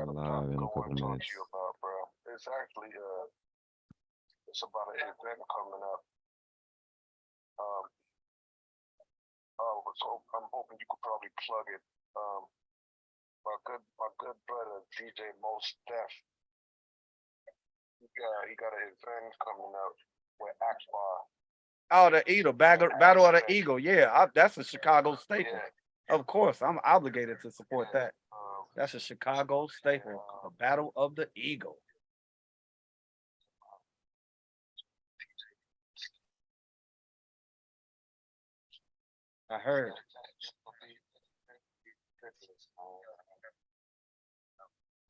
got a live in topic a I want couple to talk to minutes. you about, bro. It's actually it's about an event coming up. Um, so I'm hoping you could probably plug it. Um, my good brother DJ Most Def, he got an event coming up with Akbar. Oh, the Eagle, Battle of the Eagle. Yeah, that's a Chicago staple. Yeah, Of course, I'm obligated to support yeah. that. That's a Chicago staple. The Battle of the Eagle. I heard.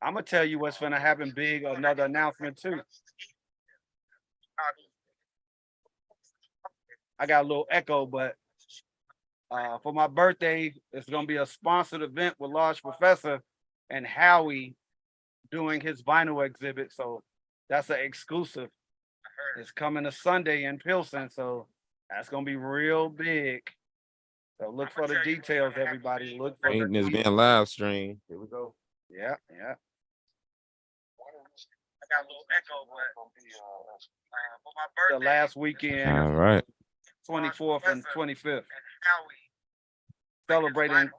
I'm gonna tell you what's gonna happen big. Another announcement too. I got a little echo, but for my birthday, it's gonna be a sponsored event with Large Professor and Howie doing his vinyl exhibit. So that's an exclusive. It's coming to Sunday in Pilsen, so that's gonna be real big. So look for the details, everybody. Look for Ain't this the being live stream. Here we go. Yeah, yeah. I got a little echo, but for my birthday, the last weekend, All right. 24th and 25th. Celebrating,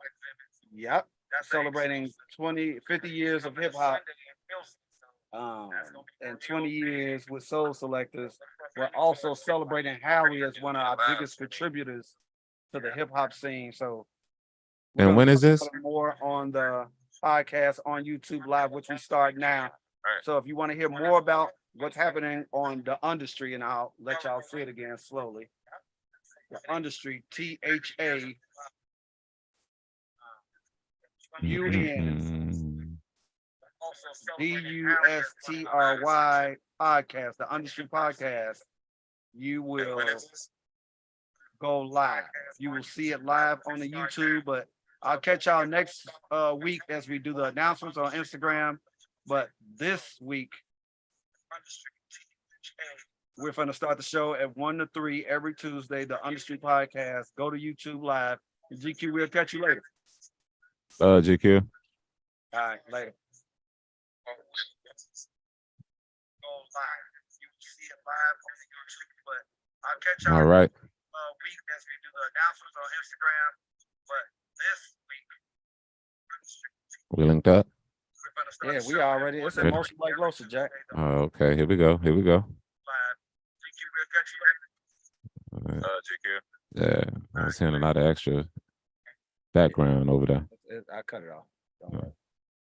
yep, celebrating 50 years of hip hop. And 20 years with Soul Selectors. We're also celebrating Howie as one of our biggest contributors to the hip hop scene. So, And when is this? More on the podcast on YouTube Live, which we start now. So, if you want to hear more about what's happening on the Undustry, and I'll let y'all say it again slowly. The Undustry, THA UN. DUSTRY podcast, the Undustry podcast. You will go live. You will see it live on the YouTube, but I'll catch y'all next week as we do the announcements on Instagram. But this week, we're going to start the show at 1 to 3 every Tuesday, the Undustry podcast. Go to YouTube Live. GQ, we'll catch you later. GQ. All right, later. All right. Week as we do the announcements on Instagram, but this week we linked up. Yeah, we already. It's emotional like Losa, Jack. Okay, here we go. Here we go. All right. GQ. Yeah, I was hearing a lot of extra background over there. I cut it off.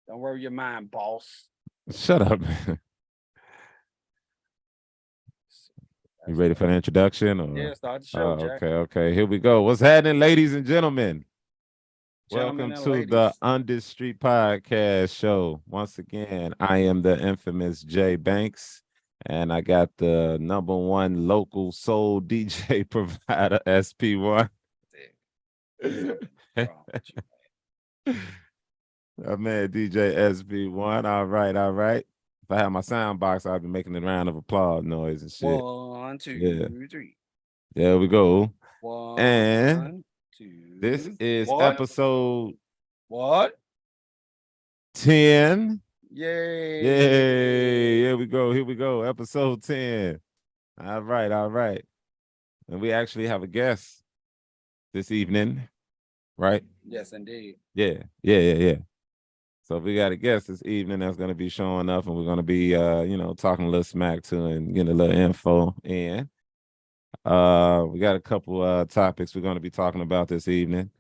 Don't worry your mind, boss. Shut up, man. You ready for the introduction? Or? Yeah, start the show, Jack. Okay. Here we go. What's happening, ladies and gentlemen? Gentlemen Welcome and to ladies. the UnDustry podcast show. Once again, I am the infamous Jay Banks, and I got the #1 local soul DJ provider, SP1. Oh, man, DJ SP1. All right. If I had my sound box, I'd be making a round of applause noise and shit. 1, 2, Yeah. 3. There we go. 1, And 2. this is what? episode What? 10. Yay. Here we go. Episode 10. All right. And we actually have a guest this evening, right? Yes, indeed. Yeah. So we got a guest this evening that's going to be showing up, and we're going to be, talking a little smack to and getting a little info in. We got a couple topics we're going to be talking about this evening.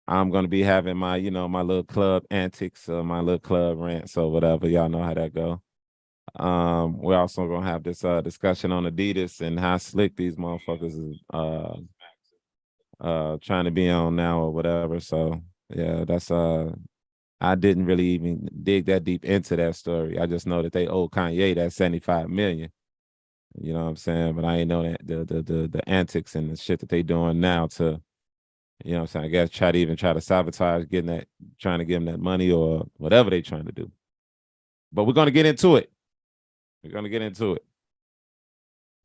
I'm going to be having my, my little club antics, my little club rants or whatever. Y'all know how that go. We're also going to have this discussion on Adidas and how slick these motherfuckers is trying to be on now or whatever. So, yeah, that's I didn't really even dig that deep into that story. I just know that they owe Kanye that $75 million. You know what I'm saying? But I ain't know that the antics and the shit that they doing now to, you know what I'm saying, I guess try to sabotage trying to give them that money or whatever they trying to do. But we're gonna get into it.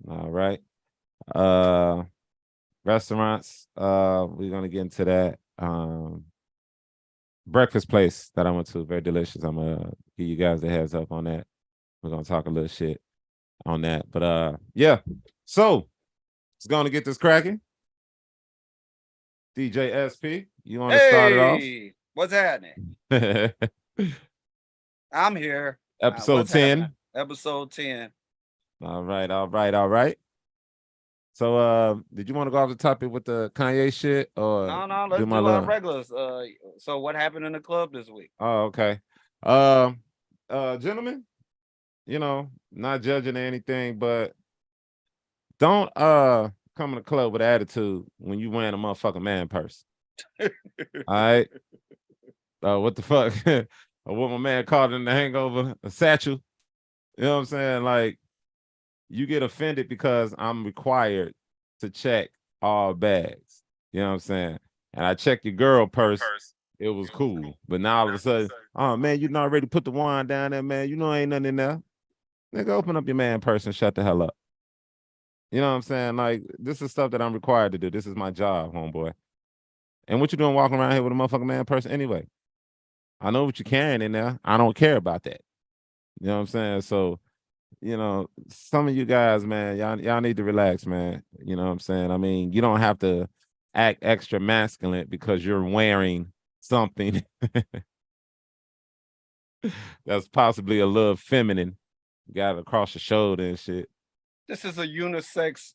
All right. Restaurants, we're gonna get into that. breakfast place that I went to, very delicious. I'm gonna give you guys a heads up on that. We're gonna talk a little shit on that. But yeah. So it's gonna get this cracking. DJ SP, you want to start it off? Hey, what's happening? I'm here. Episode What's 10. happening? Episode 10. All right. So did you want to go off the topic with the Kanye shit or No, let's my do our little... regulars. So what happened in the club this week? Oh, okay. Gentlemen, not judging or anything, but don't come in the club with attitude when you wearing a motherfucking man purse. All right. What the fuck? What my man called in The Hangover, a satchel. You know what I'm saying? Like, you get offended because I'm required to check all bags. You know what I'm saying? And I checked your girl purse. It was cool. But now all of a sudden, oh man, you not already put the wine down there, man. You know ain't nothing in there. Nigga, open up your man purse and shut the hell up. You know what I'm saying? Like, this is stuff that I'm required to do. This is my job, homeboy. And what you doing walking around here with a motherfucking man purse anyway? I know what you're carrying in there. I don't care about that. You know what I'm saying? So, some of you guys, man, y'all need to relax, man. You know what I'm saying? I mean, you don't have to act extra masculine because you're wearing something that's possibly a little feminine. You got it across your shoulder and shit. This is a unisex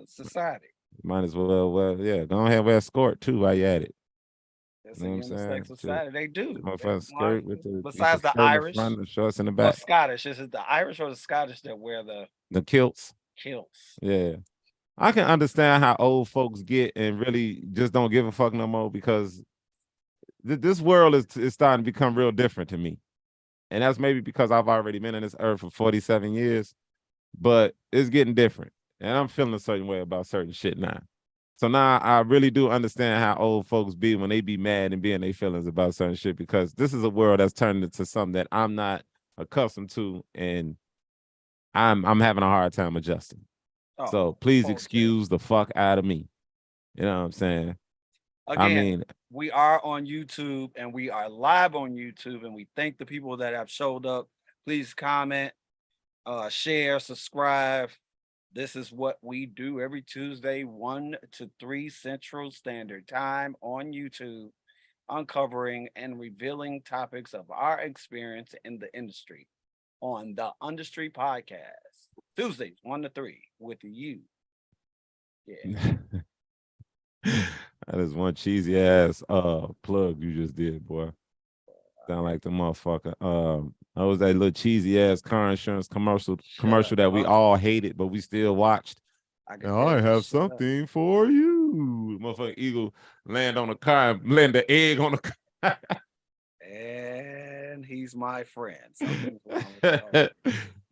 society. Might as well, yeah. Go ahead and wear a skirt too while you at it. It's You know a what I'm saying? unisex society. They do. Motherfucking skirt with the Besides the skirt in Irish front and the shorts in the or back. Scottish, is it the Irish or the Scottish that wear The kilts. kilts? Yeah. I can understand how old folks get and really just don't give a fuck no more because this world is starting to become real different to me. And that's maybe because I've already been in this earth for 47 years, but it's getting different. And I'm feeling a certain way about certain shit now. So now I really do understand how old folks be when they be mad and be in their feelings about certain shit, because this is a world that's turned into something that I'm not accustomed to, and I'm having a hard time adjusting. Oh, so please okay. excuse the fuck out of me. You know what I'm saying? Again, we are on YouTube and we are live on YouTube, and we thank the people that have showed up. Please comment, share, subscribe. This is what we do every Tuesday, 1 to 3 Central Standard Time on YouTube, uncovering and revealing topics of our experience in the industry on the UnDustry podcast. Tuesdays, 1 to 3 with you. Yeah. That is one cheesy ass plug you just did, boy. Sound like the motherfucker. That was that little cheesy ass car insurance commercial that we all hated, but we still watched. I have something for you. Motherfucking eagle land on the car and land the egg on the car. And he's my friend. That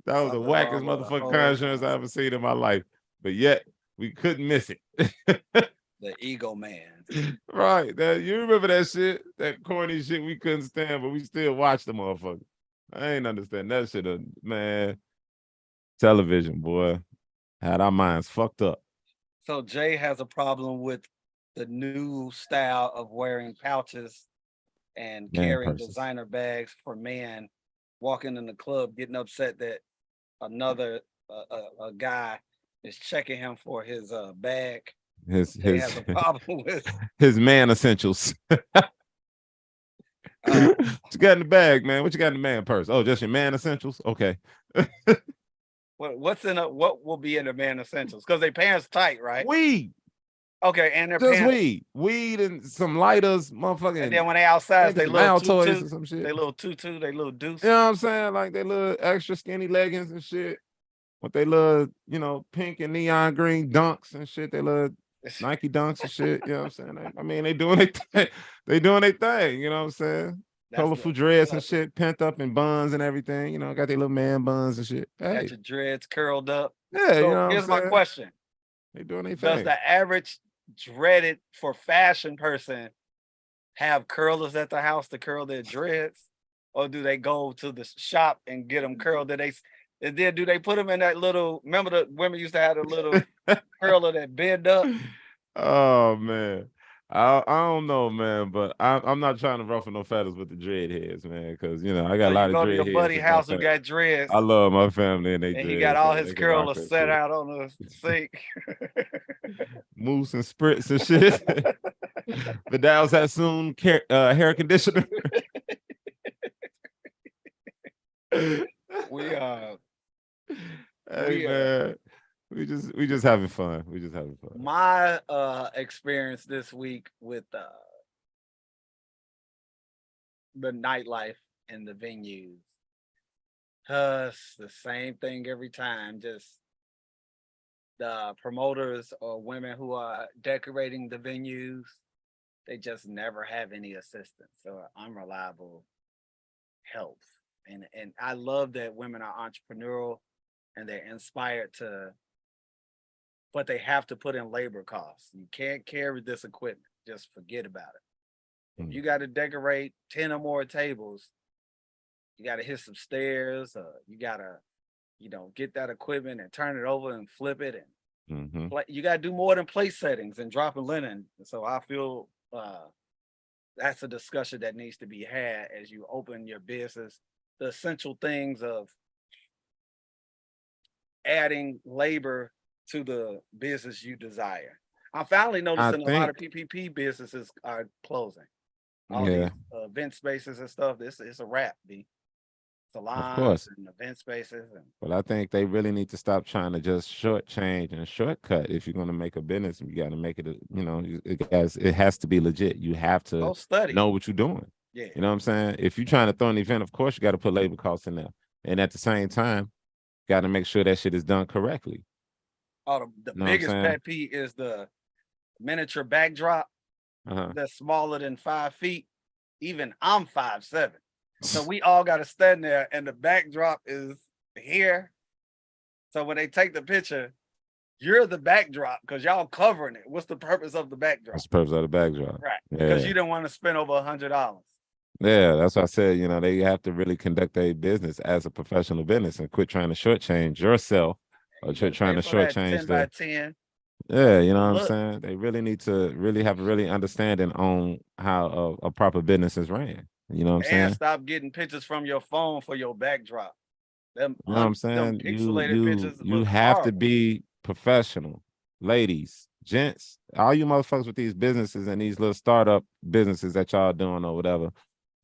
was the wackest motherfucking car insurance I ever seen in my life. But yet we couldn't miss it. The Ego Man. Right. You remember that shit? That corny shit we couldn't stand, but we still watched the motherfucker. I ain't understand that shit, man. Television, boy. Had our minds fucked up. So Jay has a problem with the new style of wearing pouches and carrying designer bags for men, walking in the club, getting upset that another a guy is checking him for his bag. Has a problem with his man essentials. What you got in the bag, man? What you got in the man purse? Oh, just your man essentials? Okay. What will be in the man essentials? Because they pants tight, right? Weed. Okay, and their just pants. Weed and some lighters, motherfucking. And then when they outside, they little toys or some shit. They little tutu, they little deuce. You know what I'm saying? Like they little extra skinny leggings and shit. With they little, pink and neon green dunks and shit. They little Nike dunks and shit. You know what I'm saying? I mean, they doing their thing. They doing their thing. You know what I'm saying? Colorful dreads and shit, pent up in buns and everything. Got their little man buns and shit. Hey. Got your dreads curled up. Yeah, so here's my question. They doing their thing. Does the average dreaded for fashion person have curlers at the house to curl their dreads? Or do they go to the shop and get them curled? And then do they put them in that little, remember the women used to have a little curler that bend up? Oh man. I don't know, man, but I'm not trying to ruffle no feathers with the dreadheads, man, because you know I got So a you lot of go to your dreadheads buddy in my house who family. got dreads, I love my family and they and he got dreads, all so his they can rock curlers that set shit. out on the sink. Mousse and spritz and shit. Vidal's Sassoon hair conditioner. We Hey we man, we just having fun. We just having fun. my experience this week with the nightlife and the venues. It's the same thing every time. Just the promoters or women who are decorating the venues, they just never have any assistance or unreliable help. And I love that women are entrepreneurial and they're inspired to, but they have to put in labor costs. You can't carry this equipment. Just forget about it. If you got to decorate 10 or more tables, you got to hit some stairs. You got to, get that equipment and turn it over and flip it. And you got to do more than place settings and dropping linen. So I feel that's a discussion that needs to be had as you open your business. The essential things of adding labor to the business you desire. I'm finally noticing a lot of PPP businesses are closing. All these event spaces and stuff. It's a wrap, B. Salons and event spaces. But I think they really need to stop trying to just shortchange and shortcut. If you're going to make a business, you got to make it, it has to be legit. You have to know what you're doing. Yeah. You know what I'm saying? If you're trying to throw an event, of course, you got to put labor costs in there. And at the same time, got to make sure that shit is done correctly. Oh, the biggest pet peeve is the miniature backdrop that's smaller than 5 feet. Even I'm 5'7". So we all got to stand there and the backdrop is here. So when they take the picture, you're the backdrop because y'all covering it. What's the purpose of the backdrop? What's the purpose of the backdrop? Right. Because you didn't want to spend over $100. Yeah, that's what I said. They have to really conduct a business as a professional business and quit trying to shortchange yourself or trying to shortchange 10 by 10. Yeah, you know what I'm saying? They really need to have a understanding on how a proper business is ran. You know what I'm saying? And stop getting pictures from your phone for your backdrop. You know what I'm saying? You have to be professional. Ladies, gents, all you motherfuckers with these businesses and these little startup businesses that y'all doing or whatever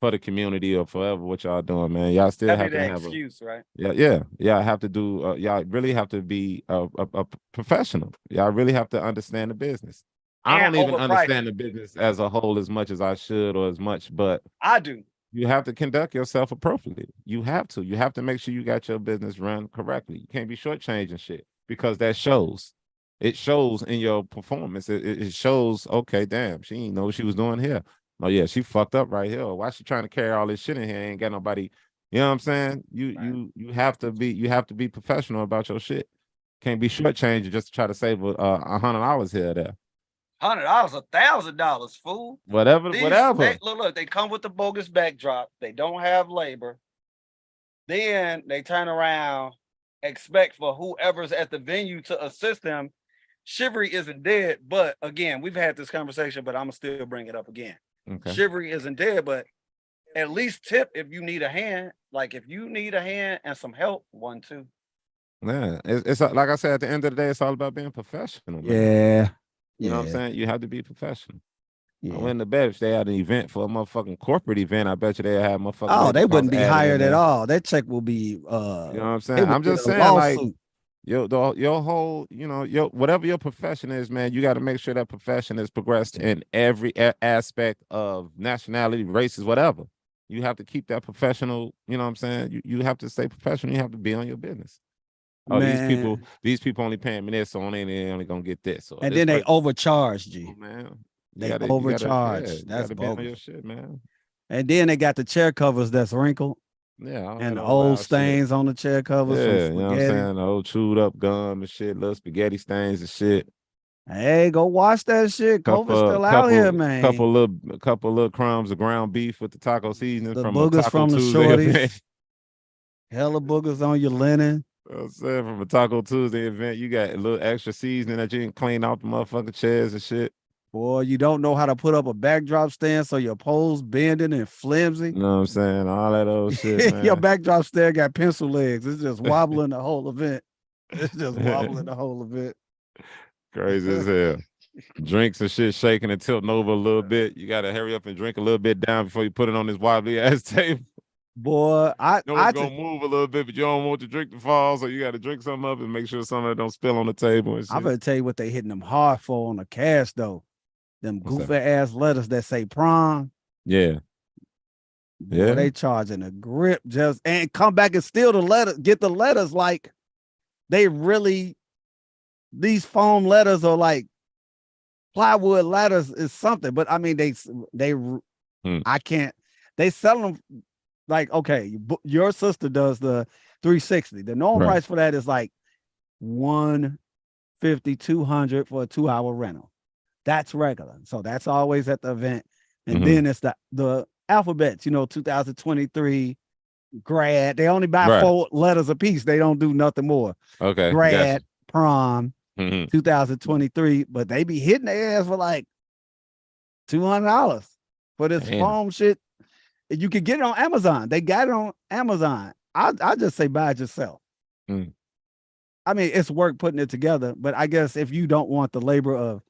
for the community or forever what y'all doing, man. Y'all still have to have excuse, right? Yeah. Have to do. Y'all really have to be a professional. Y'all really have to understand the business. I don't even understand the business as a whole as much as I should or as much, but I do. You have to conduct yourself appropriately. You have to. You have to make sure you got your business run correctly. You can't be shortchanging shit because that shows. It shows in your performance. It shows, okay, damn, she didn't know what she was doing here. Oh, yeah, she fucked up right here. Why she trying to carry all this shit in here? Ain't got nobody. You know what I'm saying? You have to be professional about your shit. Can't be shortchanging just to try to save $100 here or there. $100, $1,000, fool. Whatever. Look, they come with the bogus backdrop. They don't have labor. Then they turn around, expect for whoever's at the venue to assist them. Chivalry isn't dead, but again, we've had this conversation, but I'm gonna still bring it up again. Okay. Chivalry isn't dead, but at least tip if you need a hand. Like if you need a hand and some help, 1, 2. Yeah, it's like I said, at the end of the day, it's all about being professional. Man. Yeah. You know what I'm saying? You have to be professional. Yeah. I went to bed if they had an event for a motherfucking corporate event. I bet you they have motherfucking. Oh, they wouldn't be hired at all. That check will be. You know what I'm saying? I'm just saying, lawsuit. Like your whole, your whatever your profession is, man. You got to make sure that profession is progressed in every aspect of nationality, races, whatever. You have to keep that professional. You know what I'm saying? You have to stay professional. You have to be on your business. Oh, man. these people only paying me this, so they only gonna get this. And then they overcharge, G. Oh, man. They overcharge. That's bogus. Your shit, man. And then they got the chair covers that's wrinkled. Yeah. And the old stains on the chair covers. Yeah, you know what I'm saying? The old chewed up gum and shit, little spaghetti stains and shit. Hey, go wash that shit. COVID's still out here, man. Couple little crumbs of ground beef with the taco seasoning the from boogers a Taco from the Tuesday shorties. event. Hella boogers on your linen. I'm saying from a Taco Tuesday event, you got a little extra seasoning that you didn't clean off the motherfucking chairs and shit. Boy, you don't know how to put up a backdrop stand, so your pole's bending and flimsy. You know what I'm saying? All that old shit, man. Your backdrop stand got pencil legs. It's just wobbling the whole event. It's just wobbling the whole event. Crazy as hell. Drinks and shit shaking and tilting over a little bit. You gotta hurry up and drink a little bit down before you put it on this wobbly ass table. Boy, You know it's gonna move a little bit, but you don't want the drink to fall, so you gotta drink something up and make sure some of it don't spill on the table and shit. I'm gonna tell you what they hitting them hard for on the cash though. Them What's goofy that? ass letters that say prom. Yeah. Boy, Yeah. they charging a grip just and come back and steal the letters, get the letters like they really, these foam letters are like plywood letters is something, but I mean I can't, they sell them like, okay, your sister does the 360. The normal price for that is like 150, 200 for a 2-hour rental. That's regular. So that's always at the event. And then it's the alphabets, 2023 grad. They only buy 4 letters a piece. They don't do nothing more. Okay. Grad, prom, 2023, 2023, but they be hitting their ass for like $200 for this foam shit. You can get it on Amazon. They got it on Amazon. I just say buy it yourself. I mean, it's work putting it together, but I guess if you don't want the labor of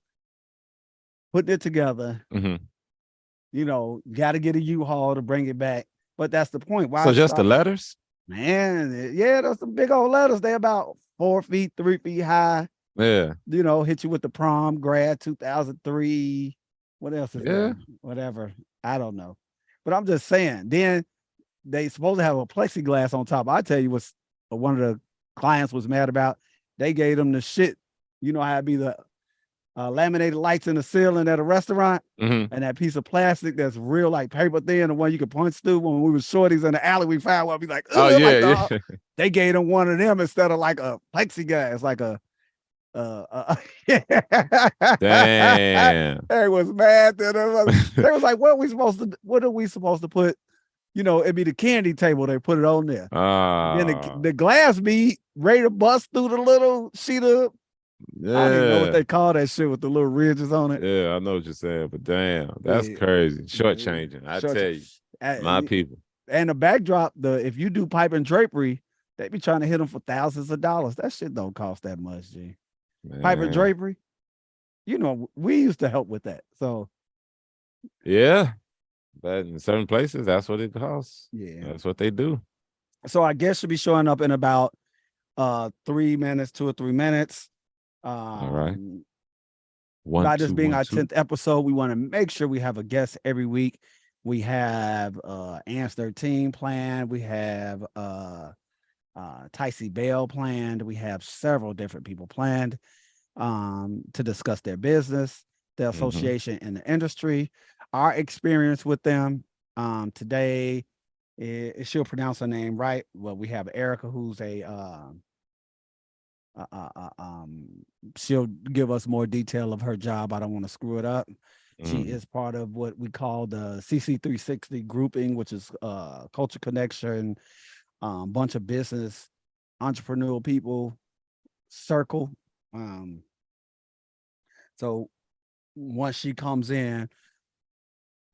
putting it together, got to get a U-Haul to bring it back. But that's the point. Why? So just the letters? Man, yeah, those some big old letters. They about 4 feet, 3 feet high. Yeah. Hit you with the prom, grad 2003. What else is there? Whatever. I don't know. But I'm just saying, then they supposed to have a plexiglass on top. I tell you what one of the clients was mad about. They gave them the shit. You know how it be the laminated lights in the ceiling at a restaurant, and that piece of plastic that's real like paper thin, the one you could punch through. When we were shorties in the alley, we found one. Be like, oh yeah, yeah. They gave them one of them instead of like a plexiglass, like a. Damn. They was mad. They was like, what are we supposed to put? It'd be the candy table. They put it on there. Then the glass be ready to bust through the little sheet of. Yeah. I don't even know what they call that shit with the little ridges on it. Yeah, I know what you're saying, but damn, that's crazy. Shortchanging. I tell you, my people. And the backdrop, if you do pipe and drapery, they be trying to hit them for thousands of dollars. That shit don't cost that much, G. Man. Pipe and drapery, we used to help with that. So yeah, but in certain places, that's what it costs. Yeah, that's what they do. So I guess she'll be showing up in about 3 minutes, 2 or 3 minutes. All right. By this being our 10th episode, we want to make sure we have a guest every week. We have Ants 13 planned. We have Ticey Bell planned. We have several different people planned to discuss their business, their association in the industry, our experience with them. Today, she'll pronounce her name right. Well, we have Erica, who's she'll give us more detail of her job. I don't want to screw it up. She is part of what we call the CC360 grouping, which is Culture Connection, bunch of business entrepreneurial people circle. So once she comes in,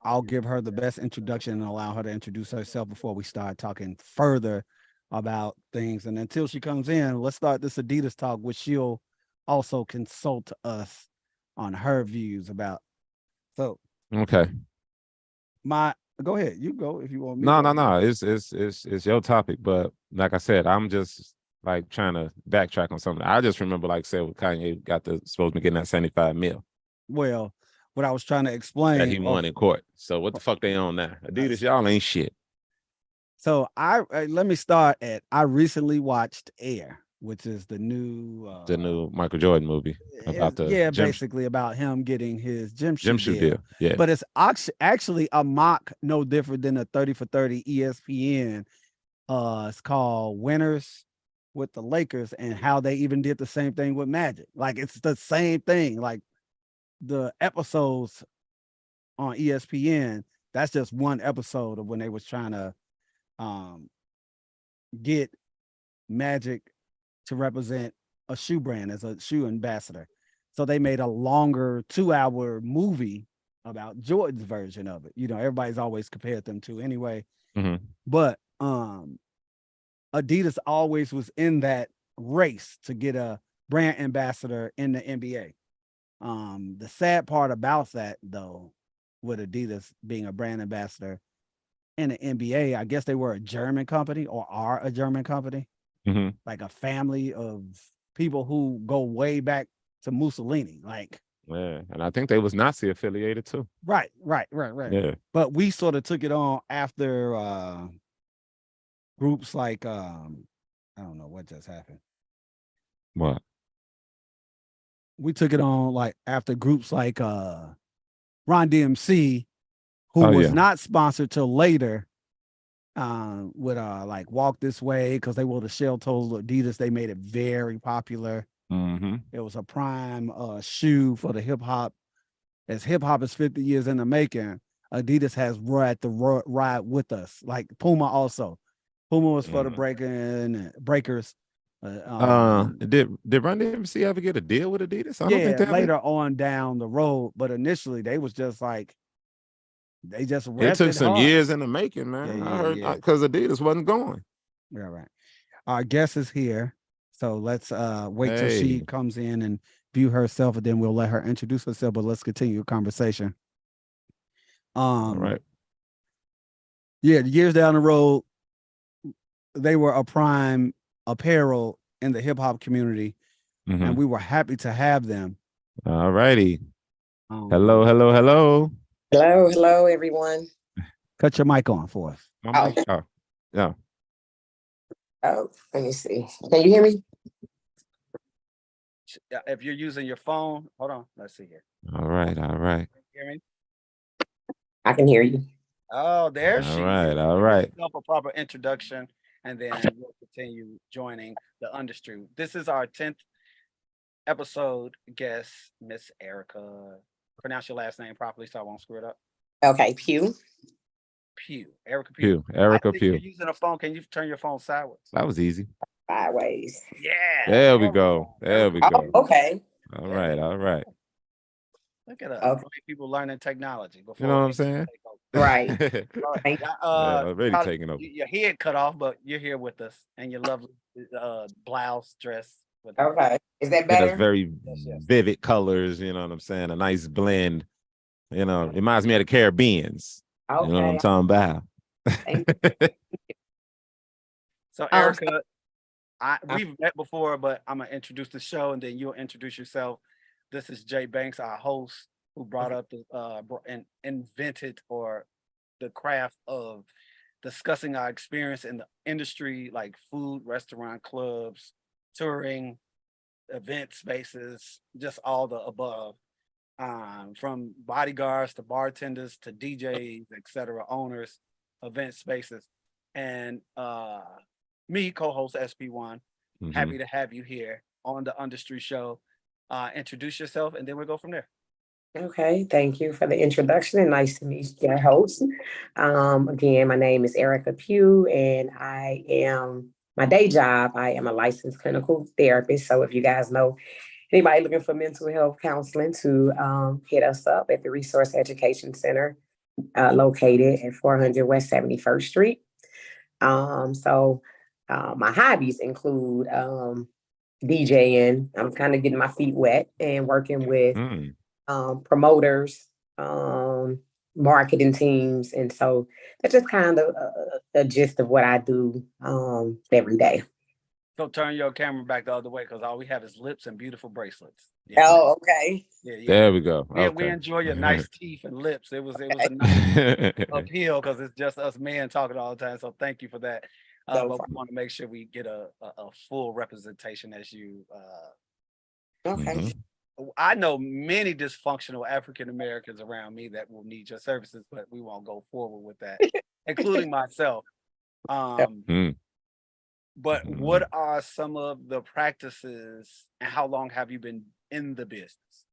I'll give her the best introduction and allow her to introduce herself before we start talking further about things. And until she comes in, let's start this Adidas talk, which she'll also consult us on her views about. So okay. Go ahead. You go if you want me. No. It's your topic, but like I said, I'm just like trying to backtrack on something. I just remember, like said, with Kanye supposed to be getting that 75 mil. Well, what I was trying to explain that he won in court. So what the fuck they on now? Adidas, y'all ain't shit. So let me start at I recently watched Air, which is the new Michael Jordan movie about basically about him getting his gym shoe deal. Yeah, but it's actually a mock no different than a 30 for 30 ESPN. It's called Winners with the Lakers, and how they even did the same thing with Magic. Like it's the same thing. Like the episodes on ESPN, that's just one episode of when they was trying to get Magic to represent a shoe brand as a shoe ambassador. So they made a longer 2-hour movie about Jordan's version of it. You know, everybody's always compared them to anyway. Mhm. But Adidas always was in that race to get a brand ambassador in the NBA. The sad part about that, though, with Adidas being a brand ambassador in the NBA, I guess they were a German company or are a German company, Mhm. like a family of people who go way back to Mussolini. Like, Yeah, and I think they was Nazi affiliated too. right. Yeah. But we sort of took it on after groups like I don't know what just happened. What? We took it on like after groups like Ron DMC, who Oh, was yeah. not sponsored till later, with like Walk This Way, because they wore the shell toes Adidas. They made it very popular. Mm-hmm. It was a prime shoe for the hip hop. As hip hop is 50 years in the making, Adidas has ride with us. Like Puma also. Puma was for the breakers. Did Run DMC ever get a deal with Adidas? I don't think Yeah, they ever. later on down the road, but initially they was just like they just It repped took it some hard. years in the making, man. I heard Yeah. because Adidas wasn't going. Yeah, right. Our guest is here, so let's wait till she Hey. comes in and view herself, and then we'll let her introduce herself. But let's continue the conversation. All right. Yeah, years down the road, they were a prime apparel in the hip hop community, Mhm. and we were happy to have them. All righty. Um, Hello. Hello, everyone. Cut your mic on for us. My mic. Oh, yeah. Oh, let me see. Can you hear me? If you're using your phone, hold on. Let's see here. All right. Hear me? I can hear you. Oh, there she is. All Give right. yourself a proper introduction, and then we'll continue joining the Understream. This is our 10th episode guest, Miss Erica. Pronounce your last name properly so I won't screw it up. Okay, Pew. Pugh. Erica Pugh. Erica I think Pugh. You're using a phone. Can you turn your phone sideways? That was easy. Sideways. Yeah. There we go. There we Oh, go. okay. All right. Look at us. Okay. People learning technology before You know what I'm saying? Right. Yeah, already probably taking over. your head cut off, but you're here with us, and your lovely blouse dress. With Okay. Is that And that's better? very Yes. vivid colors, you know what I'm saying? A nice blend. You know, reminds me of the Caribbeans. Okay. You know what I'm talking about? Thank So Erica, we've met before, but I'm gonna introduce the show, and then you'll introduce yourself. This is Jay Banks, our host, who brought up the and invented or the craft of discussing our experience in the industry, like food, restaurant, clubs, touring, event spaces, just all the above. From bodyguards to bartenders to DJs, etc., owners, event spaces, and me, co-host SP1. Mhm. Happy to have you here on the Understreet Show. Introduce yourself, and then we'll go from there. Okay, thank you for the introduction and nice to meet your host. Again, my name is Erica Pugh, and I am my day job. I am a licensed clinical therapist. So if you guys know anybody looking for mental health counseling, to hit us up at the Resource Education Center, located at 400 West 71st Street. My hobbies include DJing. I'm kind of getting my feet wet and working with promoters, marketing teams. And so that's just kind of the gist of what I do every day. So turn your camera back the other way, because all we have is lips and beautiful bracelets. Oh, okay. Yeah. There we go. We enjoy your nice teeth and lips. It was a nice appeal, because it's just us men talking all the time. So thank you for that. But we want to make sure we get a full representation as you. Okay. I know many dysfunctional African Americans around me that will need your services, but we won't go forward with that, including myself. But what are some of the practices, and how long have you been in the business?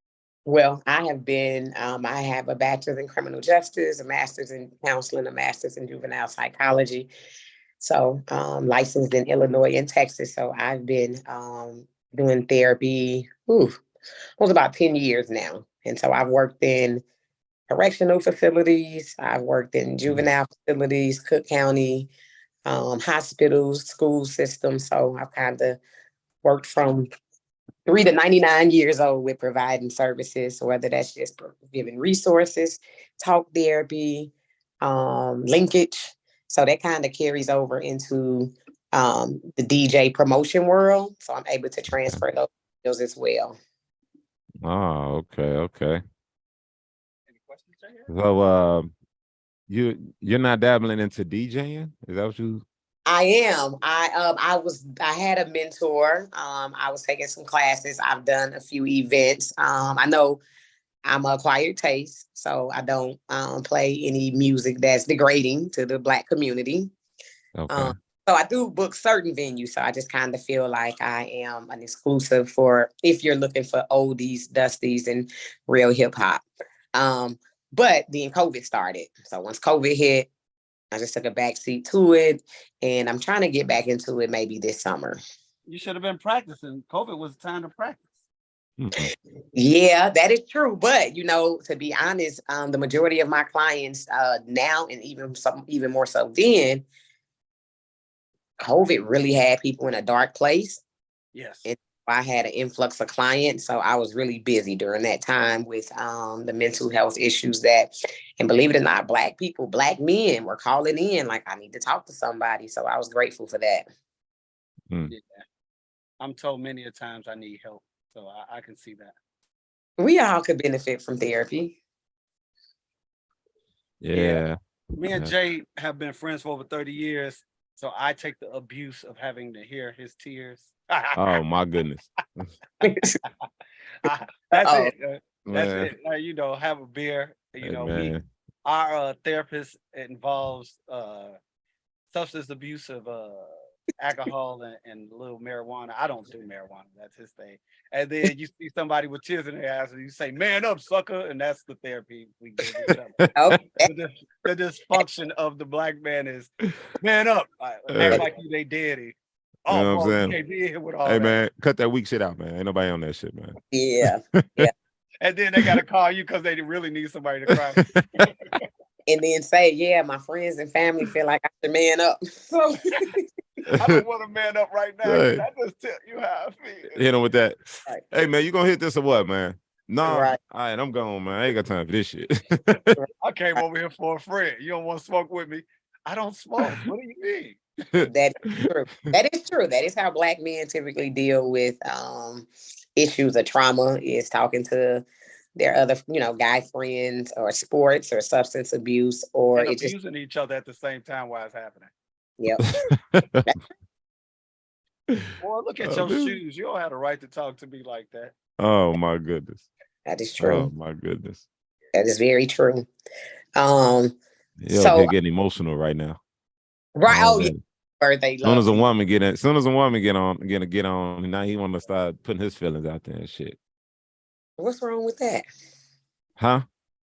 Well, I have been, I have a bachelor's in criminal justice, a master's in counseling, a master's in juvenile psychology. So licensed in Illinois and Texas. So I've been doing therapy almost about 10 years now. And so I've worked in correctional facilities. I've worked in juvenile facilities, Cook County, hospitals, school systems. So I've kind of worked from 3 to 99 years old with providing services, whether that's just giving resources, talk therapy, linkage. So that kind of carries over into the DJ promotion world. So I'm able to transfer those skills as well. Oh, okay. Any questions right here? So you're not dabbling into DJing? Is that what you? I am. I had a mentor. I was taking some classes. I've done a few events. I know I'm an acquired taste, so I don't play any music that's degrading to the Black community. Okay. So I do book certain venues. So I just kind of feel like I am an exclusive for if you're looking for oldies, dusties, and real hip hop. But then COVID started. So once COVID hit, I just took a backseat to it, and I'm trying to get back into it maybe this summer. You should have been practicing. COVID was the time to practice. Yeah, that is true. But to be honest, the majority of my clients now, and even more so then, COVID really had people in a dark place. Yes. And I had an influx of clients, so I was really busy during that time with the mental health issues and believe it or not, Black people, Black men were calling in like, I need to talk to somebody. So I was grateful for that. Yeah. I'm told many a times I need help, so I can see that. We all could benefit from therapy. Yeah. Me and Jay have been friends for over 30 years, so I take the abuse of having to hear his tears. Oh my goodness. That's it. That's Man. it. Have a beer. Man. Our therapist involves substance abuse of alcohol and a little marijuana. I don't do marijuana. That's his thing. And then you see somebody with tears in their eyes and you say, "Man up, sucker," and that's the therapy we give each other. The dysfunction of the Black man is, "Man up," act like you they daddy. Oh, You know what I'm bro, saying? you can't be here with all Hey that. man, cut that weak shit out, man. Ain't nobody on that shit, man. Yeah. And then they gotta call you because they really need somebody to cry. And then say, yeah, my friends and family feel like I should man up. So I don't want to man up right now. Right. I just tell you how I feel. Hit him with that. Right. Hey man, you gonna hit this or what, man? No. Right. All right, I'm gone, man. I ain't got time for this shit. I came over here for a friend. You don't want to smoke with me? I don't smoke. What do you mean? That is true. That is true. That is how Black men typically deal with issues of trauma, is talking to their other, guy friends, or sports, or substance abuse, or And it just, abusing each other at the same time while it's happening. yep. Boy, look at your shoes. You don't have the right to talk to me like that. Oh my goodness. That is true. Oh my goodness. That is very true. Yo, So they're getting emotional right now. right. Oh, Oh yeah. Birthday Soon as a love. woman get on, now he want to start putting his feelings out there and shit. What's wrong with that? Huh?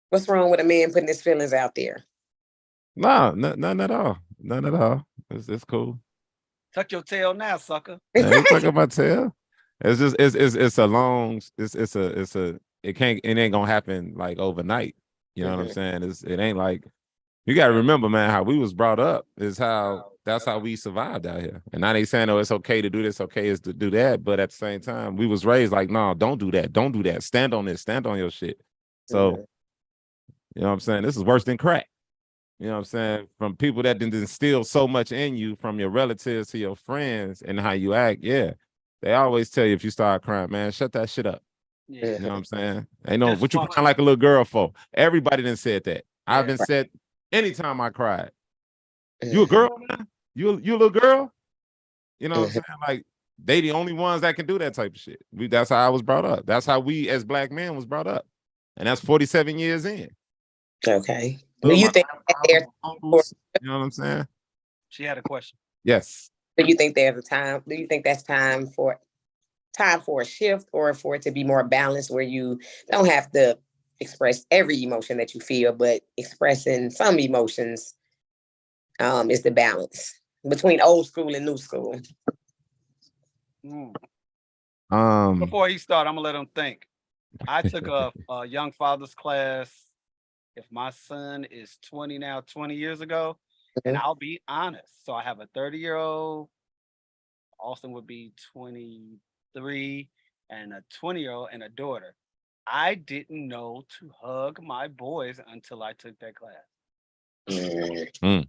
What's wrong with a man putting his feelings out there? No, none at all. None at all. It's cool. Tuck your tail now, sucker. I ain't talking about tail. It's just it's a long it ain't gonna happen like overnight. You know what I'm saying? It ain't like, you gotta remember, man, how we was brought up is that's how we survived out here. And now they saying, oh, it's okay to do this, okay is to do that. But at the same time, we was raised like, no, don't do that. Don't do that. Stand on this, stand on your shit. So, you know what I'm saying? This is worse than crack. You know what I'm saying? From people that didn't instill so much in you, from your relatives to your friends and how you act. Yeah. They always tell you, if you start crying, man, shut that shit up. Yeah. You know what I'm saying? Ain't no, what you crying like a little girl for? Everybody done said that. I've been said anytime I cried. You a girl now? You a little girl? You know what I'm saying? Like, they the only ones that can do that type of shit. That's how I was brought up. That's how we as Black men was brought up. And that's 47 years in. Okay. So Do you think there's, you know what I'm saying? She had a question. Yes. do you think there's a time? Do you think that's time for a shift, or for it to be more balanced, where you don't have to express every emotion that you feel, but expressing some emotions is the balance between old school and new school? Before he started, I'm gonna let him think. I took a young father's class. If my son is 20 now, 20 years ago, and I'll be honest. So I have a 30-year-old. Austin would be 23, and a 20-year-old and a daughter. I didn't know to hug my boys until I took that class. Mm.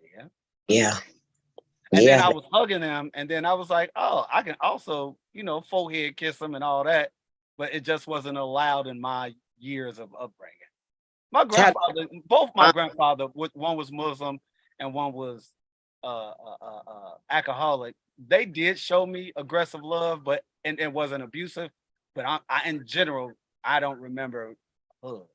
Yeah. Yeah. And then Yeah. I was hugging them, and then I was like, oh, I can also, forehead kiss them and all that, but it just wasn't allowed in my years of upbringing. My grandfather, both my grandfather, one was Muslim and one was alcoholic. They did show me aggressive love, but and it wasn't abusive. But I in general, I don't remember hugs,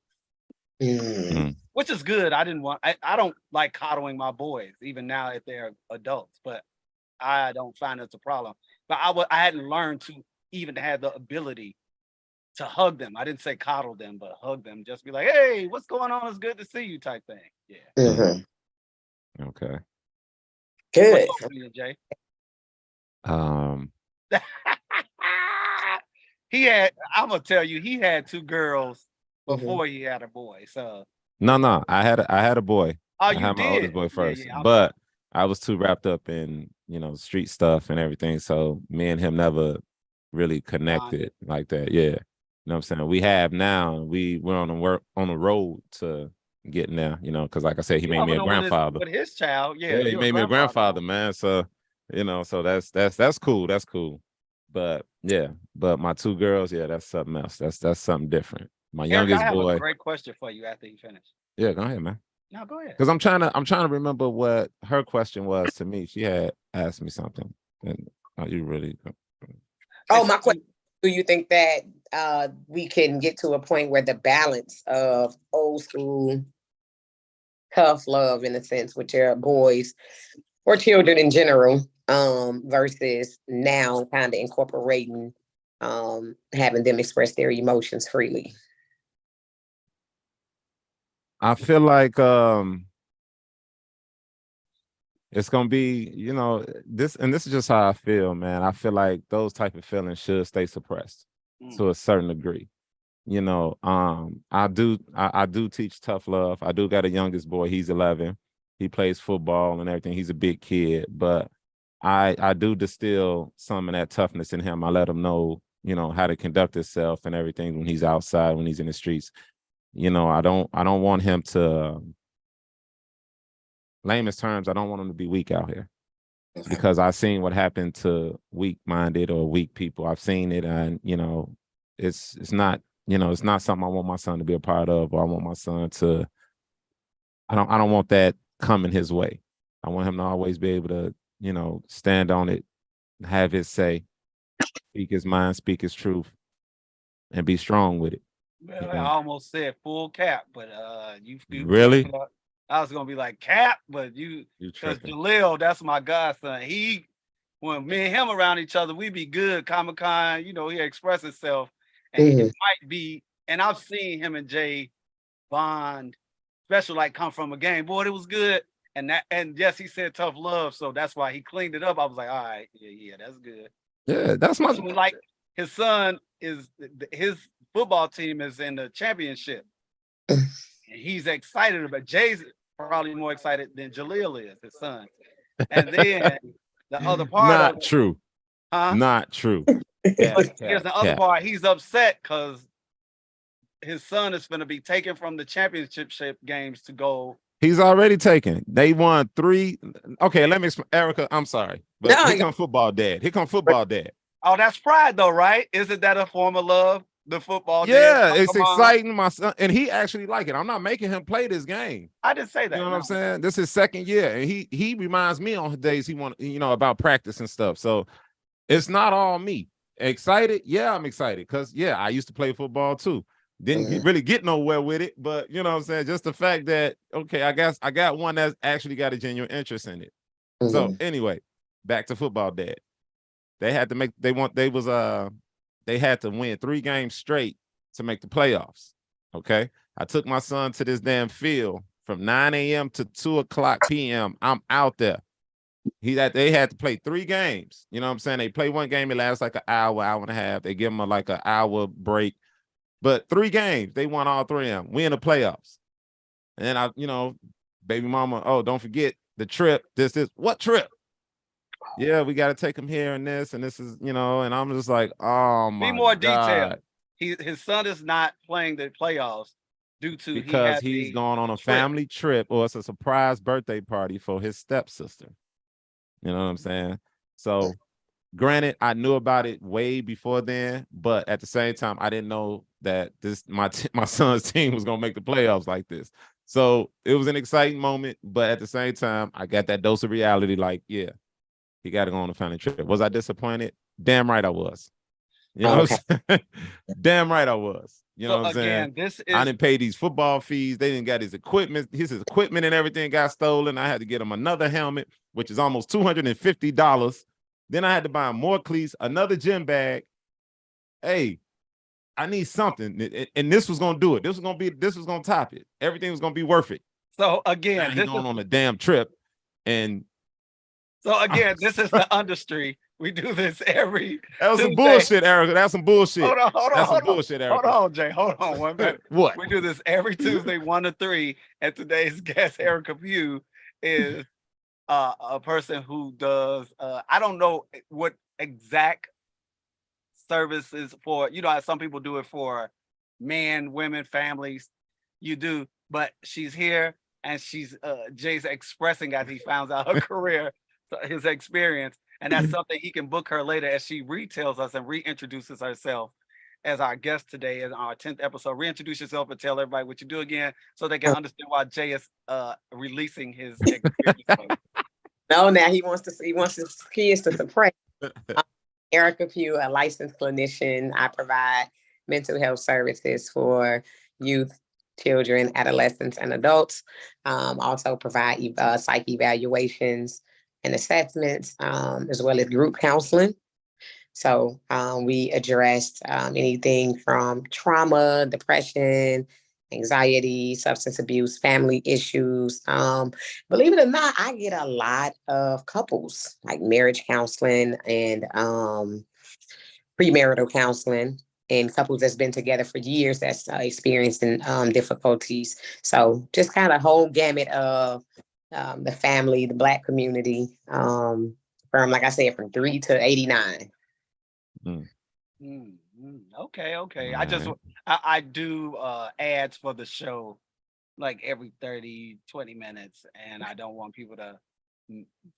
which is good. I don't like coddling my boys, even now if they're adults, but I don't find it's a problem. But I hadn't learned to even have the ability to hug them. I didn't say coddle them, but hug them. Just be like, hey, what's going on? It's good to see you type thing. Yeah. Okay. Good. What's up for you, Jay? I'm gonna tell you, he had 2 girls before he had a boy. So no, I had a boy. oh, I you had my did? oldest boy first, Yeah, but I was too wrapped up in street stuff and everything. So me and him never really connected like that. Yeah, you know what I'm saying. We have now. We're on the road to getting there. Because like I said, he made me a grandfather. With his child, Yeah, he made me a grandfather, man. So so that's cool. That's cool. But yeah, but my 2 girls, yeah, that's something else. That's something different. My Eric, youngest I have boy. a great question for you after you finish. Yeah, go ahead, man. No, go ahead. Because I'm trying to remember what her question was to me. She had asked me something. And are you really? Oh, my question. Do you think that we can get to a point where the balance of old school tough love, in a sense, with your boys or children in general, versus now kind of incorporating having them express their emotions freely? I feel like it's gonna be, this is just how I feel, man. I feel like those type of feelings should stay suppressed to a certain degree. I do teach tough love. I do got a youngest boy. He's 11. He plays football and everything. He's a big kid, but I do distill some of that toughness in him. I let him know, how to conduct himself and everything when he's outside, when he's in the streets. I don't want him to, lamest terms, I don't want him to be weak out here, because I've seen what happened to weak-minded or weak people. I've seen it, and it's not, it's not something I want my son to be a part of, or I want my son to. I don't want that coming his way. I want him to always be able to, stand on it, have his say, speak his mind, speak his truth, and be strong with it. Well, I almost said full cap, but you really. I was gonna be like cap, but because Jaleel, that's my godson. When me and him around each other, we be good, Comic-Con, he express himself, and it might be. And I've seen him and Jay bond, especially like come from a game. Boy, it was good. And yes, he said tough love, so that's why he cleaned it up. I was like, all right, yeah, that's good. Yeah, that's my like his son his football team is in the championship. And he's excited about Jay's probably more excited than Jaleel is, his son. And then the other part not true. Huh? Not true. Here's the other part. He's upset because his son is going to be taken from the championship games to go. He's already taken. They won 3. Okay, let me explain. Erica, I'm sorry. But here come football dad. Here come football dad. Oh, that's pride though, right? Isn't that a form of love? The football dad? Yeah, it's exciting. My son, and he actually like it. I'm not making him play this game. I didn't say that. You know what I'm saying? This is 2nd year. And he reminds me on days he want, about practice and stuff. So it's not all me. Excited? Yeah, I'm excited. Because I used to play football too. Didn't really get nowhere with it, but you know what I'm saying? Just the fact that, okay, I guess I got one that's actually got a genuine interest in it. So anyway, back to football dad. They had to they had to win 3 games straight to make the playoffs. Okay. I took my son to this damn field from 9 a.m. to 2:00 p.m. I'm out there. they had to play 3 games. You know what I'm saying? They play one game, it lasts like an hour, hour and a half. They give them like an hour break. But 3 games, they won all 3 of them. We in the playoffs. And I, baby mama, oh, don't forget the trip. This, what trip? Yeah, we got to take him here and this is, and I'm just like, oh my Be more God. detailed. His son is not playing the playoffs due to Because he's going on a family trip, or it's a surprise birthday party for his stepsister. You know what I'm saying? So granted, I knew about it way before then, but at the same time, I didn't know that my son's team was gonna make the playoffs like this. So it was an exciting moment, but at the same time, I got that dose of reality. Like, yeah, he got to go on a family trip. Was I disappointed? Damn right I was. You know what I'm saying? Damn right I was. You know what I'm saying? I didn't pay these football fees. They didn't got his equipment and everything got stolen. I had to get him another helmet, which is almost $250. Then I had to buy him more cleats, another gym bag. Hey, I need something. And this was gonna do it. This was gonna top it. Everything was gonna be worth it. So again, he's going on a damn trip. And so again, this is the UnDustry. We do this every That was Tuesday. some bullshit, Erica. That's some bullshit. Hold on, That's some bullshit, Erica. Hold on, Jay. Hold on 1 minute. What? We do this every Tuesday, 1 to 3. And today's guest, Erica Pugh, is a person who does I don't know what exact services for, some people do it for men, women, families. You do, but she's here and she's Jay's expressing as he found out her career, his experience. And that's something he can book her later as she retells us and reintroduces herself as our guest today in our 10th episode. Reintroduce yourself and tell everybody what you do again so they can understand why Jay is releasing his experience. No, now he wants his kids to suppress. Erica Pugh, a licensed clinician. I provide mental health services for youth, children, adolescents, and adults. Also provide psych evaluations and assessments, as well as group counseling. So we address anything from trauma, depression, anxiety, substance abuse, family issues. Believe it or not, I get a lot of couples, like marriage counseling and premarital counseling, and couples that's been together for years that's experiencing difficulties. So just kind of whole gamut of the family, the Black community, from, like I said, from 3 to 89. Okay. Right. I do ads for the show like every 30, 20 minutes, and I don't want people to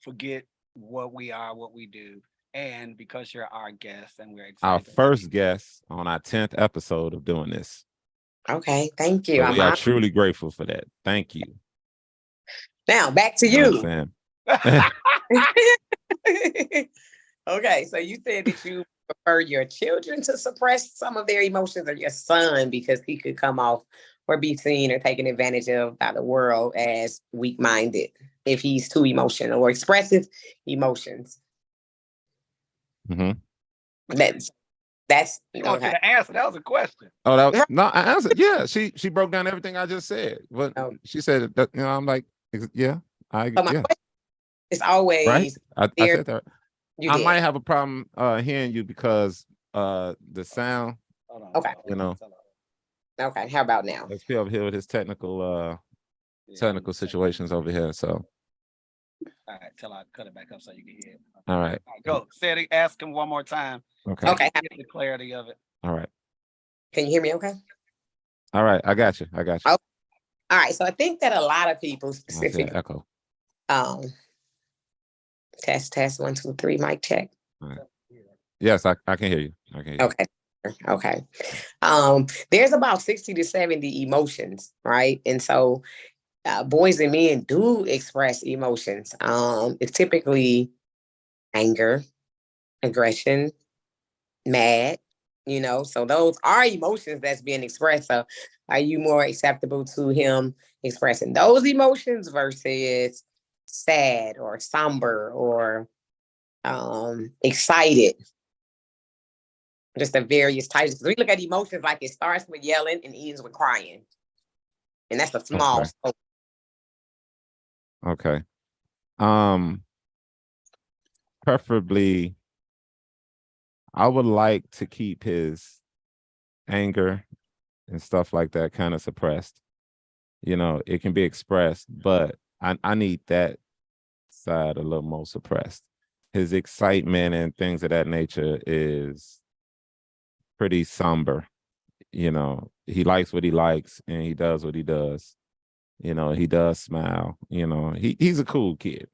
forget what we are, what we do. And because you're our guest and we're excited. Our first guest on our 10th episode of doing this. Okay, thank you. So we are truly grateful for that. Thank you. Now back to you. Okay, so you said that you prefer your children to suppress some of their emotions, or your son, because he could come off or be seen or taken advantage of by the world as weak-minded if he's too emotional or expresses emotions. Mm-hmm. That's you want you to answer. That was a question. Oh, no, I answered. Yeah, she broke down everything I just said. But she said that, I'm like, yeah, yeah. It's always right. I said that. I might have a problem hearing you because the sound. Okay. Okay. How about now? Let's be over here with his technical situations over here. So. All right, till I cut it back up so you can hear it. All right. Go. Ask him one more time. Okay. Okay. Get the clarity of it. All right. Can you hear me okay? All right. I got you. Okay. All right. So I think that a lot of people specifically echo. Test 1 2 3 mic check. All right. Yes, I can hear you. I can hear you. Okay. There's about 60 to 70 emotions, right? And so boys and men do express emotions. It's typically anger, aggression, mad, so those are emotions that's being expressed. So are you more acceptable to him expressing those emotions versus sad or somber or excited? Just the various types. Because we look at emotions like it starts with yelling and ends with crying. And that's a small scope. Okay. preferably, I would like to keep his anger and stuff like that kind of suppressed. You know, it can be expressed, but I need that side a little more suppressed. His excitement and things of that nature is pretty somber. You know, he likes what he likes and he does what he does. You know, he does smile. You know, he's a cool kid.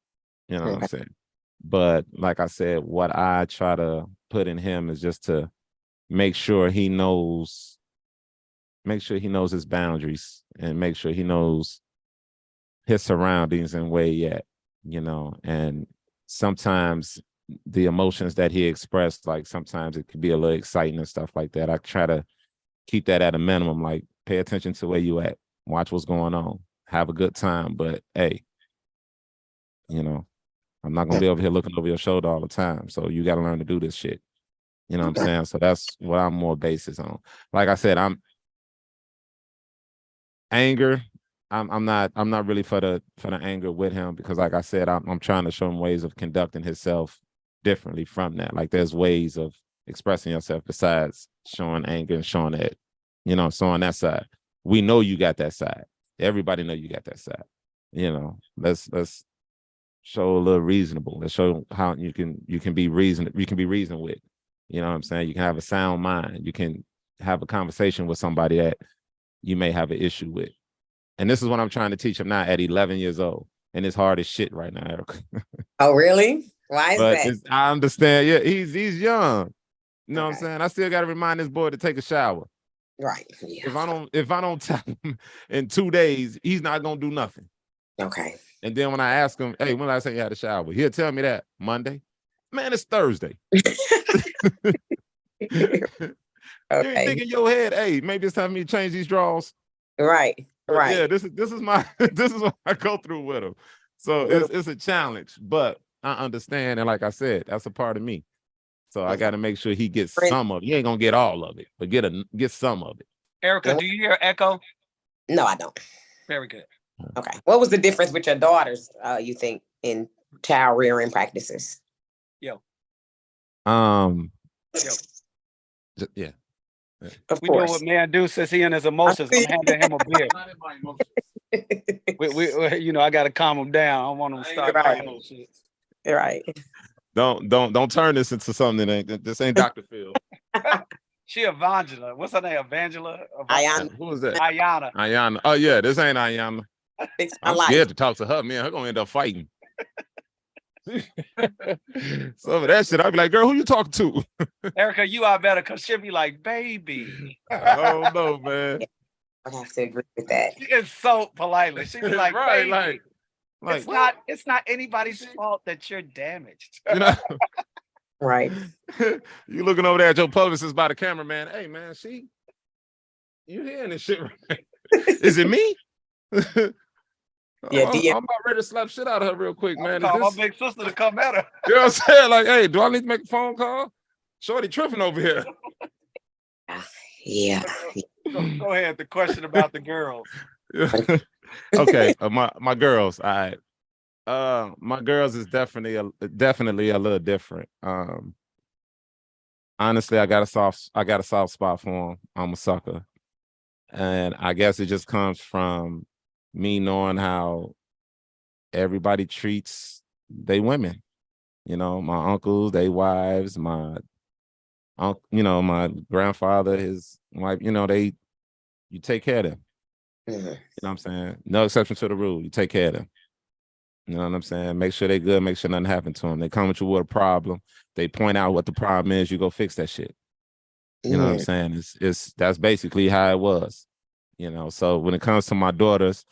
You know what I'm saying? But like I said, what I try to put in him is just to make sure he knows his boundaries and make sure he knows his surroundings and where he at, you know. And sometimes the emotions that he expressed, like sometimes it could be a little exciting and stuff like that. I try to keep that at a minimum, like pay attention to where you at, watch what's going on, have a good time. But hey, you know, I'm not gonna be over here looking over your shoulder all the time. So you gotta learn to do this shit. You know what I'm saying? So that's what I'm more basis on. Like I said, I'm anger. I'm not really for the anger with him because like I said, I'm trying to show him ways of conducting himself differently from that. Like there's ways of expressing yourself besides showing anger and showing that, you know, so on that side. We know you got that side. Everybody know you got that side. You know, let's show a little reasonable. Let's show how you can be reasoned with. You know what I'm saying? You can have a sound mind. You can have a conversation with somebody that you may have an issue with. And this is what I'm trying to teach him now at 11 years old. And it's hard as shit right now, Erica. Oh, really? Why is that? I understand. Yeah, he's young. You know what I'm saying? I still got to remind this boy to take a shower. Right. Yeah. If I don't tell him in 2 days, he's not going to do nothing. Okay. And then when I ask him, hey, when did I say you had a shower? He'll tell me that Monday. Man, it's Thursday. You ain't think in your head, hey, maybe it's time for me to change these drawers. Right. Right. Yeah, this is my this is what I go through with him. So it's a challenge, but I understand. And like I said, that's a part of me. So I got to make sure he gets some of it. He ain't gonna get all of it, but get some of it. Erica, do you hear echo? No, I don't. Very good. Okay. What was the difference with your daughters, you think, in child rearing practices? Yo. Yeah. Of We know course. what man do since he in his emotions. I'm handing him a beer. we, you know, I gotta calm him down. I don't want him to start crying on shit. Right. Don't turn this into something that ain't. This ain't Dr. Phil. She Evangela. What's her name? Evangela? Ayana. Who is that? Ayana. Ayana. Oh yeah, this ain't Ayana. I'm scared to talk to her, man. Her gonna end up fighting. Some of that shit, I'd be like, girl, who you talking to? Erica, you are better because she'll be like, baby. I don't know, man. I have to agree with that. She is so politely. She be like, right, baby. like It's not anybody's fault that you're damaged. You know? Right. You looking over there at your publicist by the camera, man. Hey, man, you hearing this shit right? Is it me? Yeah, I'm about ready to slap shit out of her real quick, man. Call my big sister to come at her. You know what I'm saying? Like, hey, do I need to make a phone call? Shorty tripping over here. Yeah. Go ahead. The question about the girls. Okay, my girls. All right. My girls is definitely a little different. Honestly, I got a soft spot for them. I'm a sucker, and I guess it just comes from me knowing how everybody treats they women. You know, my uncles, they wives, my grandfather, his wife. You know, you take care of them. You know what I'm saying? No exception to the rule. You take care of them. You know what I'm saying? Make sure they're good. Make sure nothing happened to them. They come at you with a problem. They point out what the problem is. You go fix that shit. You know what I'm saying? That's basically how it was. You know, so when it comes to my daughters,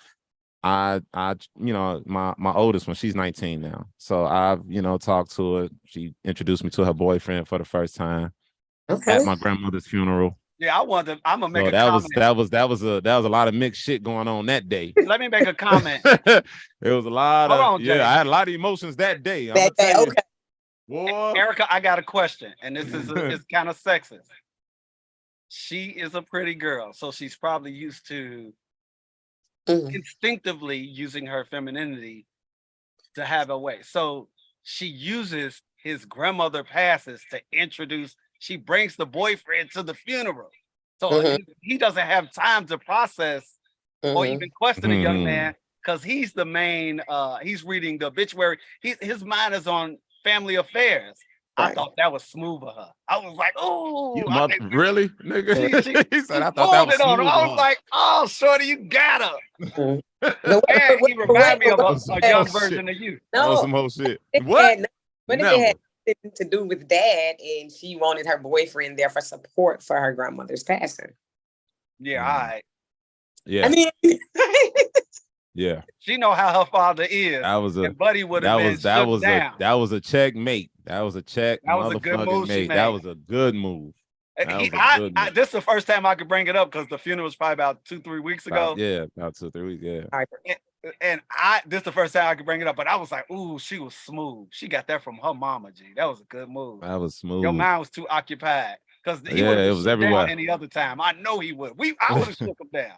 I my oldest one, she's 19 now. So I've, talked to her. She introduced me to her boyfriend for the first time at my grandmother's funeral. Yeah, I'm gonna make a comment. That was a lot of mixed shit going on that day. Let me make a comment. It was a lot Hold on, I had a lot of emotions that day. That day, okay. Boy. Erica, I got a question, and this is it's kind of sexist. She is a pretty girl, so she's probably used to instinctively using her femininity to have a way. So she uses his grandmother passes to introduce. She brings the boyfriend to the funeral, so he doesn't have time to process or even question a young man because he's the main. He's reading the obituary. His mind is on family affairs. I thought that was smooth of her. I was like, oh, really, nigga? He said, I thought that was on smooth. her. I was like, oh, shorty, you got her. No, And he reminded me of a young shit. version of you. That was no, some whole shit. it What? had What if it Never. had nothing to do with dad and she wanted her boyfriend there for support for her grandmother's passing? Yeah, all right. Yeah. I mean, Yeah. She know how her father is. That was a And Buddy would have been that shut was down. that was a checkmate. That was a check. That was a good move she mate. That made. was a good move. This is the first time I could bring it up because the funeral was probably about 2-3 weeks ago. About 2-3 weeks. Yeah. And this is the first time I could bring it up, but I was like, ooh, she was smooth. She got that from her mama, G. That was a good move. That was smooth. Your mind was too occupied because he Yeah, would it have was down everywhere. any other time. I know he would. I would have shook him down.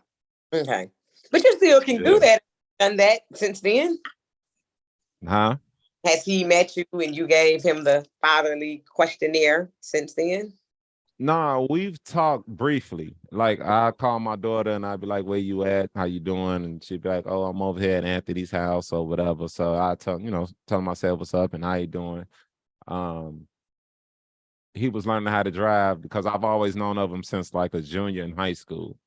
okay. But you still can do that. Done that since then? Huh? Has he met you and you gave him the fatherly questionnaire since then? Nah, we've talked briefly. Like I call my daughter and I'd be like, "Where you at? How you doing?" And she'd be like, "Oh, I'm over here at Anthony's house or whatever." So I tell myself what's up and how you doing. He was learning how to drive because I've always known of him since like a junior in high school.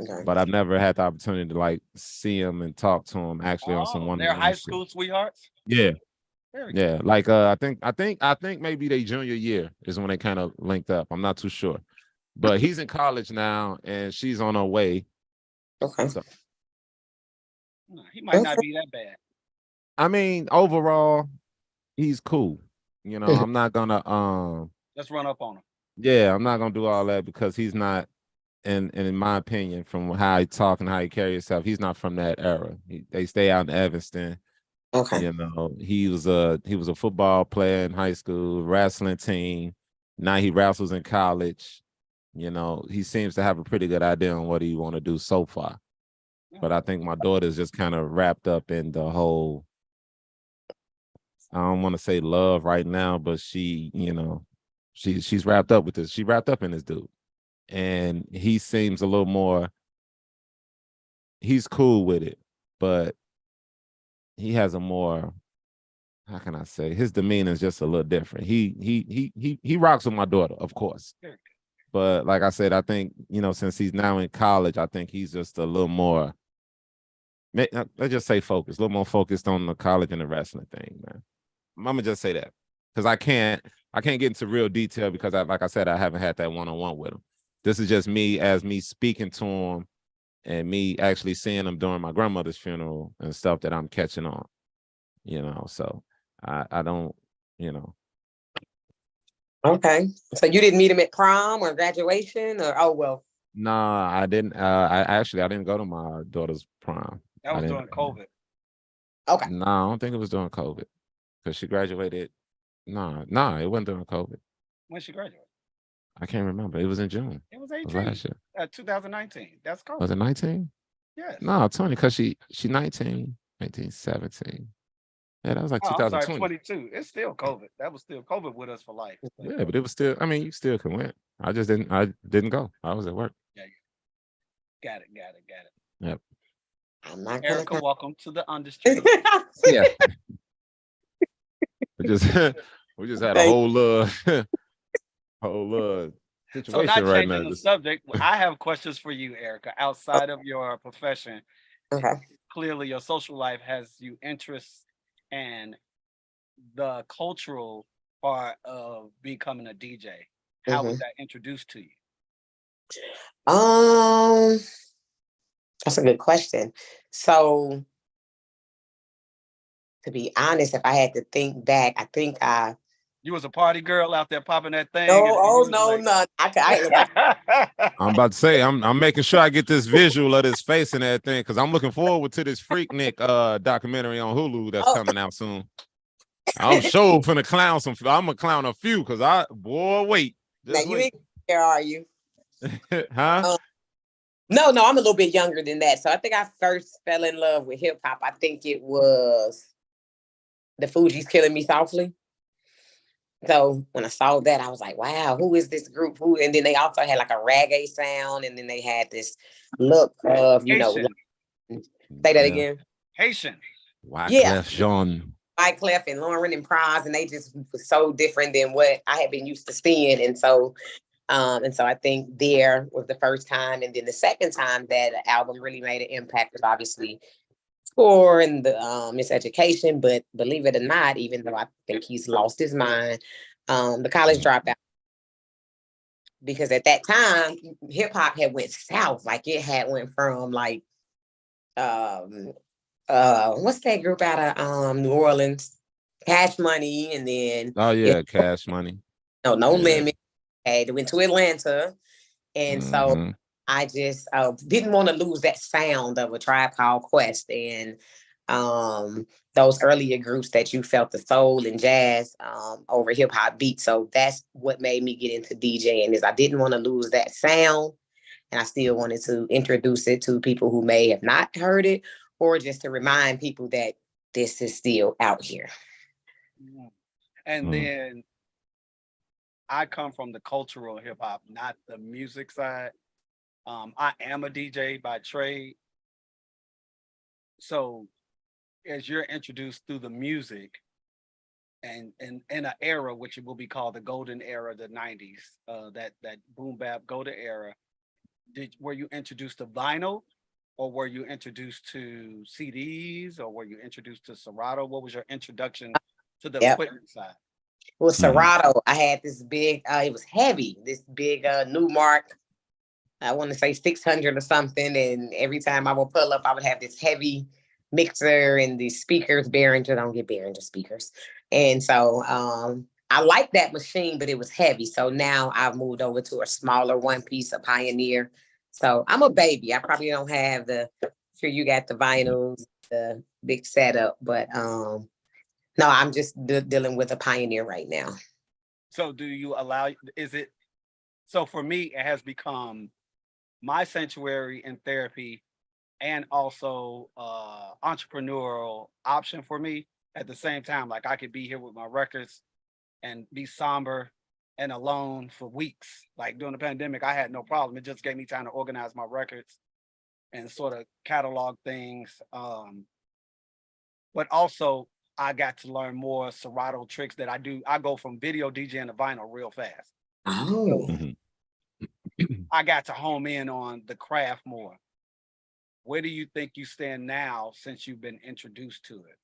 Okay. But I've never had the opportunity to like see him and talk to him actually on some one. They're high school sweethearts. Yeah. Very Yeah. Like I think maybe their junior year is when they kind of linked up. I'm not too sure. But he's in college now and she's on her way. Okay. So, he might not be that bad. I mean, overall, he's cool. You know, I'm not gonna Let's run up on him. Yeah, I'm not gonna do all that because he's not and in my opinion, from how he talk and how he carry himself, he's not from that era. They stay out in Evanston. Okay. You know, he was a football player in high school, wrestling team. Now he wrestles in college. You know, he seems to have a pretty good idea on what he want to do so far. But I think my daughter's just kind of wrapped up in the whole, I don't want to say love right now, but she, you know, she's wrapped up with this. She wrapped up in this dude. And he seems a little more, he's cool with it, but he has a more, how can I say, his demeanor is just a little different. He rocks with my daughter, of course. But like I said, I think, you know, since he's now in college, I think he's just a little more, let's just say focused, a little more focused on the college and the wrestling thing, man. I'm gonna just say that because I can't get into real detail because like I said, I haven't had that one-on-one with him. This is just me speaking to him and me actually seeing him during my grandmother's funeral and stuff that I'm catching on, you know. So I don't, you know. Okay. So you didn't meet him at prom or graduation or Nah, I didn't. I didn't go to my daughter's prom. That was during COVID. Okay. No, I don't think it was during COVID because she graduated. No, it wasn't during COVID. When she graduated? I can't remember. It was in June. It was 18. Last year. 2019. That's COVID. Was it 19? Yes. No, 20, because she 19, 17. Yeah, that was like 2020. I'm sorry, 22. It's still COVID. That was still COVID with us for life. Yeah, but it was still, I mean, you still can win. I didn't go. I was at work. Yeah. Got it. Yep. I'm not Erica, welcome to the UnDustry. Yeah. we just had a whole situation So not right changing now. the subject, I have questions for you, Erica. Outside of your profession, Okay. clearly your social life has you interested in the cultural part of becoming a DJ. How was that introduced to you? That's a good question. So, to be honest, if I had to think back, I think You was a party girl out there popping that thing. no. I'm about to say, I'm making sure I get this visual of this face and everything because I'm looking forward to this Freaknik documentary on Hulu that's coming out soon. I'm sure finna clown some. I'm gonna clown a few because wait. Now you ain't here, are you? Huh? No, I'm a little bit younger than that. So I think I first fell in love with hip hop. I think it was the Fugees' Killing Me Softly. So when I saw that, I was like, wow, who is this group? Who? And then they also had like a reggae sound, and then they had this look of, Haitian, say that Yeah. again. Haitian. Yeah. Wyclef Jean. Wyclef and Lauren and Praz, and they just was so different than what I had been used to seeing. And so I think there was the first time. And then the second time that an album really made an impact was obviously Score and the Miseducation. But believe it or not, even though I think he's lost his mind, the College Dropout. Because at that time, hip hop had went south. Like it had went from like what's that group out of New Orleans? Cash Money, and then Oh yeah, Cash Money. No Yeah. Limit. They went to Atlanta. And so Mhm. I just didn't want to lose that sound of A Tribe Called Quest and those earlier groups that you felt the soul and jazz over hip hop beats. So that's what made me get into DJing, is I didn't want to lose that sound, and I still wanted to introduce it to people who may have not heard it, or just to remind people that this is still out here. And then I come from the cultural hip hop, not the music side. I am a DJ by trade. So as you're introduced through the music and in an era which will be called the golden era, the 90s, that boom bap golden era, were you introduced to vinyl, or were you introduced to CDs, or were you introduced to Serato? What was your introduction to the equipment side? Well, Serato, I had this big, it was heavy, this big Newmark, I want to say 600 or something. And every time I would pull up, I would have this heavy mixer and these speakers, Behringer, don't get Behringer speakers. And so I liked that machine, but it was heavy. So now I've moved over to a smaller one piece, a Pioneer. So I'm a baby. I probably don't have sure you got the vinyls, the big setup, but no, I'm just dealing with a Pioneer right now. So do you allow, so for me, it has become my sanctuary in therapy and also entrepreneurial option for me at the same time. Like I could be here with my records and be somber and alone for weeks. Like during the pandemic, I had no problem. It just gave me time to organize my records and sort of catalog things. But also I got to learn more Serato tricks that I do. I go from video DJing to vinyl real fast. Oh. I got to home in on the craft more. Where do you think you stand now since you've been introduced to it?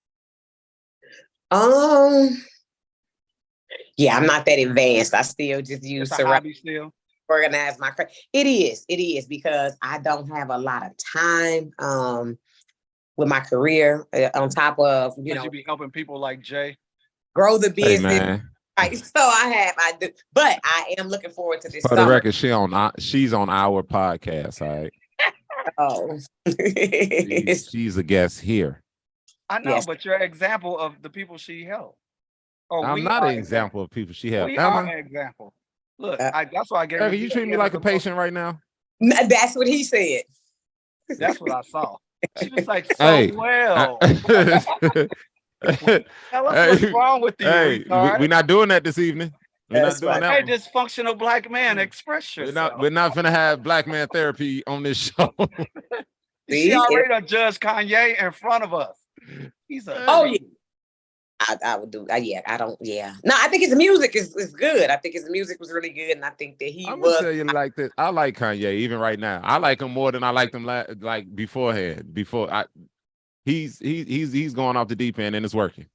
Yeah, I'm not that advanced. I still just use It's a hobby still. Organize my craft. It is because I don't have a lot of time with my career on top of You be helping people like Jay grow the business. Hey, man. Right. So I do, but I am looking forward to this. For the record, she's on our podcast. All right. Oh, she's a guest here. I know, but you're an example of the people she helped. I'm not an example of people she helped. We are an example. Look, that's why I gave you treat me like a patient right now. That's what he said. That's what I saw. She was like, well. Tell us what's wrong with you. Hey, we're not doing that this evening. We're not doing that. Hey, dysfunctional black man, express yourself. We're not finna have black man therapy on this show. She already done judged Kanye in front of us. He's a yeah. I would do. Yeah, I don't. Yeah, no, I think his music is good. I think his music was really good, and I think that I'm gonna tell you like this. I like Kanye even right now. I like him more than I liked him like beforehand. He's going off the deep end and it's working.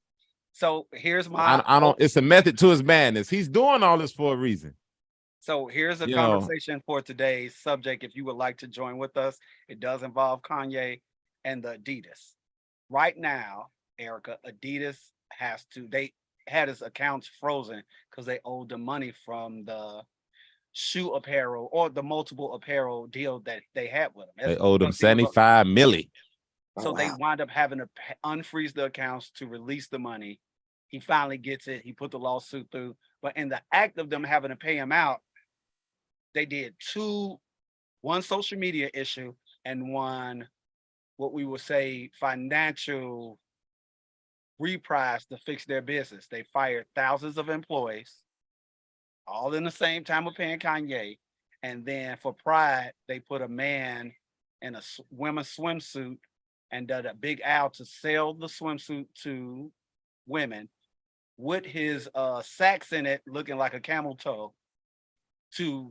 So here's my. I don't. It's a method to his madness. He's doing all this for a reason. So here's a conversation for today's subject. If you would like to join with us, it does involve Kanye and the Adidas. Right now, Erica, Adidas they had his accounts frozen because they owed the money from the shoe apparel or the multiple apparel deal that they had with him. They owed him $75 million. So they wind up having to unfreeze the accounts to release the money. He finally gets it. He put the lawsuit through. But in the act of them having to pay him out, they did one social media issue and one, what we would say, financial reprised to fix their business. They fired thousands of employees, all in the same time of paying Kanye. And then for Pride, they put a man in a women's swimsuit and did a big out to sell the swimsuit to women with his sacks in it looking like a camel toe to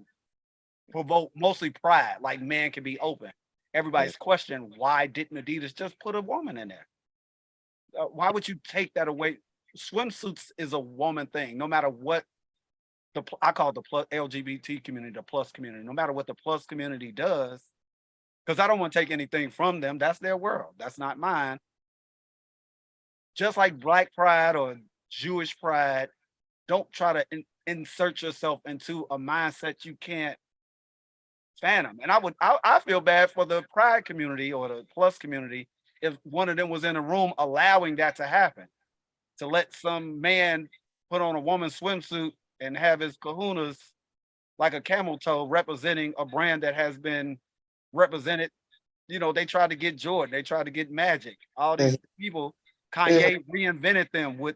provoke mostly pride, like man can be open. Everybody's questioning, why didn't Adidas just put a woman in there? Why would you take that away? Swimsuits is a woman thing, no matter what I call the plus LGBT community, the plus community, no matter what the plus community does, because I don't want to take anything from them. That's their world. That's not mine. Just like Black pride or Jewish pride, don't try to insert yourself into a mindset you can't fathom. And I feel bad for the pride community or the plus community if one of them was in a room allowing that to happen, to let some man put on a woman's swimsuit and have his kahunas like a camel toe representing a brand that has been represented. You know, they tried to get Jordan, they tried to get Magic. All these people, Kanye reinvented them with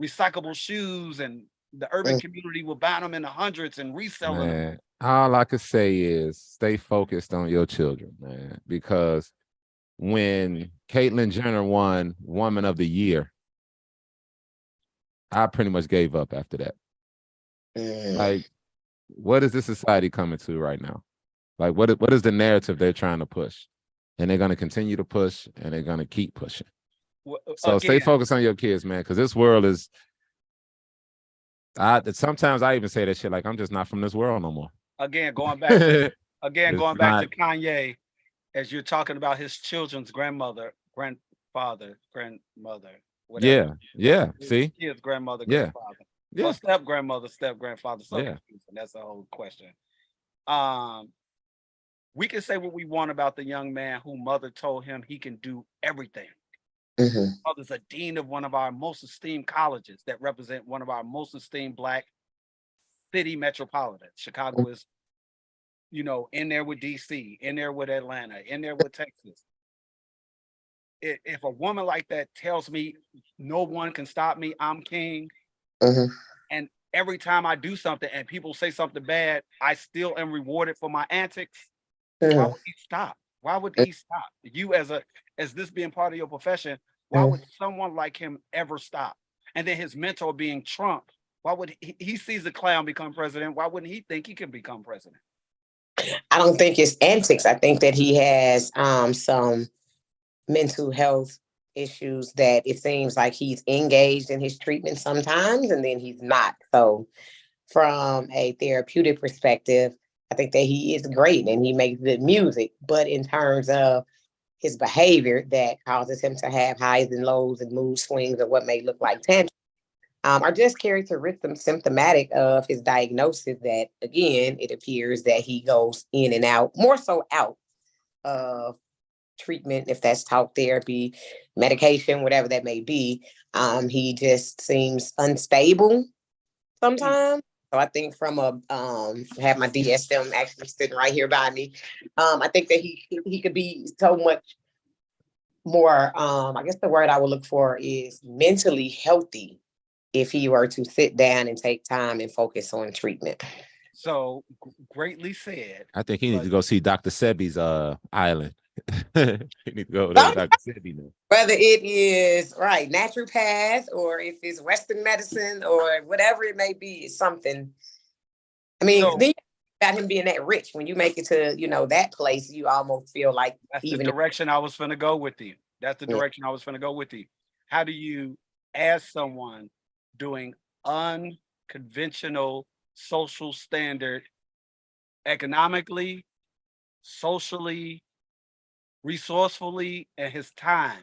recyclable shoes, and the urban community will buy them in the hundreds and reselling them. All I could say is stay focused on your children, man, because when Caitlyn Jenner won Woman of the Year, I pretty much gave up after that. Like, what is this society coming to right now? Like, what is the narrative they're trying to push? And they're going to continue to push, and they're going to keep pushing. So stay focused on your kids, man, because this world is, sometimes I even say that shit, like, I'm just not from this world no more. Again, going back to Kanye, as you're talking about his children's grandmother, grandfather, grandmother, whatever. Yeah. See? His grandmother, Yeah. grandfather. Yeah. Well, step grandmother, step grandfather. So Yeah. that's the whole question. We can say what we want about the young man who mother told him he can do everything. Mother's a dean of one of our most esteemed colleges that represent one of our most esteemed Black city metropolitans. Chicago is, you know, in there with DC, in there with Atlanta, in there with Texas. If a woman like that tells me no one can stop me, I'm king, and every time I do something and people say something bad, I still am rewarded for my antics, why would he stop? Why would he stop? You as this being part of your profession, why would someone like him ever stop? And then his mentor being Trump, why would he sees a clown become president? Why wouldn't he think he can become president? I don't think it's antics. I think that he has some mental health issues that it seems like he's engaged in his treatment sometimes and then he's not. So from a therapeutic perspective, I think that he is great and he makes good music. But in terms of his behavior that causes him to have highs and lows and mood swings or what may look like tantrums are just characteristics symptomatic of his diagnosis that, again, it appears that he goes in and out, more so out of treatment, if that's talk therapy, medication, whatever that may be. He just seems unstable sometimes. So I think from have my DSM actually sitting right here by me. I think that he could be so much more, I guess the word I would look for is mentally healthy if he were to sit down and take time and focus on treatment. So greatly said. I think he needs to go see Dr. Sebi's island. He need to go to Dr. Sebi now. Whether it is naturopath or if it's Western medicine or whatever it may be, it's something. I mean, then about him being that rich, when you make it to, that place, you almost feel like that's the direction I was finna go with you. That's the direction I was finna go with you. How do you, as someone doing unconventional social standard, economically, socially, resourcefully, and his time,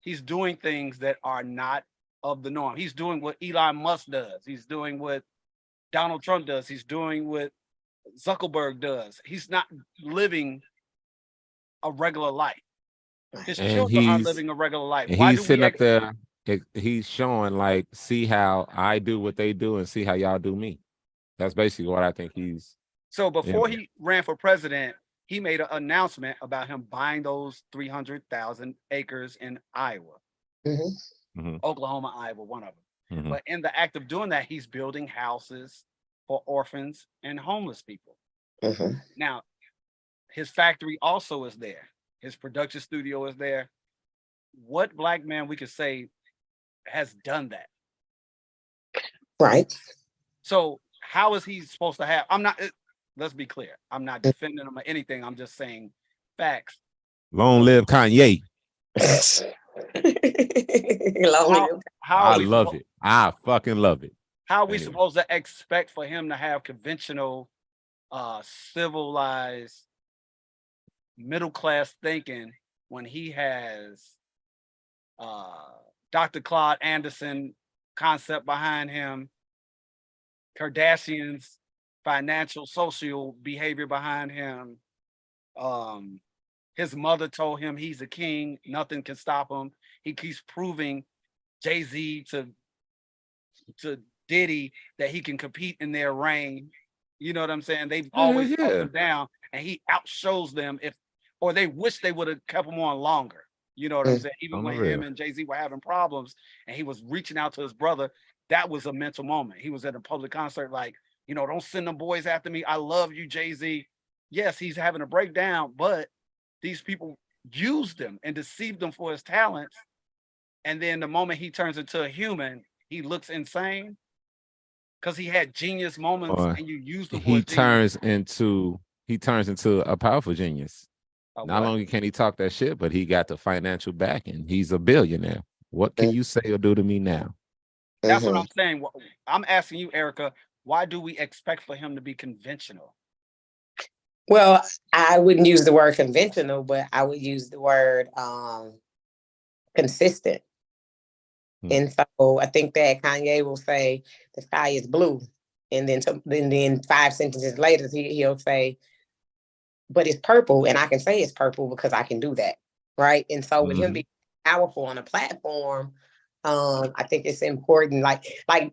he's doing things that are not of the norm. He's doing what Elon Musk does. He's doing what Donald Trump does. He's doing what Zuckerberg does. He's not living a regular life. His children are living a regular life. And he's sitting up there, he's showing like, see how I do what they do and see how y'all do me. That's basically what I think he's. So before he ran for president, he made an announcement about him buying those 300,000 acres in Iowa. Oklahoma, Iowa, one of them. Mhm. But in the act of doing that, he's building houses for orphans and homeless people. Mhm. Now, his factory also is there. His production studio is there. What black man we could say has done that? Right. So how is he supposed to have? I'm not. Let's be clear. I'm not defending him or anything. I'm just saying facts. Long live Kanye. Long How, live. how I are we love suppo- it. I fucking love it. How are we Anyway. supposed to expect for him to have conventional, civilized, middle class thinking when he has Dr. Claude Anderson concept behind him, Kardashian's financial social behavior behind him? His mother told him he's a king, nothing can stop him. He keeps proving Jay-Z to Diddy that he can compete in their reign. You know what I'm saying? They've always yeah. put him down, and he outshows them or they wish they would have kept him on longer. You know what I'm saying? Even On the when real. him and Jay-Z were having problems and he was reaching out to his brother, that was a mental moment. He was at a public concert like, don't send them boys after me. I love you, Jay-Z. Yes, he's having a breakdown, but these people used him and deceived him for his talents. And then the moment he turns into a human, he looks insane because he had genius moments Or and you used him for he a genius. turns into a powerful genius. Not What? only can he talk that shit, but he got the financial backing. He's a billionaire. What can you say or do to me now? That's what I'm saying. I'm asking you, Erica, why do we expect for him to be conventional? Well, I wouldn't use the word conventional, but I would use the word consistent. And so I think that Kanye will say the sky is blue, and then 5 sentences later he'll say, but it's purple, and I can say it's purple because I can do that, right? And so with him being powerful on a platform, I think it's important. Like,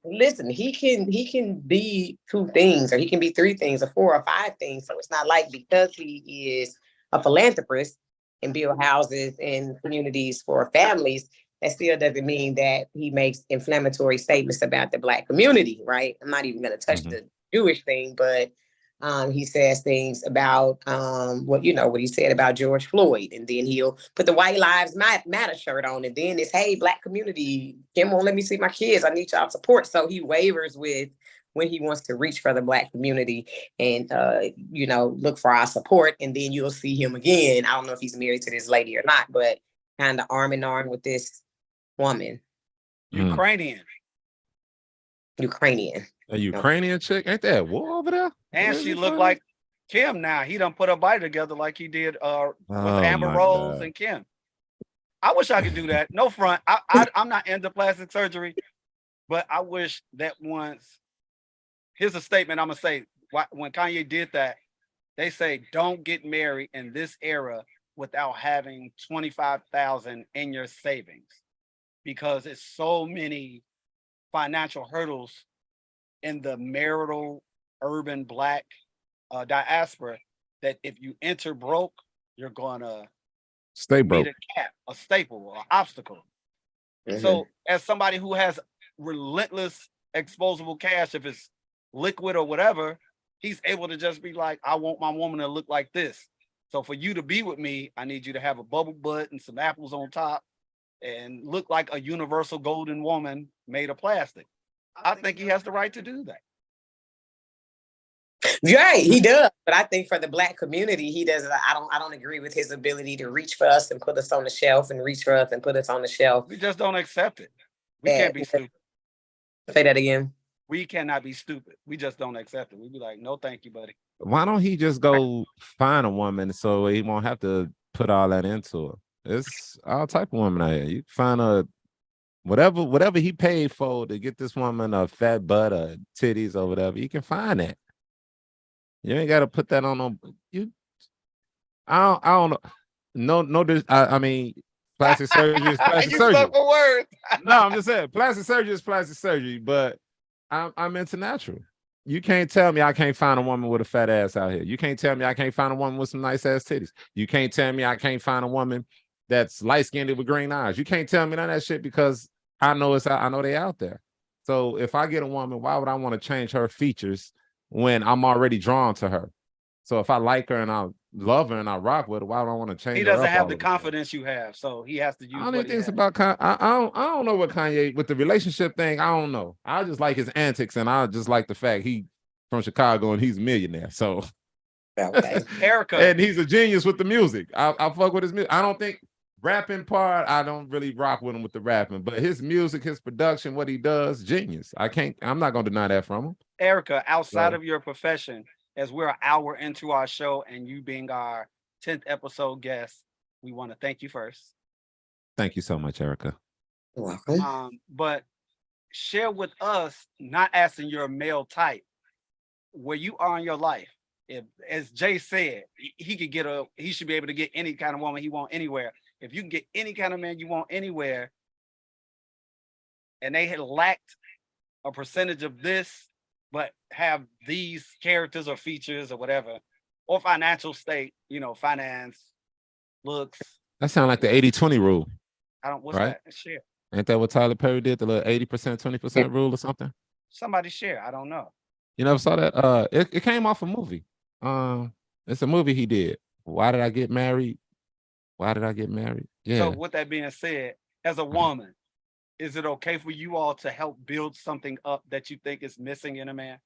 listen, he can be two things, or he can be three things, or four or five things. So it's not like because he is a philanthropist and build houses and communities for families, that still doesn't mean that he makes inflammatory statements about the Black community, right? I'm not even going to touch the Jewish thing, but he says things about what he said about George Floyd, and then he'll put the White Lives Matter shirt on, and then it's, hey, Black community, Kim won't let me see my kids. I need y'all support. So he wavers with when he wants to reach for the Black community and look for our support, and then you'll see him again. I don't know if he's married to this lady or not, but kind of arm in arm with this woman. Ukrainian. A Ukrainian chick? Ain't that war over there? And she looked like Kim now. He done put her body together like he did with Amber Rose and Kim. I wish I could do that. No front. I'm not into plastic surgery, but I wish that once. Here's a statement I'm going to say. When Kanye did that, they say, don't get married in this era without having 25,000 in your savings, because it's so many financial hurdles in the marital urban Black diaspora that if you enter broke, you're gonna stay broke. meet a cap, a staple, or obstacle. So as somebody who has relentless exposable cash, if it's liquid or whatever, he's able to just be like, I want my woman to look like this. So for you to be with me, I need you to have a bubble butt and some apples on top and look like a universal golden woman made of plastic. I think he has the right to do that. Right, he does. But I think for the Black community, he does. I don't agree with his ability to reach for us and put us on the shelf, and reach for us and put us on the shelf. We just don't accept it. We can't be stupid. Say that again. We cannot be stupid. We just don't accept it. We be like, no, thank you, buddy. Why don't he just go find a woman so he won't have to put all that into her? It's all type of women out here. You find a whatever he paid for to get this woman a fat butt or titties or whatever, you can find that. You ain't got to put that on you. I don't know. No, I mean, plastic surgery is plastic surgery. For words. No, I'm just saying, plastic surgery is plastic surgery, but I'm into natural. You can't tell me I can't find a woman with a fat ass out here. You can't tell me I can't find a woman with some nice ass titties. You can't tell me I can't find a woman that's light skinned with green eyes. You can't tell me none of that shit because I know I know they out there. So if I get a woman, why would I want to change her features when I'm already drawn to her? So if I like her and I love her and I rock with her, why would I want to change He her doesn't up have all the of a sudden? confidence you have, so he has to I use don't what even he think it's has. about I don't know what Kanye with the relationship thing. I don't know. I just like his antics, and I just like the fact he from Chicago and he's a millionaire. So Okay. Erica, and he's a genius with the music. I fuck with his music. I don't think rapping part, I don't really rock with him with the rapping, but his music, his production, what he does, genius. I'm not gonna deny that from him. Erica, outside So of your profession, as we're an hour into our show and you being our 10th episode guest, we want to thank you first. thank you so much, Erica. You're welcome. But share with us, not asking your male type, where you are in your life. If, as Jay said, he could he should be able to get any kind of woman he want anywhere. If you can get any kind of man you want anywhere, and they had lacked a percentage of this, but have these characters or features or whatever, or financial state, finance, looks. That sounds like the 80-20 rule, What's right? that? Share. Ain't that what Tyler Perry did? The little 80%, 20% rule or something? Somebody share. I don't know. You never saw that? It came off a movie. It's a movie he did. Why did I get married? Why did I get married? Yeah. So with that being said, as a woman, is it okay for you all to help build something up that you think is missing in a man?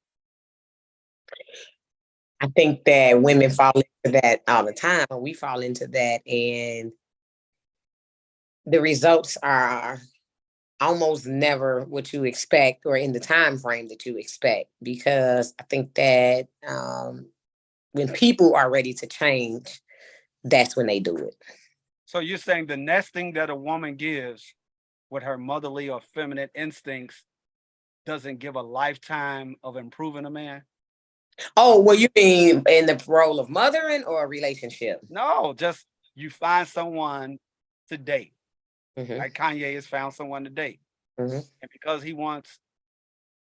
I think that women fall into that all the time, and we fall into that, and the results are almost never what you expect or in the time frame that you expect, because I think that when people are ready to change, that's when they do it. So you're saying the nesting that a woman gives with her motherly or feminine instincts doesn't give a lifetime of improving a man? Oh, well, you mean in the role of mothering or a relationship? No, just you find someone to date. Mhm. Like Kanye has found someone to date. Mhm. And because he wants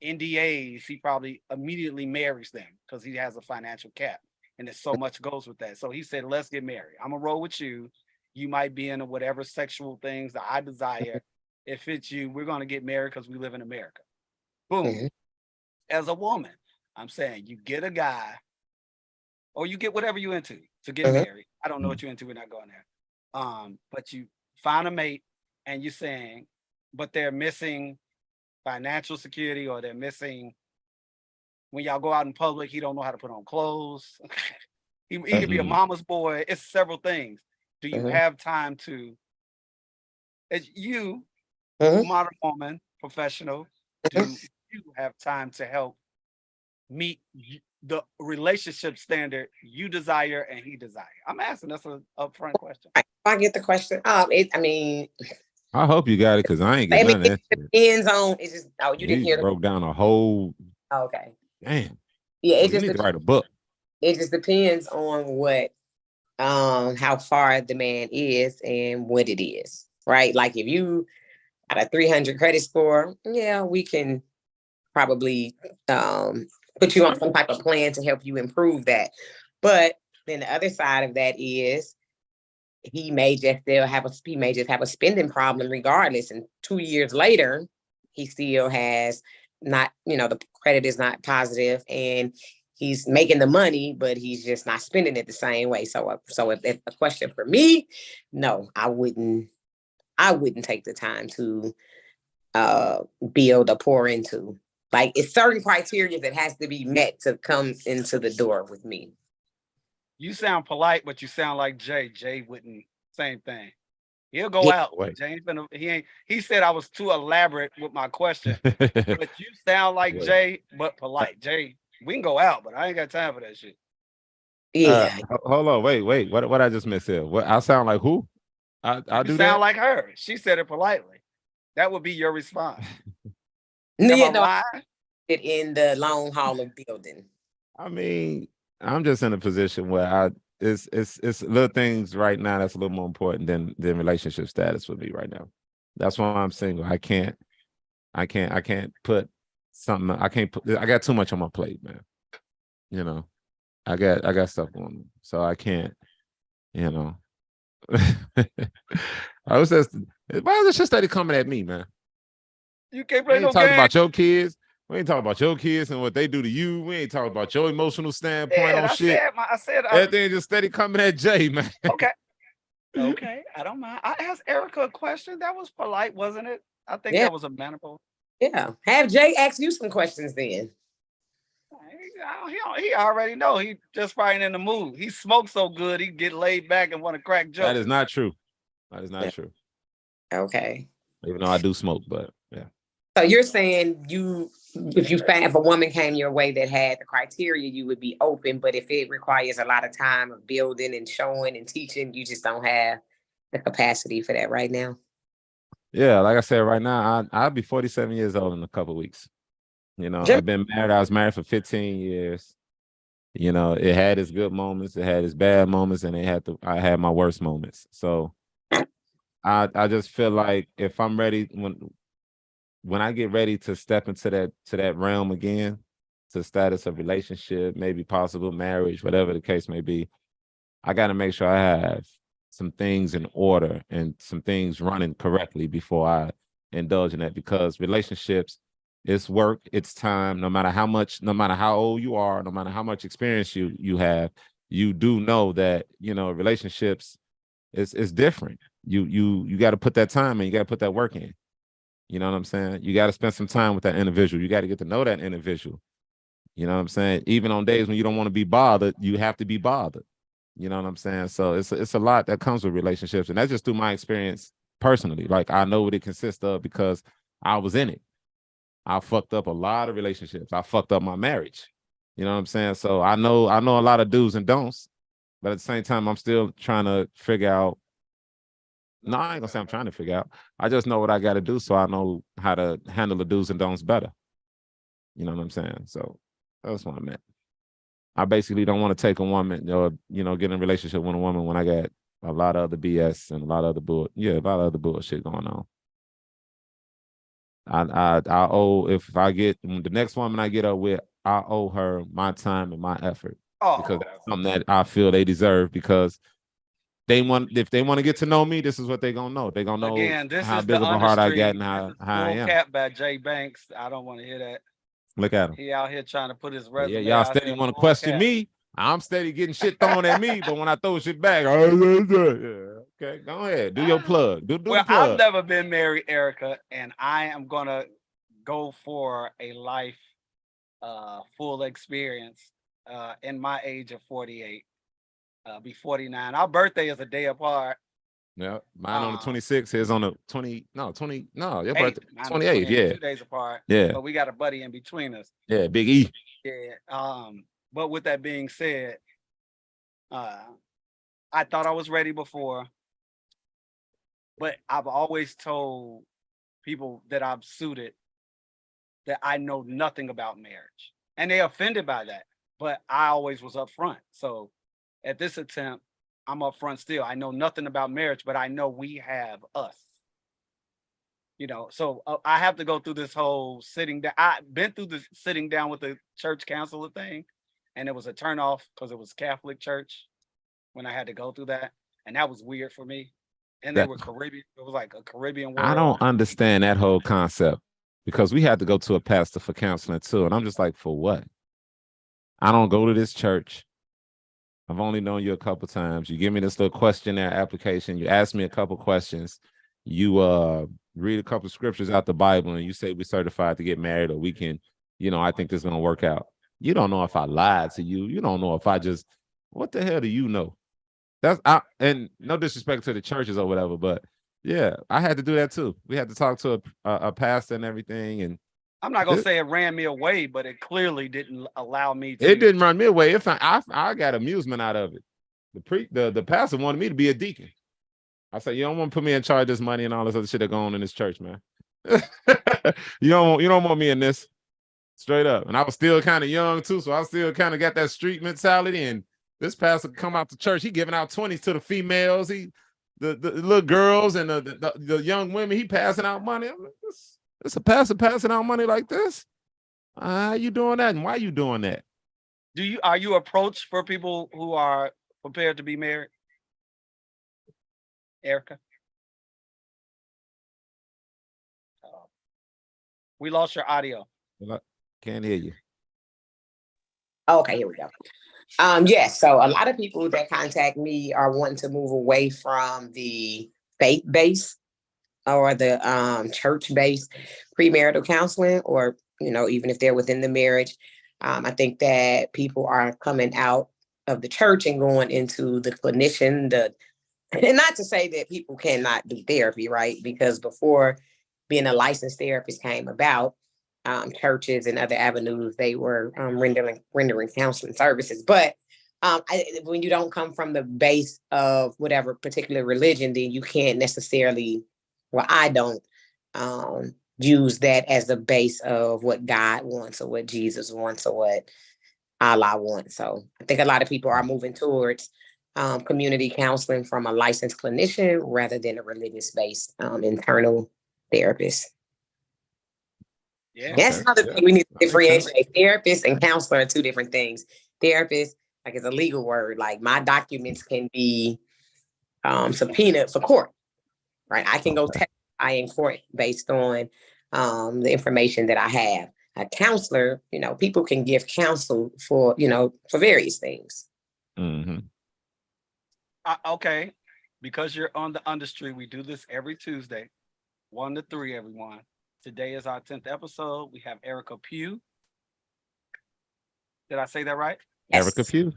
NDAs, he probably immediately marries them because he has a financial cap. And there's so much goes with that. So he said, let's get married. I'm gonna roll with you. You might be into whatever sexual things that I desire. If it's you, we're gonna get married because we live in America. Boom. Mhm. As a woman, I'm saying you get a guy, or you get whatever you're into to get Mhm. married. I don't know what you're into. We're not going there. But you find a mate, and you're saying, but they're missing financial security, or they're missing when y'all go out in public. He don't know how to put on clothes. he could be a mama's boy. It's several things. Do you have time to, as you, modern woman, professional, do you have time to help meet the relationship standard you desire and he desire? I'm asking. That's an upfront question. I get the question. I hope you got it, because I ain't getting none of that. It depends on. It's just you didn't He hear broke down a whole. Okay. Damn. Yeah, You need to write a book. It just depends on what, how far the man is and what it is, right? Like if you got a 300 credit score, yeah, we can probably put you on some type of plan to help you improve that. But then the other side of that is he may just have a spending problem regardless. And 2 years later, he still has not, the credit is not positive and he's making the money, but he's just not spending it the same way. So if a question for me, no, I wouldn't take the time to build or pour into. Like, it's certain criteria that has to be met to come into the door with me. You sound polite, but you sound like Jay. Jay wouldn't. Same thing. He'll go out. Jay ain't. He said I was too elaborate with my question, but you sound like Jay, but polite. Jay, we can go out, but I ain't got time for that shit. Yeah. Hold on. Wait. What I just missed here? What I sound like? Who? I you do sound that? like her. She said it politely. That would be your response. It in the long haul of building. I mean, I'm just in a position where it's little things right now that's a little more important than relationship status for me right now. That's why I'm single. I can't put something. I got too much on my plate, man. I got stuff going on, so I can't. I was just, why is this shit steady coming at me, man? You can't We play ain't no talking game. about your kids. We ain't talking about your kids and what they do to you. We ain't talking about your emotional standpoint on I shit. said, Everything just steady coming at Jay, man. okay. Okay, I don't mind. I asked Erica a question. That was polite, wasn't it? I think Yeah. that was amenable. Yeah. Have Jay ask you some questions then. He already know. He just probably ain't in the mood. He smokes so good, he get laid back and want to crack jokes. That is not true. That is not true. Okay. Even though I do smoke, but yeah. So you're saying if a woman came your way that had the criteria, you would be open, but if it requires a lot of time of building and showing and teaching, you just don't have the capacity for that right now. Yeah, like I said, right now, I'll be 47 years old in a couple of weeks. You know, I've been married. I was married for 15 years. You know, it had its good moments, it had its bad moments, and I had my worst moments. So I just feel like if I'm ready, when I get ready to step into that realm again, to status of relationship, maybe possible marriage, whatever the case may be, I got to make sure I have some things in order and some things running correctly before I indulge in that, because relationships, it's work, it's time. No matter how old you are, no matter how much experience you have, you do know that, you know, relationships is different. You got to put that time in, you got to put that work in. You know what I'm saying? You got to spend some time with that individual. You got to get to know that individual. You know what I'm saying? Even on days when you don't want to be bothered, you have to be bothered. You know what I'm saying? So it's a lot that comes with relationships, and that's just through my experience personally. Like, I know what it consists of because I was in it. I fucked up a lot of relationships. I fucked up my marriage. You know what I'm saying? So I know a lot of do's and don'ts, but at the same time, I'm still trying to figure out. No, I ain't gonna say I'm trying to figure out. I just know what I got to do, so I know how to handle the do's and don'ts better. You know what I'm saying? So that's what I meant. I basically don't want to take a woman or, you know, get in a relationship with a woman when I got a lot of other BS and a lot of other bullshit going on. I owe, if I get the next woman I get up with, I owe her my time and my effort, because that's something that I feel they deserve, because if they want to get to know me, this is what they're gonna know. They're gonna know Again, this how is big the of a heart I UnDustry. got and how I Full am. cap by Jay Banks. I don't want to hear that. Look at him. He out here trying to put his Yeah, resume y'all out steady there want to full question cap. me. I'm steady getting shit thrown at me, but when I throw shit back, okay, go ahead, do your plug. Do Well, the plug. I've never been married, Erica, and I am gonna go for a life full experience in my age of 48. Be 49. Our birthday is a day apart. Yeah, mine on the 26th. His on the 20. No, 20. No, your birthday 28th. 28th. Yeah, 2 days apart. yeah, But we got a buddy in between us. yeah. Big E. Yeah. But with that being said, I thought I was ready before, but I've always told people that I'm suited that I know nothing about marriage, and they offended by that. But I always was upfront. So at this attempt, I'm upfront still. I know nothing about marriage, but I know we have us. You know, so I have to go through this whole sitting down. I've been through this sitting down with the church counselor thing, and it was a turnoff because it was Catholic church when I had to go through that, and that was weird for me. And they were Caribbean. It was like a Caribbean world. I don't understand that whole concept, because we had to go to a pastor for counseling too, and I'm just like, for what? I don't go to this church. I've only known you a couple times. You give me this little questionnaire application. You ask me a couple questions. You read a couple scriptures out the Bible, and you say we're certified to get married, or we can, you know, I think this is gonna work out. You don't know if I lied to you. You don't know if I just, what the hell do you know? And no disrespect to the churches or whatever, but yeah, I had to do that too. We had to talk to a pastor and everything, and I'm not gonna say it ran me away, but it clearly didn't allow me to. it didn't run me away. I got amusement out of it. The pastor wanted me to be a deacon. I said, you don't want to put me in charge of this money and all this other shit that go on in this church, man. you don't want me in this, straight up. And I was still kind of young too, so I still kind of got that street mentality. And this pastor come out to church, he giving out 20s to the females, the little girls and the young women, he passing out money. I'm like, this a pastor passing out money like this? How you doing that, and why you doing that? Are you approached for people who are prepared to be married, Erica? We lost your audio. Can't hear you. Okay, here we go. Yes, so a lot of people that contact me are wanting to move away from the faith base or the church based premarital counseling, or even if they're within the marriage. I think that people are coming out of the church and going into the clinician, and not to say that people cannot do therapy, right? Because before being a licensed therapist came about, churches and other avenues, they were rendering counseling services. But when you don't come from the base of whatever particular religion, then you can't necessarily, well, I don't use that as the base of what God wants or what Jesus wants or what Allah wants. So I think a lot of people are moving towards community counseling from a licensed clinician rather than a religious-based internal therapist. Yeah. That's another thing we need to differentiate. Therapist and counselor are two different things. Therapist, like, is a legal word. Like, my documents can be subpoenaed for court, right? I can go testify in court based on the information that I have. A counselor, people can give counsel for various things. Mm-hmm. Okay. Because you're on the UnDustry, we do this every Tuesday, 1 to 3, everyone. Today is our 10th episode. We have Erica Pugh. Did I say that right? Yes. Erica Pugh.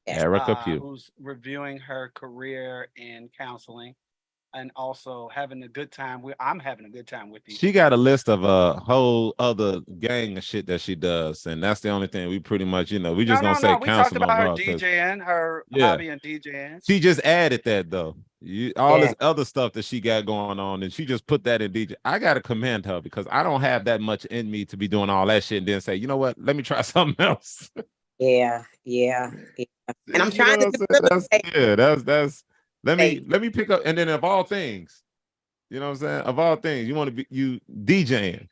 Yes. Erica Pugh. Who's reviewing her career in counseling and also having a good time. I'm having a good time with you. She got a list of a whole other gang of shit that she does, and that's the only thing we pretty much, we just gonna say We talked counsel about her overall, DJing, her hobby and DJing. She just added that though. This other stuff that she got going on, and she just put that in DJ. I gotta commend her because I don't have that much in me to be doing all that shit and then say, you know what, let me try something else. Yeah. And I'm trying to do that's let me pick up. And then of all things, you know what I'm saying? Of all things, you want to be you DJing.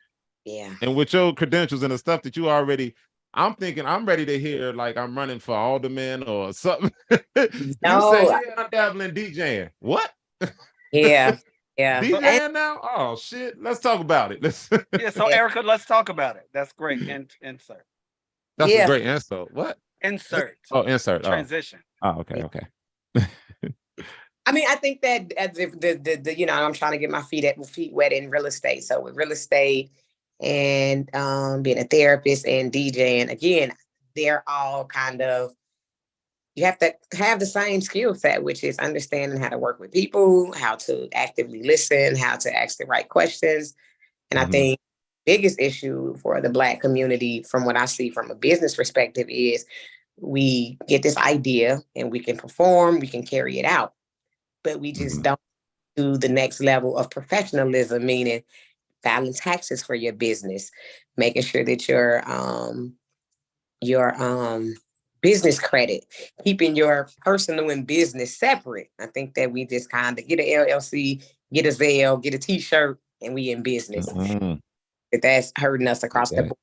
Yeah. And with your credentials and the stuff that you already, I'm thinking I'm ready to hear like I'm running for alderman or something. You say, hey, I'm dabbling DJing. What? Yeah. DJing now? Oh shit. Let's talk about it. So Erica, let's talk about it. That's great. Insert. That's a great answer. What? Insert. Oh, insert. Transition. Oh, okay. I mean, I think that as if the I'm trying to get my feet wet in real estate. So with real estate and being a therapist and DJing, again, they're all kind of, you have to have the same skill set, which is understanding how to work with people, how to actively listen, how to ask the right questions. And I think the biggest issue for the Black community, from what I see from a business perspective, is we get this idea and we can perform, we can carry it out, but we just don't do the next level of professionalism, meaning filing taxes for your business, making sure that your business credit, keeping your personal and business separate. I think that we just kind of get an LLC, get a Zelle, get a T-shirt, and we in business. That's hurting us across the board.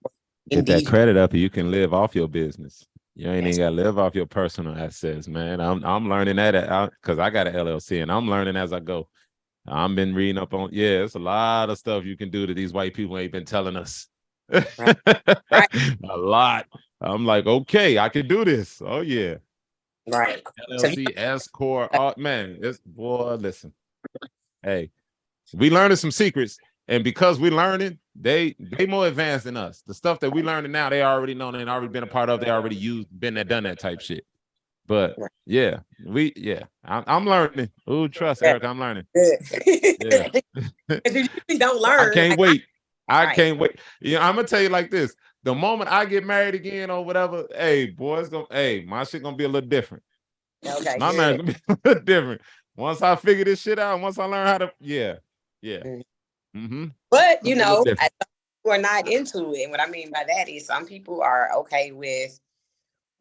Get that credit up, and you can live off your business. You ain't even got to live off your personal assets, man. I'm learning that because I got an LLC, and I'm learning as I go. I've been reading up on, it's a lot of stuff you can do that these white people ain't been telling us. Right. A lot. I'm like, okay, I can do this. Oh yeah. Right. LLC, S-Corp. Oh man, listen. Hey, we learning some secrets, and because we learning, they more advanced than us. The stuff that we learning now, they already know, they already been a part of, they already used, been there, done that type shit. But I'm learning. Ooh, trust Eric, I'm learning. Yeah. You don't learn. I can't wait. I can't wait. I'm gonna tell you like this. The moment I get married again or whatever, hey, boy, my shit gonna be a little different. Okay. My marriage gonna be a little different. Once I figure this shit out, once I learn how to, But we're not into it. And what I mean by that is some people are okay with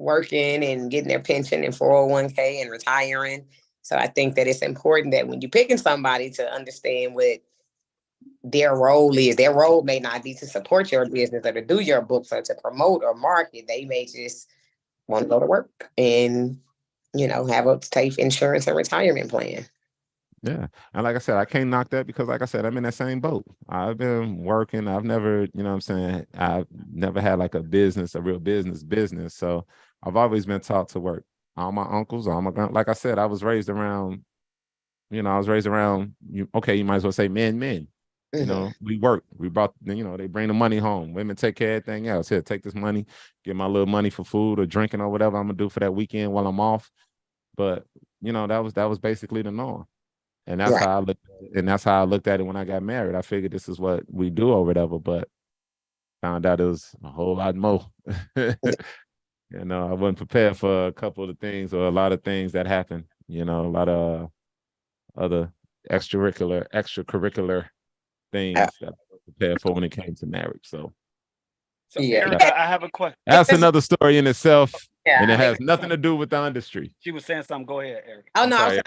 working and getting their pension and 401k and retiring. So I think that it's important that when you're picking somebody to understand what their role is. Their role may not be to support your business or to do your books or to promote or market. They may just want to go to work and, have a safe insurance and retirement plan. Yeah. And like I said, I can't knock that because like I said, I'm in that same boat. I've been working. I've never, you know what I'm saying? I've never had like a real business. So I've always been taught to work. All my uncles, all my like I said, I was raised around, you okay, you might as well say men. You know, we work. We brought, they bring the money home. Women take care of everything else. Here, take this money, get my little money for food or drinking or whatever I'm gonna do for that weekend while I'm off. But that was basically the norm. And that's Right. how I looked at it when I got married. I figured this is what we do or whatever, but found out it was a whole lot more. I wasn't prepared for a couple of the things or a lot of things that happened. A lot of other extracurricular things that I was prepared for when it came to marriage. So So Yeah. Erica, I have a question. that's another story in itself, Yeah, and it I mean, has nothing to do with the industry. She was saying something. Go ahead, Erica. oh no, I sorry. was,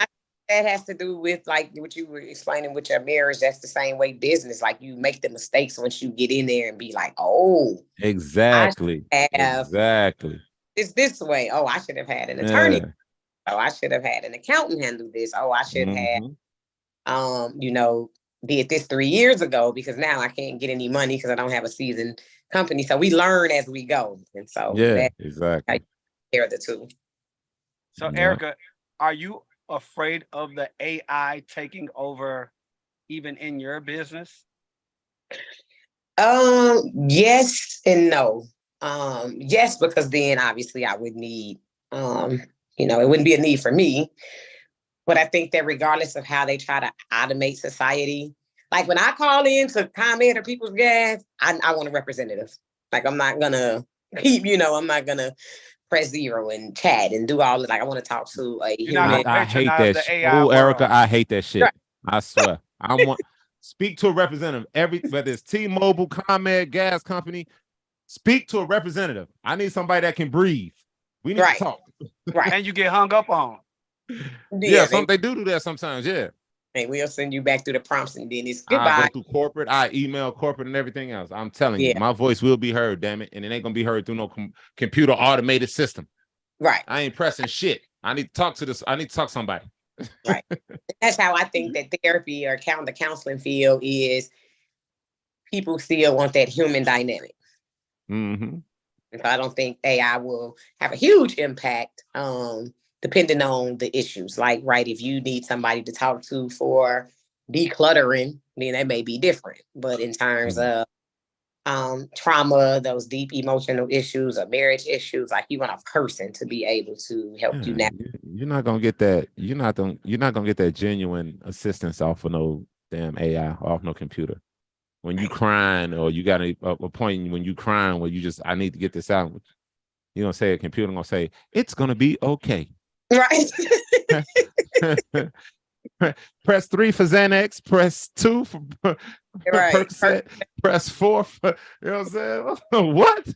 that has to do with like what you were explaining with your marriage. That's the same way business. Like you make the mistakes once you get in there and be like, oh, Exactly. I have Exactly. it's this way. Oh, I should have had an attorney. Yeah. Oh, I should have had an accountant handle this. Oh, I should have Mhm. did this 3 years ago because now I can't get any money because I don't have a seasoned company. So we learn as we go. And so Yeah, that's how exactly. you compare the two. So Yeah. Erica, are you afraid of the AI taking over even in your business? Yes and no. Yes, because then obviously I would need it wouldn't be a need for me. But I think that regardless of how they try to automate society, like when I call in to comment on people's gas, I want a representative. Like I'm not gonna I'm not gonna press zero and chat and do all of like I want to talk to a You're not human. gonna I hate patronize that. the AI Oh, world. Erica, I hate that shit. Right. I swear. I want speak to a representative. Whether it's T-Mobile, ComEd, gas company, speak to a representative. I need somebody that can breathe. We need to Right. talk. Right. And you get hung up on. Yeah, they they do that sometimes. Yeah. we'll send you back through the prompts and then it's I go goodbye. through corporate, I email corporate and everything else. I'm telling you, Yeah. my voice will be heard, damn it. And it ain't gonna be heard through no computer automated system. Right. I ain't pressing shit. I need to talk to somebody. Right. That's how I think that therapy or the counseling field is. People still want that human dynamic. Mm-hmm. And so I don't think AI will have a huge impact, depending on the issues. Like, right, if you need somebody to talk to for decluttering, then that may be different. But in terms of trauma, those deep emotional issues or marriage issues, like you want a person to be able to help you now. You're not gonna get that. You're not gonna get that genuine assistance off of no damn AI, off no computer. When you crying or you got a point when you crying where you just I need to get this out. You're gonna say a computer gonna say it's gonna be okay. Right. Press 3 for Xanax, press 2 for Percocet, press 4 for, you know what I'm saying? What?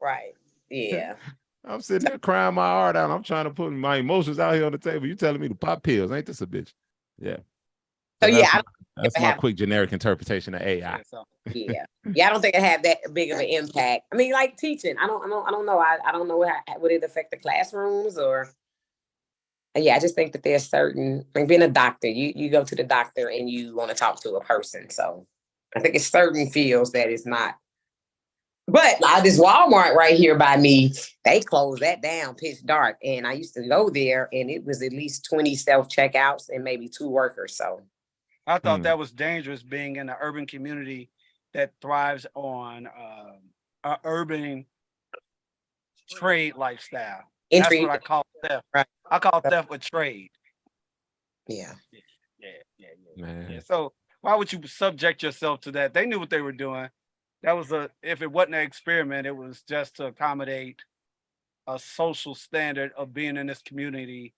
Right. Yeah. I'm sitting there crying my heart out. I'm trying to put my emotions out here on the table. You telling me to pop pills? Ain't this a bitch? Yeah. So that's my quick generic interpretation of AI. Yeah. I don't think it had that big of an impact. I mean, like teaching. I don't know. I don't know how would it affect the classrooms or. Yeah, I just think that there's certain, like being a doctor, you go to the doctor and you want to talk to a person. So I think it's certain fields that it's not. But this Walmart right here by me, they closed that down pitch dark. And I used to go there and it was at least 20 self-checkouts and maybe 2 workers. So I thought that was dangerous being in an urban community that thrives on an urban trade lifestyle. That's what I call theft. Right. I call theft a trade. Yeah. Yeah. So why would you subject yourself to that? They knew what they were doing. That was if it wasn't an experiment, it was just to accommodate a social standard of being in this community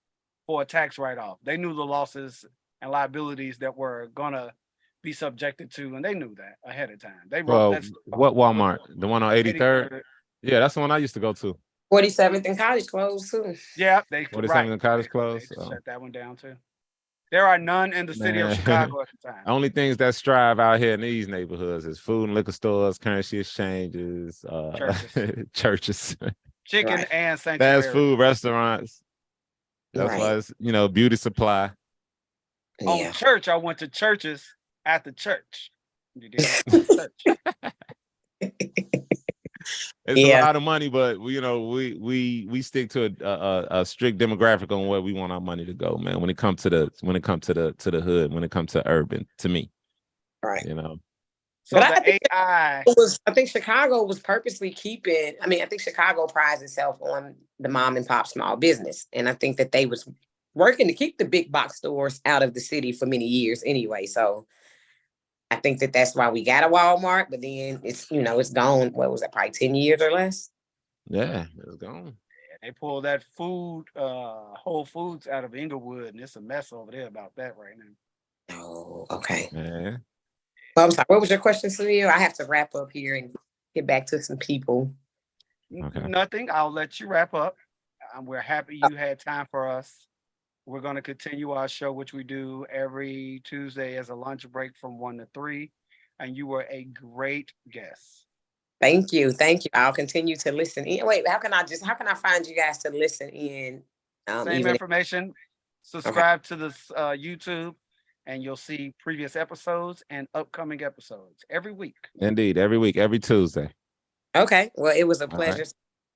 for a tax write-off. They knew the losses and liabilities that were gonna be subjected to, and they knew that ahead of time. They wrote that. What Walmart? The one on 83rd? Yeah, that's the one I used to go to. 47th and College closed too. Yeah, they 47th and College closed. They shut that one down too. There are none in the city of Chicago at the time. Only things that strive out here in these neighborhoods is food and liquor stores, currency exchanges, churches, chicken and sanctuary. fast food restaurants. That's why it's beauty supply. On Yeah. church, I went to churches at the church. You did church. It's a Yeah. lot of money, but we stick to a strict demographic on where we want our money to go, man. When it comes to the hood, when it comes to urban, to me, Right. So But the AI I think Chicago was purposely keeping, I think Chicago prides itself on the mom and pop small business. And I think that they was working to keep the big box stores out of the city for many years anyway. So I think that that's why we got a Walmart, but then it's gone. What was that, probably 10 years or less? Yeah, it's gone. they pulled that Whole Foods out of Inglewood, and it's a mess over there about that right now. Oh, okay. Yeah. Well, I'm sorry. What was your question, Sunil? I have to wrap up here and get back to some people. Okay. Nothing. I'll let you wrap up. We're happy you had time for us. We're going to continue our show, which we do every Tuesday as a lunch break from 1 to 3. And you were a great guest. Thank you. Thank you. I'll continue to listen in. Wait, how can I find you guys to listen in? Same information. Subscribe to this YouTube, and you'll see previous episodes and upcoming episodes every week. Indeed, every week, every Tuesday. Okay. Well, it was a pleasure, right.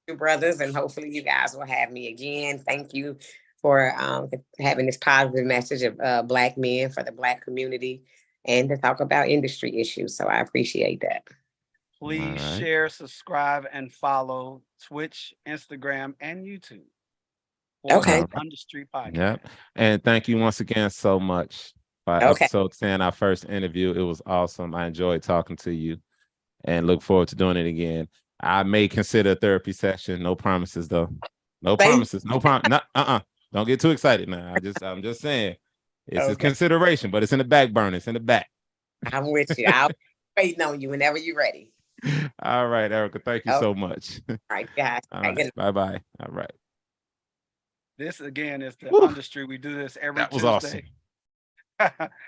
you brothers, and hopefully you guys will have me again. Thank you for having this positive message of Black men for the Black community and to talk about industry issues. So I appreciate that. Please share, subscribe, and follow Twitch, Instagram, and YouTube. Okay. The UnDustry podcast. Yep. And thank you once again so much for episode 10, our first interview. It was awesome. I enjoyed talking to you and look forward to doing it again. I may consider a therapy session. No promises, though. No promises. No promise. Don't get too excited now. I'm just saying it's a consideration, but it's in the back burner. It's in the back. I'm with you. I'll wait on you whenever you're ready. All right, Erica. Thank you so much. All right, guys. All right. Bye-bye. All right. This again is the UnDustry. We do this every Tuesday. That was awesome.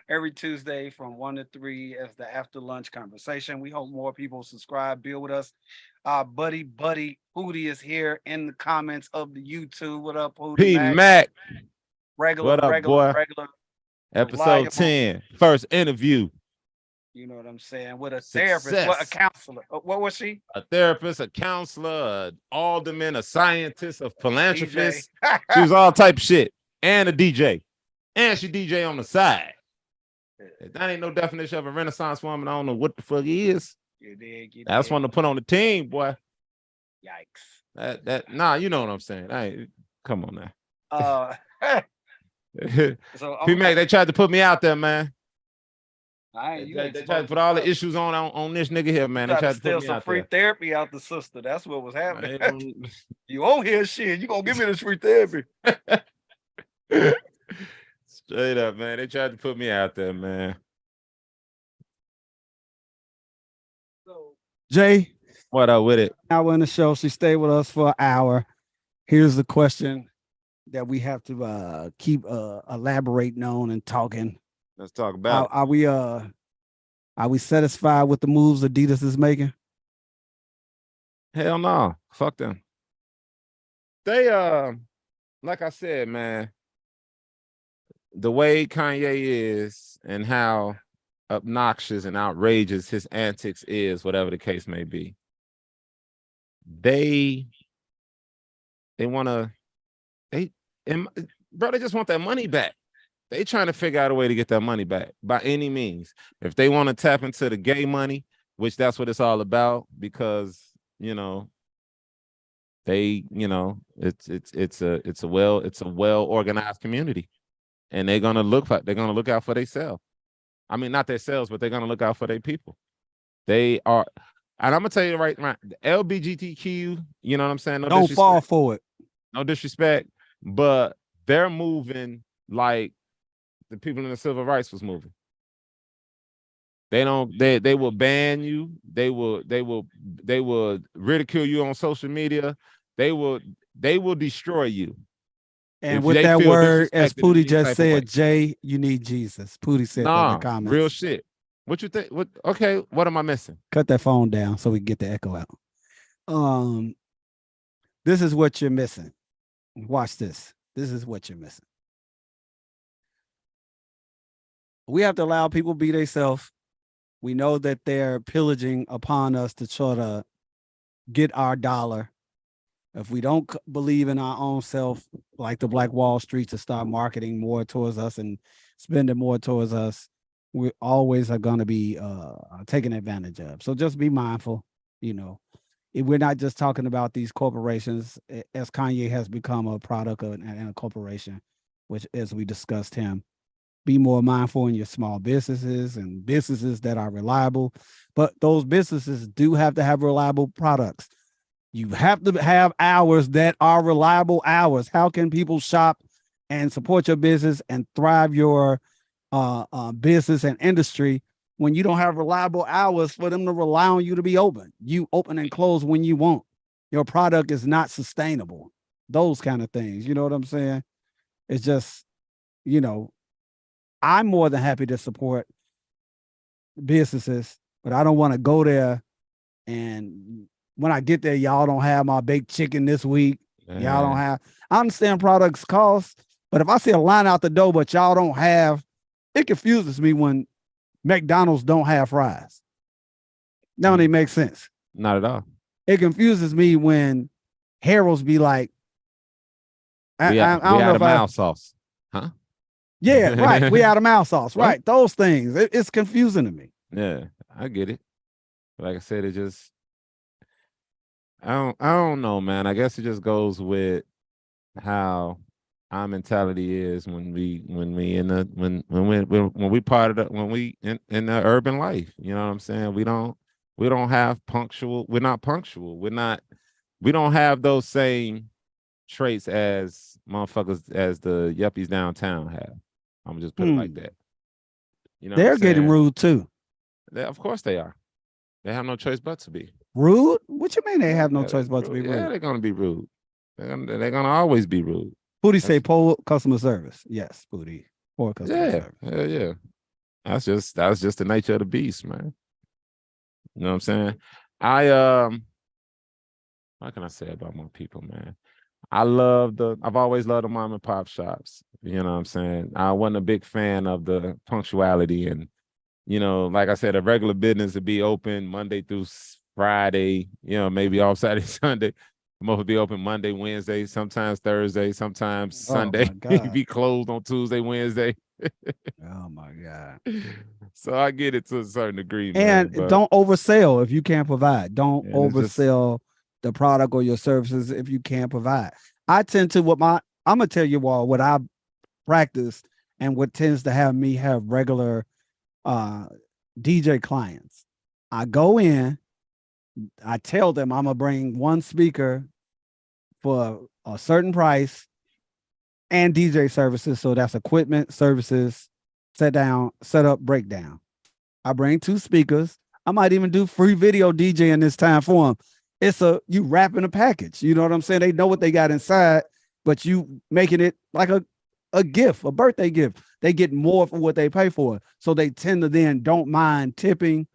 Every Tuesday from 1 to 3 as the after lunch conversation. We hope more people subscribe, build with us. Our buddy Hootie is here in the comments of the YouTube. What up, Hootie? P Mac. Regular, what up, regular, boy? regular. Episode reliable. 10, first interview. You know what I'm saying? With a Success. therapist, what, a counselor. What was she? A therapist, a counselor, an alderman, a scientist, a philanthropist. DJ. She was all type of shit. And a DJ. And she DJ on the side. If that ain't no definition of a Renaissance woman, I don't know what the fuck he is. That's one to put on the team, boy. Yikes. Nah, you know what I'm saying. Come on now. So P-Mac, they tried to put me out there, man. They tried to put all the issues on this nigga here, man. They tried to steal put me some out free there. therapy out the sister. That's what was happening. You on here shit. You gonna give me this free therapy. Straight up, man. They tried to put me out there, man. Jay, what up with it? Hour in the show. She stayed with us for an hour. Here's the question that we have to keep elaborating on and talking. Let's talk about it. Are we satisfied with the moves Adidas is making? Hell no. Fuck them. They like I said, man, the way Kanye is and how obnoxious and outrageous his antics is, whatever the case may be, they just want that money back. They trying to figure out a way to get that money back by any means. If they want to tap into the gay money, which that's what it's all about, because it's a well organized community, and they're gonna look out for themselves. I mean, not themselves, but they're gonna look out for their people. They are, and I'm gonna tell you right, the LGBTQ. You know what I'm saying? Don't fall for it. No disrespect, but they're moving like the people in the civil rights was moving. They will ban you. They will ridicule you on social media. They will destroy you. And with that word, as Pootie just said, Jay, you need Jesus. Pootie said that in the comments. Real shit. What you think? Okay, what am I missing? Cut that phone down so we can get the echo out. This is what you're missing. Watch this. This is what you're missing. we have to allow people be themselves. We know that they're pillaging upon us to try to get our dollar. If we don't believe in our own self, like the Black Wall Street, to start marketing more towards us and spending more towards us, we always are going to be taken advantage of. So just be mindful, you know. We're not just talking about these corporations, as Kanye has become a product and a corporation, which, as we discussed him, be more mindful in your small businesses and businesses that are reliable. But those businesses do have to have reliable products. You have to have hours that are reliable hours. How can people shop and support your business and thrive your business and industry when you don't have reliable hours for them to rely on you to be open? You open and close when you want. Your product is not sustainable. Those kind of things. You know what I'm saying? It's just, you know, I'm more than happy to support businesses, but I don't want to go there and when I get there, y'all don't have my baked chicken this week. Y'all don't have. I understand products cost, but if I see a line out the door, but y'all don't have, it confuses me when McDonald's don't have fries. That don't even make sense. Not at all. It confuses me when Harold's be like, I don't know if mild sauce, huh? Yeah, right. We out of mild sauce, right? Those things. It's confusing to me. Yeah, I get it. Like I said, it just. I don't know, man. I guess it just goes with how our mentality is when we in the urban life. You know what I'm saying? We don't have punctual. We're not punctual. We don't have those same traits as motherfuckers as the yuppies downtown have. I'm gonna just put it like that. You know, they're getting rude too. Of course they are. They have no choice but to be. Rude? What you mean they have no choice but to be rude? Yeah, they're gonna be rude. They're gonna always be rude. Booty say poor customer service. Yes, Booty. Poor customer service. Yeah. That's just the nature of the beast, man. You know what I'm saying? What can I say about my people, man? I've always loved the mom and pop shops. You know what I'm saying? I wasn't a big fan of the punctuality and, you know, like I said, a regular business would be open Monday through Friday, you know, maybe off Saturday, Sunday. Most would be open Monday, Wednesday, sometimes Thursday, sometimes Sunday. Be closed on Tuesday, Wednesday. Oh my God. So I get it to a certain degree. And man, don't oversell if you can't provide. Don't oversell the product or your services if you can't provide. I tend to I'm gonna tell you all what I practice and what tends to have me have regular DJ clients. I go in, I tell them I'm gonna bring one speaker for a certain price and DJ services. So that's equipment, services, set up, breakdown. I bring 2 speakers. I might even do free video DJ in this time for them. You wrapping a package. You know what I'm saying? They know what they got inside, but you making it like a gift, a birthday gift. They get more for what they pay for. So they tend to then don't mind tipping.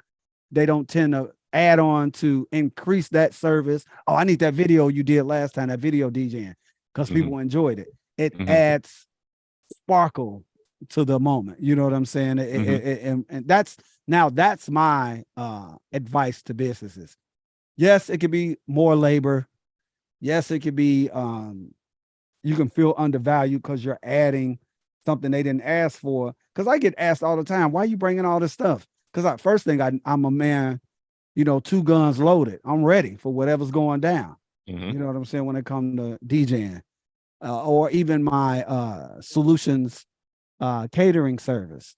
They don't tend to add on to increase that service. Oh, I need that video you did last time, that video DJing, because people enjoyed it. It adds sparkle to the moment. You know what I'm saying? And that's my advice to businesses. Yes, it could be more labor. Yes, it could be you can feel undervalued because you're adding something they didn't ask for. Because I get asked all the time, why are you bringing all this stuff? Because first thing, I'm a man, you know, 2 guns loaded. I'm ready for whatever's going down. You know what I'm saying? When it comes to DJing or even my solutions catering service.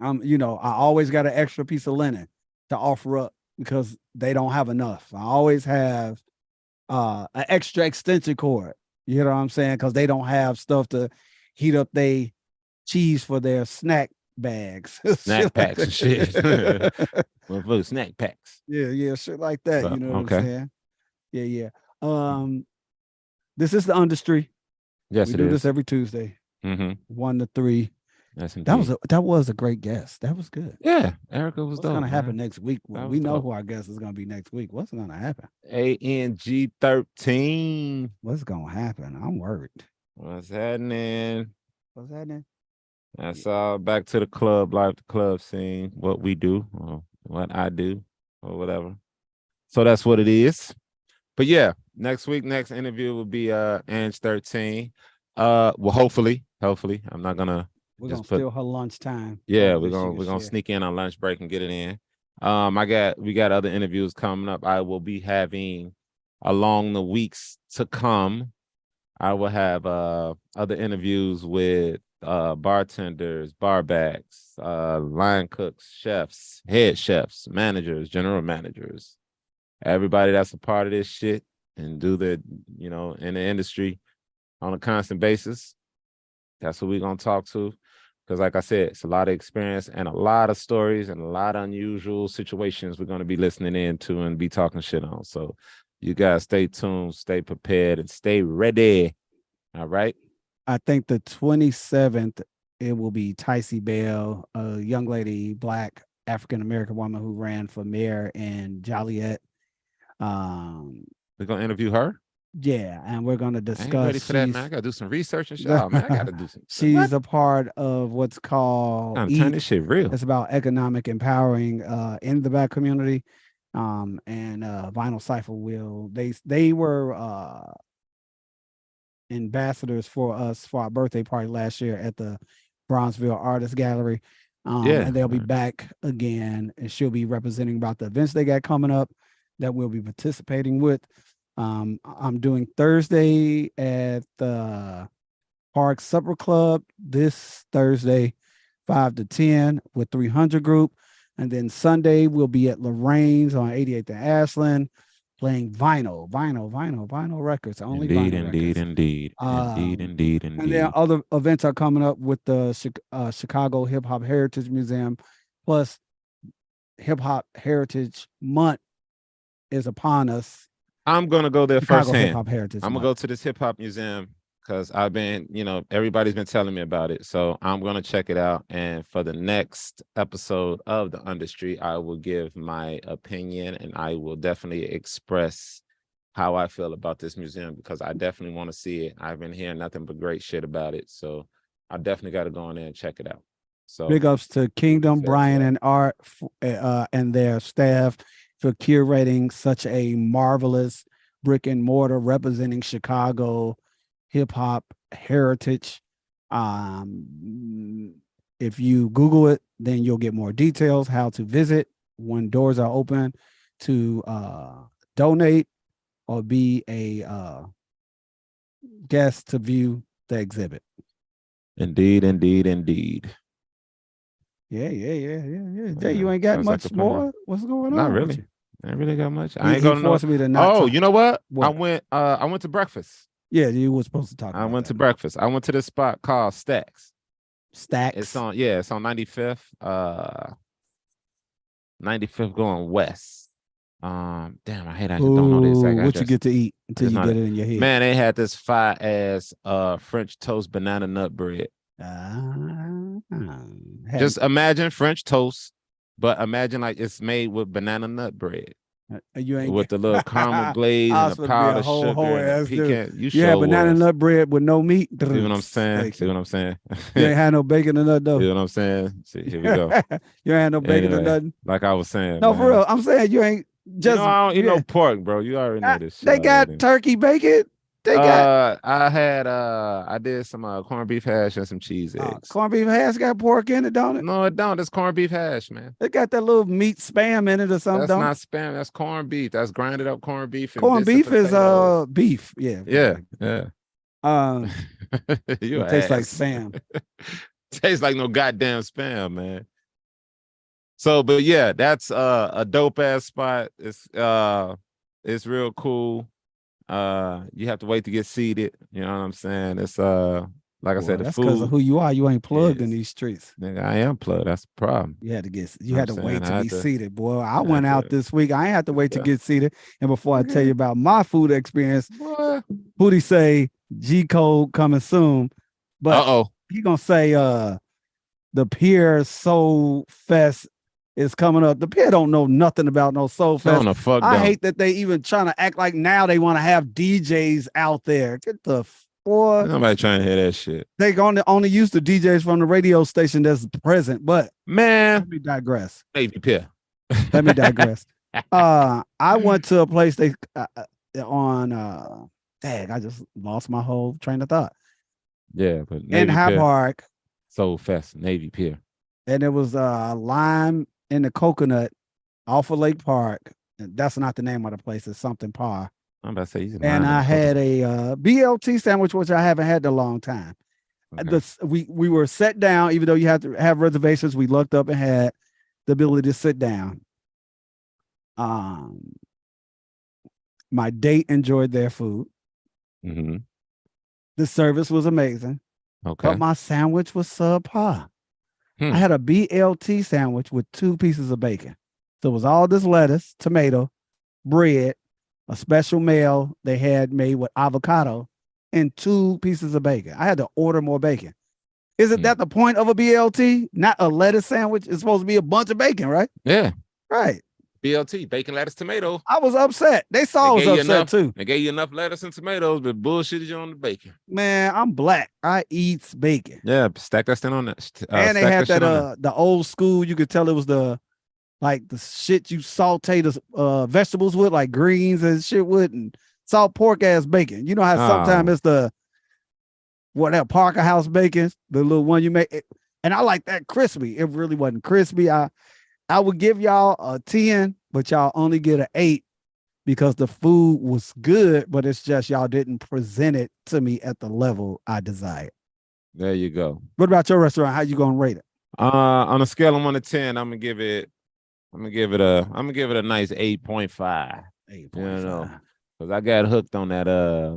You know, I always got an extra piece of linen to offer up because they don't have enough. I always have an extra extension cord. You know what I'm saying? Because they don't have stuff to heat up their cheese for their snack bags. Snack packs and shit. Well, snack packs. Yeah, shit like that. You know what I'm saying? Yeah. This is the industry. Yes, we it do is. This every Tuesday. 1 to 3. That's that was a great guest. That was good. Yeah, Erica was dope. What's gonna happen next week? We know who our guest is gonna be next week. What's gonna happen? ANG13. What's gonna happen? I'm worried. What's happening? That's back to the club life, the club scene, what we do, or what I do, or whatever. So that's what it is. But yeah, next week, next interview will be Ange 13. Well, hopefully. I'm not gonna We're just gonna put steal her lunchtime. yeah, so we're that she gonna can we're gonna share. sneak in on lunch break and get it in. We got other interviews coming up. I will be having along the weeks to come. I will have other interviews with bartenders, barbacks, line cooks, chefs, head chefs, managers, general managers, everybody that's a part of this shit and do the, in the industry on a constant basis. That's who we're gonna talk to. Because like I said, it's a lot of experience and a lot of stories and a lot of unusual situations we're going to be listening into and be talking shit on. So you guys stay tuned, stay prepared, and stay ready. All right. I think the 27th, it will be Ticey Bell, a young lady, Black African-American woman who ran for mayor in Joliet. We're going to interview her. Yeah, and we're going to I ain't ready discuss. for that, man. I got to do some research and shit. Oh, man, I got to do some. She's a part of what's called I'm turn this shit real. It's about economic empowering in the Black community. And Vinyl Cipher will they were ambassadors for us for our birthday party last year at the Bronzeville Artist Gallery. And they'll be back again, and she'll be representing about the events they got coming up that we'll be participating with. I'm doing Thursday at the Park Supper Club this Thursday, 5 to 10 with 300 group. And then Sunday we'll be at Lorraine's on 88th and Ashland playing vinyl records, only Indeed. And then other events are coming up with the Chicago Hip Hop Heritage Museum, plus Hip Hop Heritage Month is upon us. I'm gonna go there Chicago firsthand. Hip Hop Heritage I'm gonna go to this hip hop museum because I've been, everybody's been telling me about it. So I'm gonna check it out. And for the next episode of The UnDustry, I will give my opinion and I will definitely express how I feel about this museum because I definitely want to see it. I've been hearing nothing but great shit about it. So I definitely got to go in there and check it out. So big ups to Kingdom, Brian, and Art and their staff for curating such a marvelous brick and mortar representing Chicago hip hop heritage. If you Google it, then you'll get more details how to visit when doors are open to donate or be a guest to view the exhibit. Indeed. Yeah. Jay, you ain't got much more? What's going on? Not really. I ain't really got much. I ain't gonna force me to not. Oh, you know what? What? I went to breakfast. Yeah, you were supposed to talk. I went to breakfast. I went to this spot called Stacks. It's on 95th. 95th going west. Damn, I hate I just don't know the exact address. What you get to eat until you get it in your head. Man, they had this fire ass French toast banana nut bread. Just imagine French toast, but imagine like it's made with banana nut bread. You ain't with the little caramel glaze and the powdered sugar and the pecan. You had banana nut bread with no meat. See what I'm saying? See what I'm saying? You ain't had no bacon or nothing though. See what I'm saying? See, here we go. You ain't had no bacon or nothing. Like I was saying. No, man. For real. I'm saying you ain't just. I don't eat no pork, bro. You already know this shit. They got turkey bacon. They got. I did some corned beef hash and some cheese eggs. Corned beef hash got pork in it, don't it? No, it don't. It's corned beef hash, man. It got that little meat spam in it or something. That's not spam. That's corned beef. That's grinded up corned beef. And corned beef is beef. Yeah. Yeah. It tastes like spam. Tastes like no goddamn spam, man. So, but yeah, that's a dope ass spot. It's real cool. You have to wait to get seated. You know what I'm saying? It's like I said, the that's food. Because of who you are. You ain't plugged in these streets. Nigga, I am plugged. That's the problem. You had to wait to be seated, boy. I went out this week. I ain't have to wait to get seated. And before I tell you about my food experience, Hootie say G Code coming soon. But he gonna say the Pier Soul Fest is coming up. The Pier don't know nothing about no Soul Fest. I hate that they even trying to act like now they want to have DJs out there. Get the Boy, Nobody trying to hear that shit. they only use the DJs from the radio station that's present. But Man, let me digress. Navy Pier. Let me digress. I went to a place on dang, I just lost my whole train of thought. Yeah, but In Navy High Pier, Park, Soul Fest, Navy Pier. and it was lime in the coconut off of Lake Park. And that's not the name of the place. It's something par. I'm about to say, he's And I had a BLT sandwich, which I haven't had in a long time. Okay. We were set down, even though you have to have reservations. We looked up and had the ability to sit down. My date enjoyed their food. Mm-hmm. The service was amazing, Okay. but my sandwich was subpar. I had a BLT sandwich with 2 pieces of bacon. So it was all this lettuce, tomato, bread, a special meal they had made with avocado, and 2 pieces of bacon. I had to order more bacon. Isn't that the point of a BLT? Not a lettuce sandwich. It's supposed to be a bunch of bacon, right? Yeah. Right. BLT, bacon, lettuce, tomato. I was upset. They saw I was upset too. They gave you enough lettuce and tomatoes, but bullshitted you on the bacon. Man, I'm black. I eat bacon. Yeah, stack that thing on that. And they had that the old school. You could tell it was the shit you saute the vegetables with, like greens and shit with, and salt pork ass bacon. You know how sometimes it's the that Parker House bacon, the little one you make. And I like that crispy. It really wasn't crispy. I would give y'all a 10, but y'all only get an 8 because the food was good, but it's just y'all didn't present it to me at the level I desired. There you go. What about your restaurant? How you gonna rate it? On a scale of 1 to 10, I'm gonna give it a nice 8.5. 8.5. You know, because I got hooked on that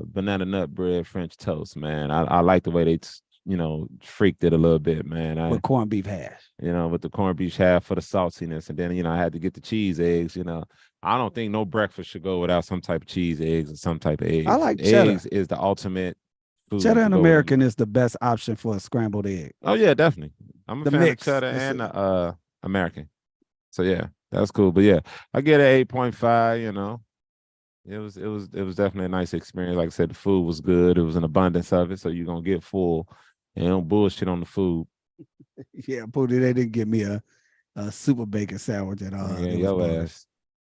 banana nut bread French toast, man. I like the way they freaked it a little bit, man. With corned beef hash. With the corned beef hash for the saltiness. And then, I had to get the cheese eggs, I don't think no breakfast should go without some type of cheese eggs or some type of eggs. I like cheddar. Eggs is the ultimate food. Cheddar and American is the best option for a scrambled egg. Oh, yeah, definitely. I'm a fan mix. of cheddar and American. So, yeah, that's cool. But, yeah, I get an 8.5, It was definitely a nice experience. Like I said, the food was good. It was an abundance of it, so you're gonna get full. And don't bullshit on the food. Yeah, Pooty, they didn't give me a super bacon sandwich at all. Yeah, your ass.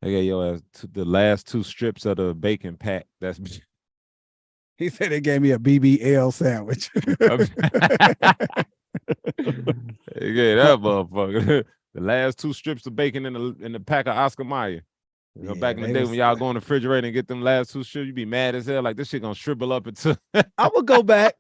They got your ass the last 2 strips of the bacon pack. That's he said they gave me a BBL sandwich. Yeah, that motherfucker. The last 2 strips of bacon in the pack of Oscar Mayer. Back in the day when y'all go in the refrigerator and get them last 2 strips, you be mad as hell. Like, this shit gonna shrivel up into. I would go back,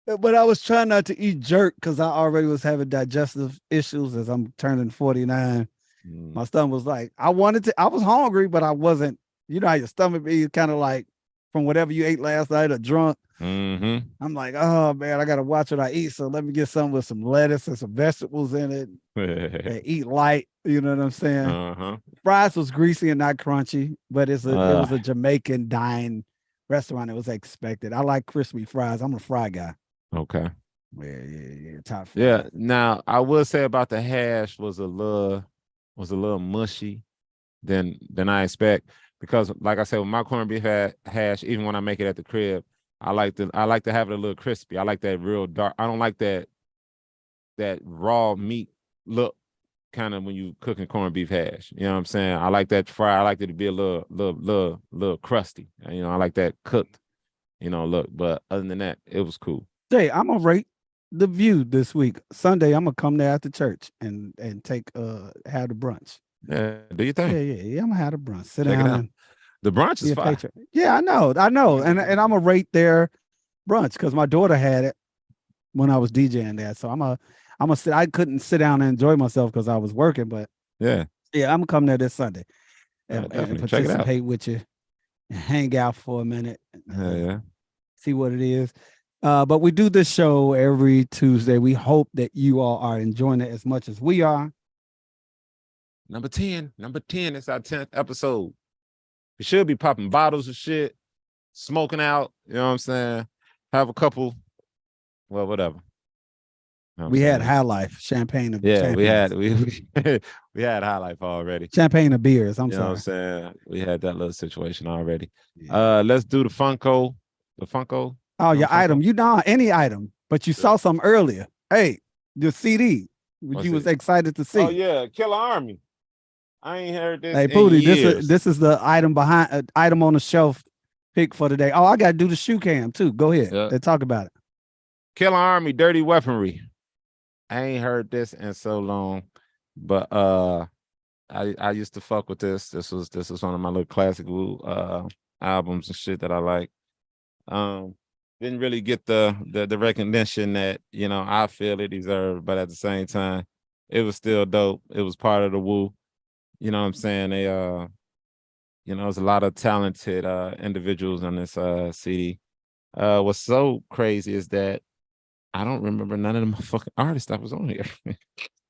but I was trying not to eat jerk because I already was having digestive issues as I'm turning 49. My stomach was like, I was hungry, but I wasn't, how your stomach be kind of like from whatever you ate last night or drunk. Mm-hmm. I'm like, oh man, I gotta watch what I eat. So let me get something with some lettuce and some vegetables in it. And eat light, you know what I'm saying? Uh-huh. Fries was greasy and not crunchy, but it was a Jamaican dine restaurant. It was expected. I like crispy fries. I'm a fry guy. Okay. Yeah. Top 5. Yeah. Now I will say about the hash was a little mushy than I expect, because like I said, with my corned beef hash, even when I make it at the crib, I like to have it a little crispy. I like that real dark. I don't like that raw meat look kind of when you cooking corned beef hash. You know what I'm saying? I like that fry. I like it to be a little crusty. I like that cooked, look. But other than that, it was cool. Jay, I'm gonna rate the View this week. Sunday, I'm gonna come there after church and take have the brunch. Yeah, do you think? Yeah. I'm gonna have the brunch. Sit Check down. it out. The brunch is fire. Yeah, I know. And I'm gonna rate their brunch because my daughter had it when I was DJing there. So I'm gonna sit. I couldn't sit down and enjoy myself because I was working, but I'm gonna come there this Sunday and participate with you and hang out for a minute. See what it is. But we do this show every Tuesday. We hope that you all are enjoying it as much as we are. Number 10. It's our 10th episode. We should be popping bottles of shit, smoking out. You know what I'm saying? Have a couple. Well, whatever. We had High Life, champagne. We had High Life already. Champagne of beers. I'm you sorry. Know what I'm saying? We had that little situation already. Yeah. Let's do the Funko. The Funko. Oh, You know your what I'm item. talking You know any item, but you Yeah. saw something earlier. Hey, the CD, which What's you was it? excited to see. Oh yeah, Killer Army. I ain't heard this Hey, in Pootie, years. this is the item behind item on the shelf pick for today. Oh, I gotta do the shoe cam too. Go ahead. Yeah. Let's talk about it. Killer Army, Dirty Weaponry. I ain't heard this in so long, but I used to fuck with this. This was one of my little classic albums and shit that I like. Didn't really get the recognition that, you know, I feel it deserved, but at the same time, it was still dope. It was part of the Woo. You know what I'm saying? They you know, there's a lot of talented individuals on this CD. What's so crazy is that I don't remember none of the motherfucking artists that was on here.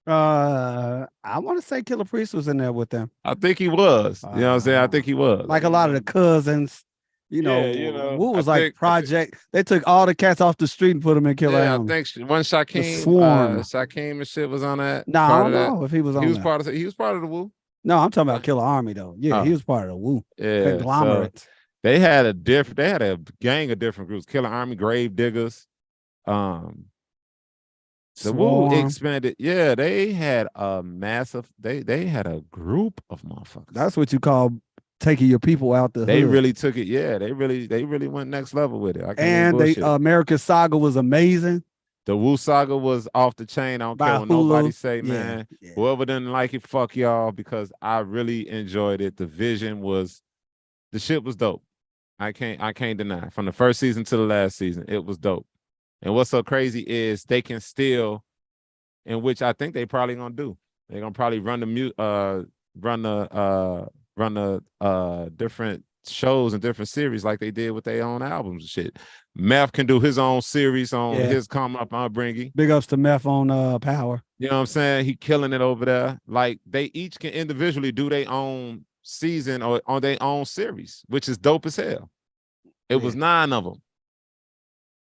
I want to say Killer Priest was in there with them. I think he was. You know what I'm saying? I think he was. Like a lot of the cousins. You know, Yeah, you know, Wu was I like think- Project. They took all the cats off the street and put them in Killer Yeah, Army. I think one Shaquem, Swarm. Shaquem and shit was on that. No, I part don't of that. know if he was on He was there. part of he was part of the Woo. No, I'm talking about Killer Army though. Yeah, he Oh. was part of the Wu Yeah, conglomerate. they had a gang of different groups. Killer Army, Grave Diggers. The Woo Swarm. expanded. Yeah, they had a massive. They had a group of motherfuckers. That's what you call taking your people out the They hood. really took it. Yeah, they really went next level with it. I can't even And they bullshit. American Saga was amazing. The Woo Saga was off the chain. I don't By care what nobody Hulu. say, Yeah, man. yeah. Whoever didn't like it, fuck y'all, because I really enjoyed it. The vision was, the shit was dope. I can't deny. From the first season to the last season, it was dope. And what's so crazy is they can still, in which I think they probably gonna do. They're gonna probably run the different shows and different series like they did with their own albums and shit. Meth can do his own series on his Come Up upbringing. Big ups to Meth on Power. You know what I'm saying? He killing it over there. Like they each can individually do their own season or on their own series, which is dope as hell. It was 9 of them.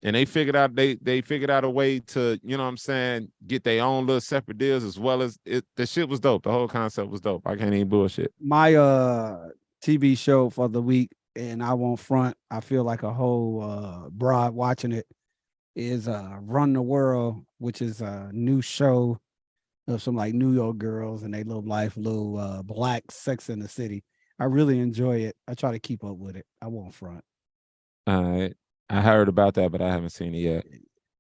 And they figured out they figured out a way to, you know what I'm saying, get their own little separate deals as well as it. The shit was dope. The whole concept was dope. I can't even bullshit. My TV show for the week, and I won't front, I feel like a whole broad watching it, is Run the World, which is a new show of some like New York girls and they live life, little black Sex in the City. I really enjoy it. I try to keep up with it. I won't front. All right. I heard about that, but I haven't seen it yet.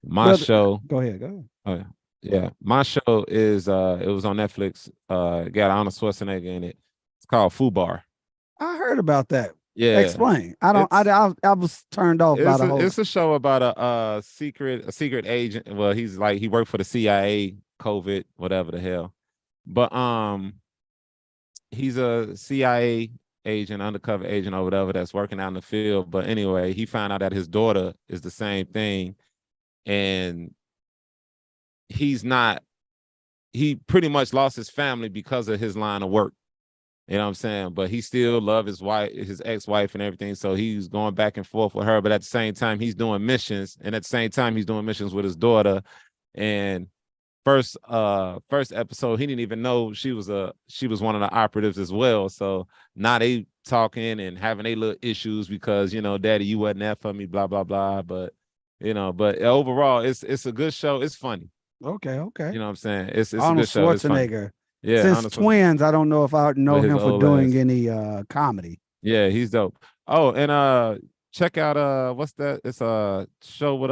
My show. Go ahead. Oh yeah. My show is it was on Netflix. Got Arnold Schwarzenegger in it. It's called Fubar. I heard about that. Yeah. Explain. I was turned off by the whole. It's a show about a secret agent. Well, he worked for the CIA, COVID, whatever the hell. But he's a CIA agent, undercover agent or whatever that's working out in the field. But anyway, he found out that his daughter is the same thing. And he pretty much lost his family because of his line of work. You know what I'm saying? But he still loved his wife, his ex-wife and everything. So he's going back and forth with her. But at the same time, he's doing missions. And at the same time, he's doing missions with his daughter. And first episode, he didn't even know she was one of the operatives as well. So now they talking and having a little issues because, you know, daddy, you wasn't there for me, blah, blah, blah. But, you know, but overall, it's a good show. It's funny. Okay. You know what I'm saying? It's Arnold a good show. It's funny. Schwarzenegger. Yeah. Since Twins, I don't know if I know him for doing any comedy. Yeah, he's dope. Oh, and check out what's that? It's a show with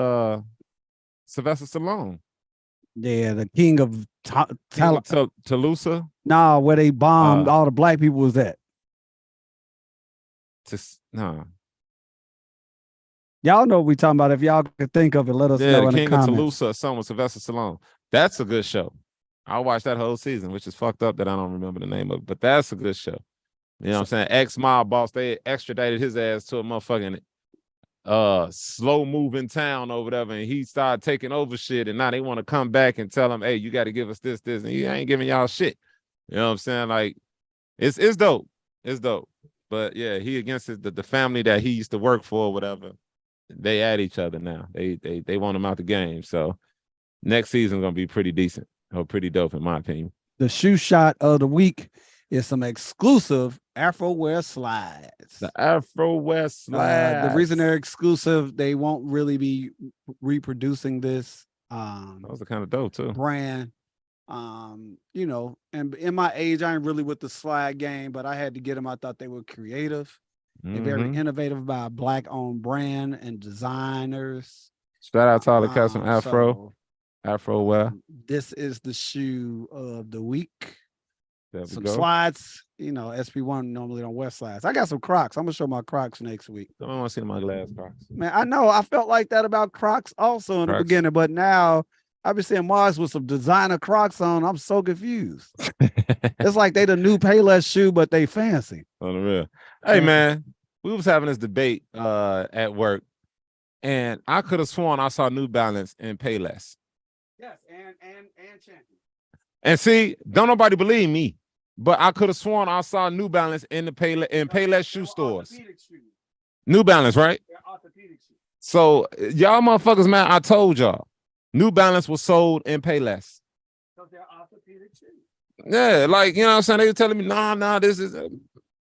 Sylvester Stallone. Yeah, the King of Toulouse. Nah, where they bombed all the black people was at. Y'all know what we talking about. If y'all could think of it, let us know in the King comments. of Toulouse or something with Sylvester Stallone. That's a good show. I watched that whole season, which is fucked up that I don't remember the name of it, but that's a good show. You know what I'm saying? Ex-mob boss, they extradited his ass to a motherfucking slow moving town or whatever, and he started taking over shit, and now they want to come back and tell him, hey, you got to give us this, and he ain't giving y'all shit. You know what I'm saying? Like, it's dope. It's dope. But yeah, he against the family that he used to work for or whatever. They at each other now. They want him out the game. So next season's gonna be pretty decent or pretty dope in my opinion. The shoe shot of the week is some exclusive Afro wear slides. The Afro West slides. The reason they're exclusive, they won't really be reproducing this Those are kind of dope too. brand. You know, and in my age, I ain't really with the slide game, but I had to get them. I thought they were creative and very Mhm. innovative by a black-owned brand and designers. Shout out to all the cats from Afro wear. This is the shoe of the week. There we Some go. slides, you know, SP1 normally don't wear slides. I got some Crocs. I'm gonna show my Crocs next week. I don't want to see my glass Crocs. Man, I know I felt like that about Crocs also in the Crocs. beginning, but now I've been seeing Mars with some designer Crocs on. I'm so confused. It's like they the new Payless shoe, but they fancy. On the real. Hey man, we was having this debate at work, and I could have sworn I saw New Balance in Payless. Yes, and champion. And see, don't nobody believe me, but I could have sworn I saw New Balance in the Payless shoe stores. New Balance, right? They're orthopedic shoes. So y'all motherfuckers, man, I told y'all, New Balance was sold in Payless. Because they're orthopedic shoes. Yeah, like, you know what I'm saying? They were telling me, nah, this is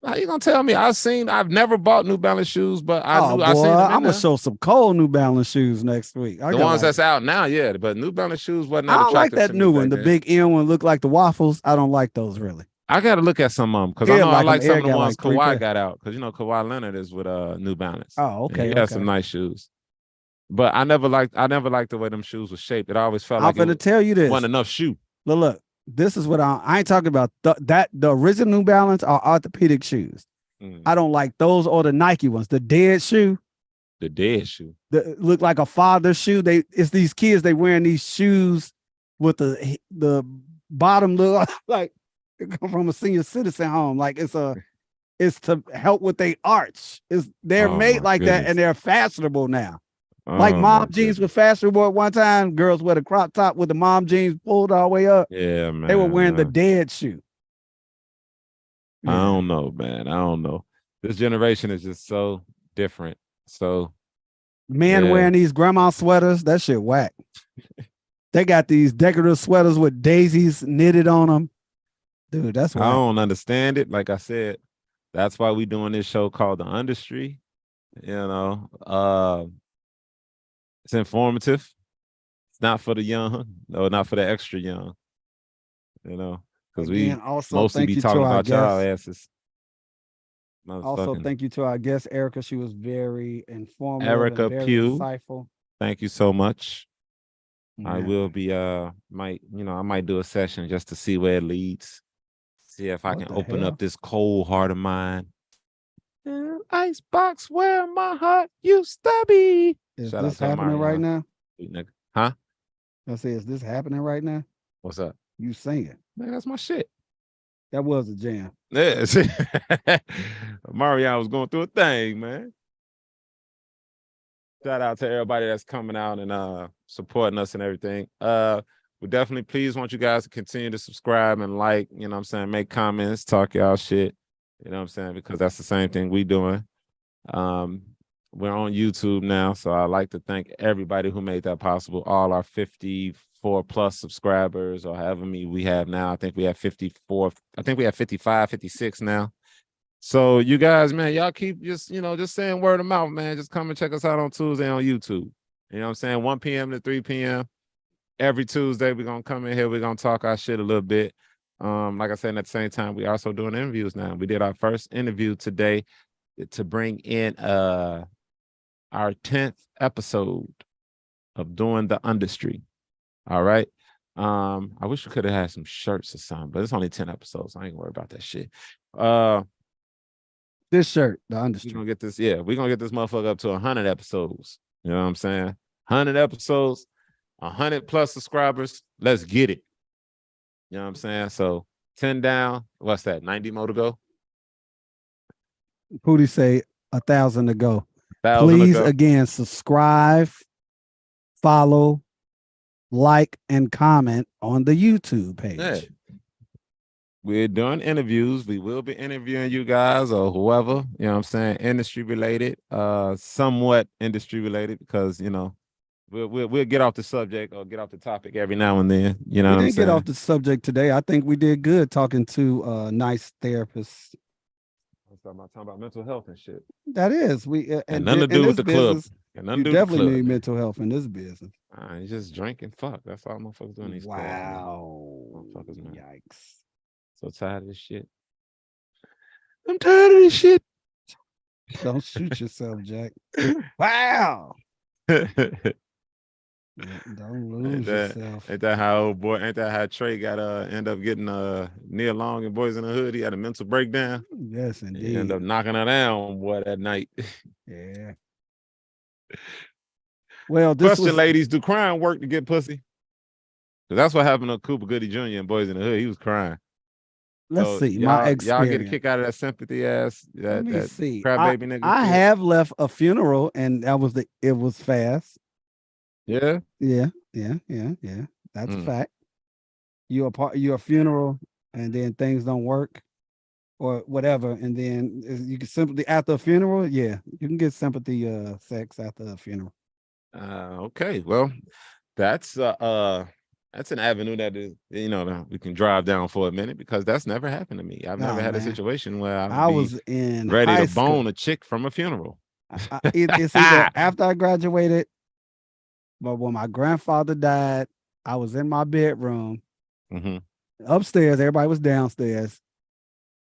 how you gonna tell me? I've never bought New Balance shoes, but I seen them in I'm gonna there. show some cold New Balance shoes next week. The ones that's out now, yeah, but New Balance shoes wasn't I that don't like attractive that to me new back one. The then. big M one look like the waffles. I don't like those really. I gotta look at some of them because I Ed know I like like 'em. some Ed of the got ones like three Kawhi pairs. got out because you know Kawhi Leonard is with New Balance. Oh, okay. He has some nice shoes, but I never liked the way them shoes were shaped. It always felt I'm like gonna it tell you this. wasn't enough shoe. Look, this is what I ain't talking about. The original New Balance are orthopedic shoes. I don't like those or the Nike ones. The dead shoe, The dead shoe. look like a father's shoe. It's these kids. They wearing these shoes with the bottom look like it come from a senior citizen home. Like it's to help with their arch. They're Oh, made my like that goodness. and they're fashionable now. Like Oh, mom my jeans goodness. were fashionable at one time. Girls wear the crop top with the mom jeans pulled all the way up. Yeah, man. They were wearing the dead shoe. I don't know, man. I don't know. This generation is just so different. So Men yeah. wearing these grandma sweaters, that shit whack. They got these decorative sweaters with daisies knitted on them. Dude, that's I whack. don't understand it. Like I said, that's why we doing this show called The UnDustry. You know, it's informative. It's not for the young, no, not for the extra young. You know, because we Again, also mostly thank be you talking to our about y'all guest. asses. Also, thank you to our guest, Erica. She was very informative. Erica and very Pugh. insightful. Thank you so much. I Yeah. will be I might do a session just to see where it leads. See if I What can the open hell? up this cold heart of mine. Icebox where my heart used to be. Is Shout out this to happening right Omarion. now? Sweet nigga. Huh? I say, is this happening right now? What's up? You singing? Man, that's my shit. That was a jam. Yeah. Marion was going through a thing, man. Shout out to everybody that's coming out and supporting us and everything. We definitely please want you guys to continue to subscribe and like, you know what I'm saying, make comments, talk y'all shit. You know what I'm saying? Because that's the same thing we doing. We're on YouTube now, so I'd like to thank everybody who made that possible. All our 54 plus subscribers, or however many we have now. I think we have 54. I think we have 55, 56 now. So you guys, man, y'all keep just saying word of mouth, man. Just come and check us out on Tuesday on YouTube. You know what I'm saying? 1 p.m. to 3 p.m. Every Tuesday, we're gonna come in here. We're gonna talk our shit a little bit. Like I said, at the same time, we also doing interviews now. We did our first interview today to bring in our 10th episode of doing the UnDustry. All right. I wish we could have had some shirts or something, but it's only 10 episodes. So I ain't gonna worry about that shit. This shirt, the We're UnDustry. gonna get this, we're gonna get this motherfucker up to 100 episodes. You know what I'm saying? 100 episodes, 100 plus subscribers. Let's get it. You know what I'm saying? So 10 down. What's that? 90 more to go. Pootie say 1,000 to go. 1,000 to Please go. again subscribe, follow, like, and comment on the YouTube page. Yeah. We're doing interviews. We will be interviewing you guys or whoever, you know what I'm saying, industry related, somewhat industry related, because, you know, we'll get off the subject or get off the topic every now and then. You know We what I'm didn't get saying? off the subject today. I think we did good talking to nice therapists. I'm talking about mental health and shit. That is, And nothing to in do with this the club. business, And nothing you to do with the definitely club. need Man. mental health in this business. You just drink and fuck. That's all motherfuckers doing these clubs. Wow. Motherfuckers, man. Yikes. So tired of this shit. I'm tired of this shit. Don't shoot yourself, Jack. Wow. Don't lose yourself. Ain't that how old boy? Ain't that how Trey got end up getting Nia Long and Boys in the Hood? He had a mental breakdown. Yes, indeed. He ended up knocking her down, boy, that night. Yeah. Well, this Question, was ladies: do crying work to get pussy? Because that's what happened to Cooper Goody Jr. and Boys in the Hood. He was crying. let's So see my experience. Y'all get a kick out of that sympathy ass. Let me see. Crybaby nigga. I shit? have left a funeral, and it was fast. Yeah. Yeah. That's a fact. You're a funeral, and then things don't work, or whatever, and then you can simply after a funeral, yeah, you can get sympathy sex after a funeral. Okay. Well, that's an avenue that is, that we can drive down for a minute because that's never happened to me. I've never had a situation where I was in ready high to bone school. a chick from a funeral. It's either after I graduated, but when my grandfather died, I was in my bedroom. Upstairs, everybody was downstairs,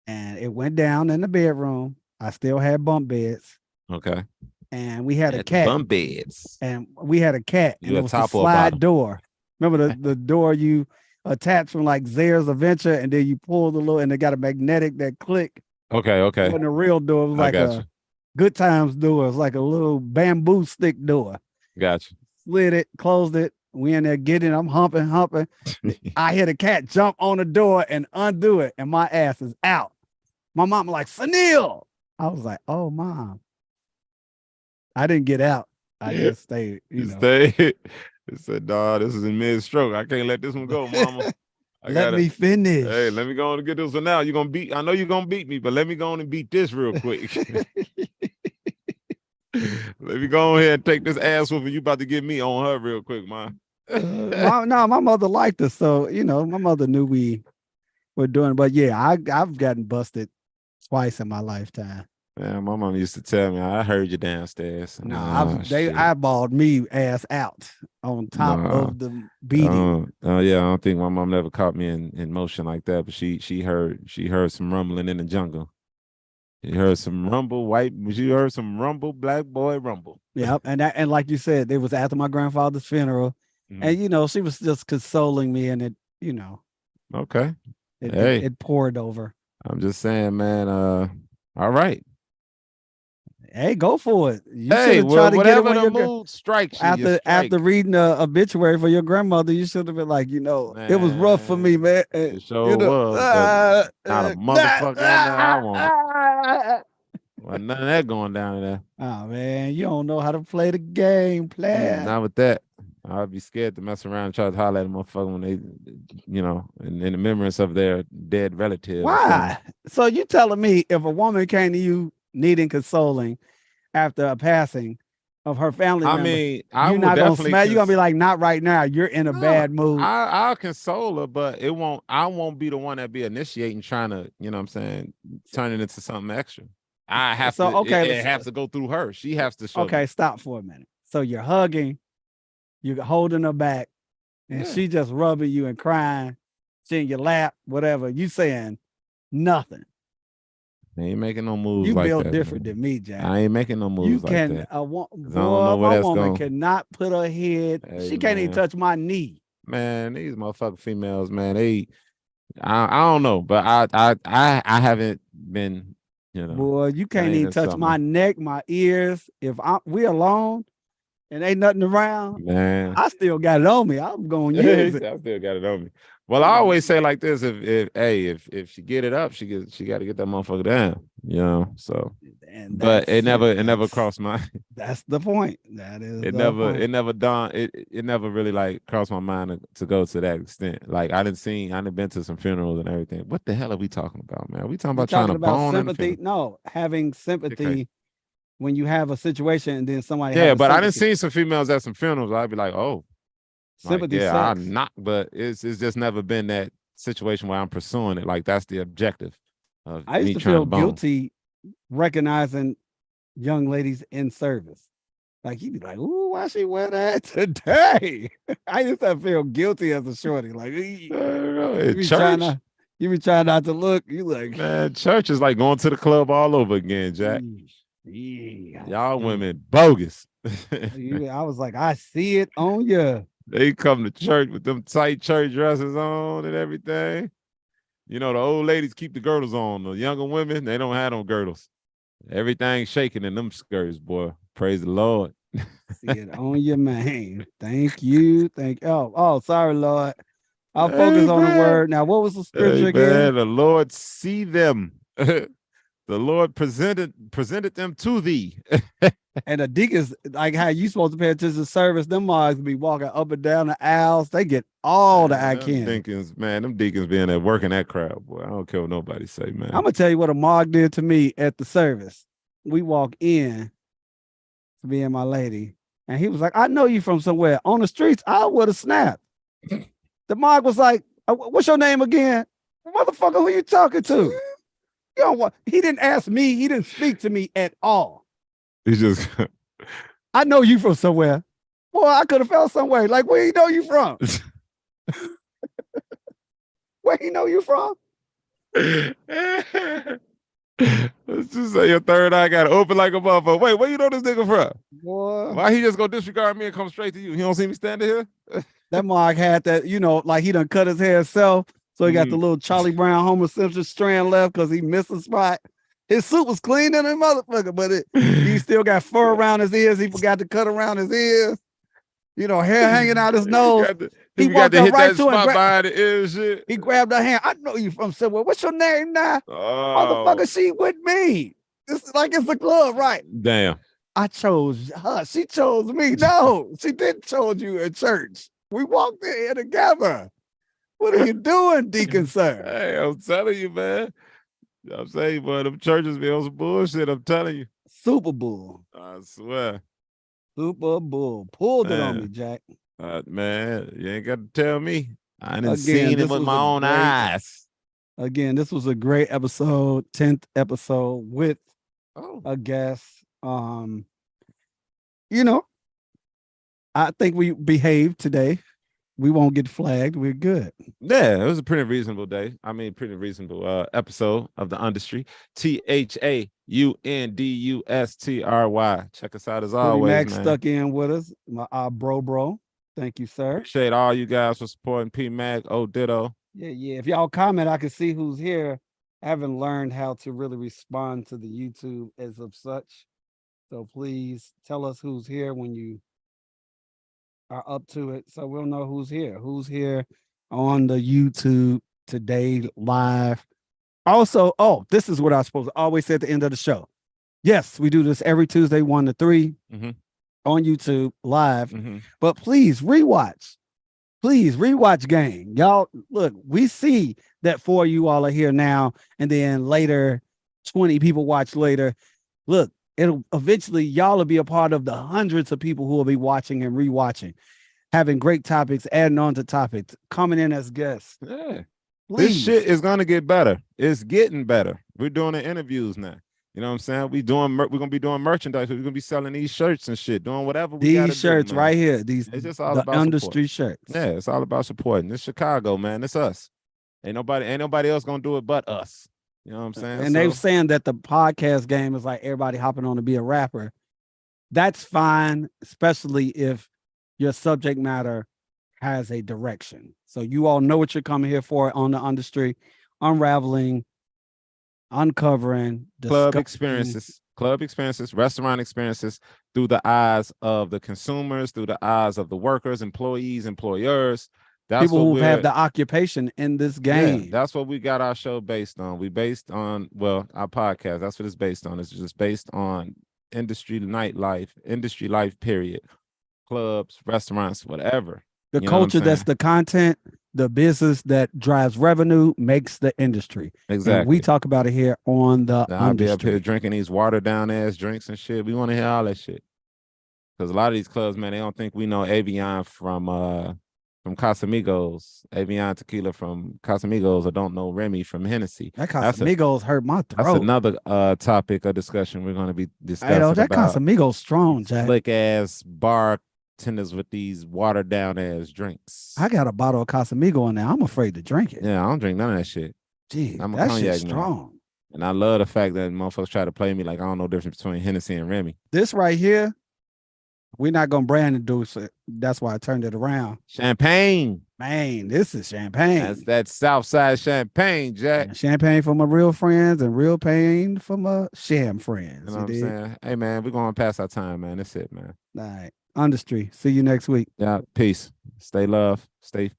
and it went down in the bedroom. I still had bunk beds. Okay. And we had a cat. Bunk beds. And we had a cat. You and a it was top the or a slide bottom? door. Remember the door you attach from like Zare's Adventure, and then you pull the little, and it got a magnetic that click. Okay. It wasn't a real door. It was like a Good Times door. It was like a little bamboo stick door. Gotcha. Slid it, closed it. We in there getting, I'm humping. I hear the cat jump on the door and undo it, and my ass is out. My mom was like, Sunil. I was like, oh, Mom. I didn't get out. I just stayed, Stayed. It said, dawg, this is in mid-stroke. I can't let this one go, mama. Let me finish. Hey, let me go on and get this one now. I know you're gonna beat me, but let me go on and beat this real quick. Let me go ahead and take this ass whooping you about to get me on her real quick, man. My mother liked us, so my mother knew we were doing. But yeah, I've gotten busted twice in my lifetime. Man, my mom used to tell me, I heard you downstairs. No, they eyeballed me ass out on top of the beating. Yeah, I don't think my mom never caught me in motion like that, but she heard some rumbling in the jungle. She heard some rumble, black boy rumble. Yep, and like you said, it was after my grandfather's funeral, and she was just consoling me, and it, okay, it poured over. I'm just saying, man. All right. Hey, go for it. You should have tried to get it when the mood strikes you. After reading the obituary for your grandmother. You should have been like, it was rough for me, man. It sure was, but not a motherfucker I want. Well, none of that going down there. Oh man, you don't know how to play the game, player. Not with that. I'd be scared to mess around and try to holler at a motherfucker when they, in the remembrance of their dead relative. Why? So you telling me if a woman came to you needing consoling after a passing of her family member, you're not gonna smack. You're gonna be like, not right now. You're in a bad mood. I'll console her, but I won't be the one that be initiating, trying to, turn it into something extra. I have to. Okay, it has to go through her. She has to show. Okay, me. Stop for a minute. So you're hugging, you're holding her back, and she just rubbing you and crying. She in your lap, whatever. You saying nothing. I ain't making no moves. You like built that, different man. than me, Jack. I ain't making no moves like that. My woman cannot put her head. Hey, she can't even touch my knee. Man, these motherfucking females, man. I don't know, but I haven't been. Boy, you can't even touch my neck, my ears. If we alone and ain't nothing around, man, I still got it on me. I'm gonna use it. I still got it on me. Well, I always say like this: if she get it up, she got to get that motherfucker down. So, but it never crossed my. That's the point. That is. It never really like crossed my mind to go to that extent. Like I done been to some funerals and everything. What the hell are we talking about, man? Are we talking about trying to bone sympathy? No, having sympathy when you have a situation and then somebody Yeah, has a but I didn't sympathy- see some females at some funerals. I'd be like, oh, like, sympathy yeah, I sucks. knock, but it's just never been that situation where I'm pursuing it. Like that's the objective of I used me to trying feel to bone. guilty recognizing young ladies in service. Like you'd be like, "Ooh, why she wear that today?" I used to feel guilty as a shorty. Like you At be trying church, to, you be trying not to look. You like, man, church is like going to the club all over again, Jack. yeah, I Y'all see women bogus. it. I was like, I see it on you. They come to church with them tight church dresses on and everything. You know, the old ladies keep the girdles on. The younger women, they don't have no girdles. Everything shaking in them skirts, boy. Praise the Lord. See it on you, man. Thank you. Oh, sorry, Lord. I'll Hey, focus on the man. word. Now, what was the scripture Hey, again? man, the Lord see them. The Lord presented them to thee. And the deacons, like how you supposed to pay attention to service, them mogs be walking up and down the aisles. They get all the eye them candy. them deacons being at work in that crowd, boy. I don't care what nobody say, man. I'm gonna tell you what a mog did to me at the service. We walk in to me and my lady, and he was like, "I know you from somewhere on the streets. I would have snapped." The mog was like, "What's your name again, motherfucker? Who you talking to?" You don't want. He didn't ask me. He didn't speak to me at all. He just I know you from somewhere. Boy, I could have felt some way. Like, where you know you from? Where you know you from? let's just say your third eye got open like a motherfucker. Wait, where you know this nigga from? Boy, Why he just gonna disregard me and come straight to you? He don't see me standing here? that mog had that, like he done cut his hair himself. So he got the little Charlie Brown Homer Simpson strand left because he missed a spot. His suit was clean than a motherfucker, but he still got fur around his ears. He forgot to cut around his ears. Hair hanging out his nose. He got walked to up hit right that to him. spot behind the ear and shit. He grabbed her hand. I know you from somewhere. What's your name now? Oh, Motherfucker, she with me. It's like it's a club, right? damn. I chose her. She chose me. No, she didn't chose you at church. We walked in here together. What are you doing, Deacon Sir? Hey, I'm telling you, man. I'm saying, boy, them churches be on some bullshit. I'm telling you. Super Bowl. I swear. Super Bowl. Pulled it on Man. me, Jack. Man, you ain't got to tell me. I didn't Again, seen it this with was my a own great- eyes. Again, this was a great episode, 10th episode with Oh, a guest. I think we behaved today. We won't get flagged. We're good. yeah, it was a pretty reasonable day. I mean, pretty reasonable episode of The UnDustry. THAUNDUSTRY. Check us out as Pretty always, Max man. stuck in with us. Our bro. Thank you, sir. Appreciate all you guys for supporting P Mac. Oh, ditto. Yeah. If y'all comment, I can see who's here. I haven't learned how to really respond to the YouTube as of such. So please tell us who's here when you are up to it, so we'll know who's here. Who's here on the YouTube today live. Also, this is what I was supposed to always say at the end of the show. Yes, we do this every Tuesday, 1 to 3 on YouTube live. But please rewatch. Please rewatch game. Y'all, look, we see that 4 of you all are here now, and then later, 20 people watch later. Look, it'll eventually, y'all will be a part of the hundreds of people who will be watching and rewatching, having great topics, adding on to topics, coming in as guests. Yeah. Please. This shit is gonna get better. It's getting better. We're doing the interviews now. You know what I'm saying? We're gonna be doing merchandise. We're gonna be selling these shirts and shit, doing whatever we gotta These shirts do, man. right here. It's just all the about industry support. shirts. Yeah, it's all about supporting. It's Chicago, man. It's us. Ain't nobody else gonna do it but us. You know what I'm saying? And they're saying that the podcast game is like everybody hopping on to be a rapper. That's fine, especially if your subject matter has a direction. So you all know what you're coming here for on the industry, unraveling, uncovering, club discussing. experiences, restaurant experiences through the eyes of the consumers, through the eyes of the workers, employees, employers. That's people what who have the occupation in this game. Yeah, that's what we got our show based on. We based on, our podcast. That's what it's based on. It's just based on industry life, period. Clubs, restaurants, whatever. The You know what I'm culture that's saying? the content, the business that drives revenue makes the industry. Exactly. And we talk about it here on the I'll be up here industry. drinking these watered down ass drinks and shit. We want to hear all that shit. Because a lot of these clubs, man, they don't think we know Avion from Casamigos, Avion tequila from Casamigos, or don't know Remy from Hennessy. That Casamigos hurt my That's throat. another topic of discussion we're going to be discussing That about Casamigos strong, Jack. slick ass bartenders with these watered down ass drinks. I got a bottle of Casamigo in there. I'm afraid to drink it. Yeah, I don't drink none of that shit. Gee, I'm a that cognac shit's man. strong. And I love the fact that motherfuckers try to play me like I don't know the difference between Hennessy and Remy. This right here, we're not gonna brand induce it. That's why I turned it around. Champagne. Man, this is champagne. That's that Southside champagne, Jack. And champagne for my real friends and real pain for my sham friends. You know what I'm saying? Hey, man, we're going past our time, man. That's it, man. All right. UnDustry. See you next week. Yeah, peace. Stay love. Stay peace.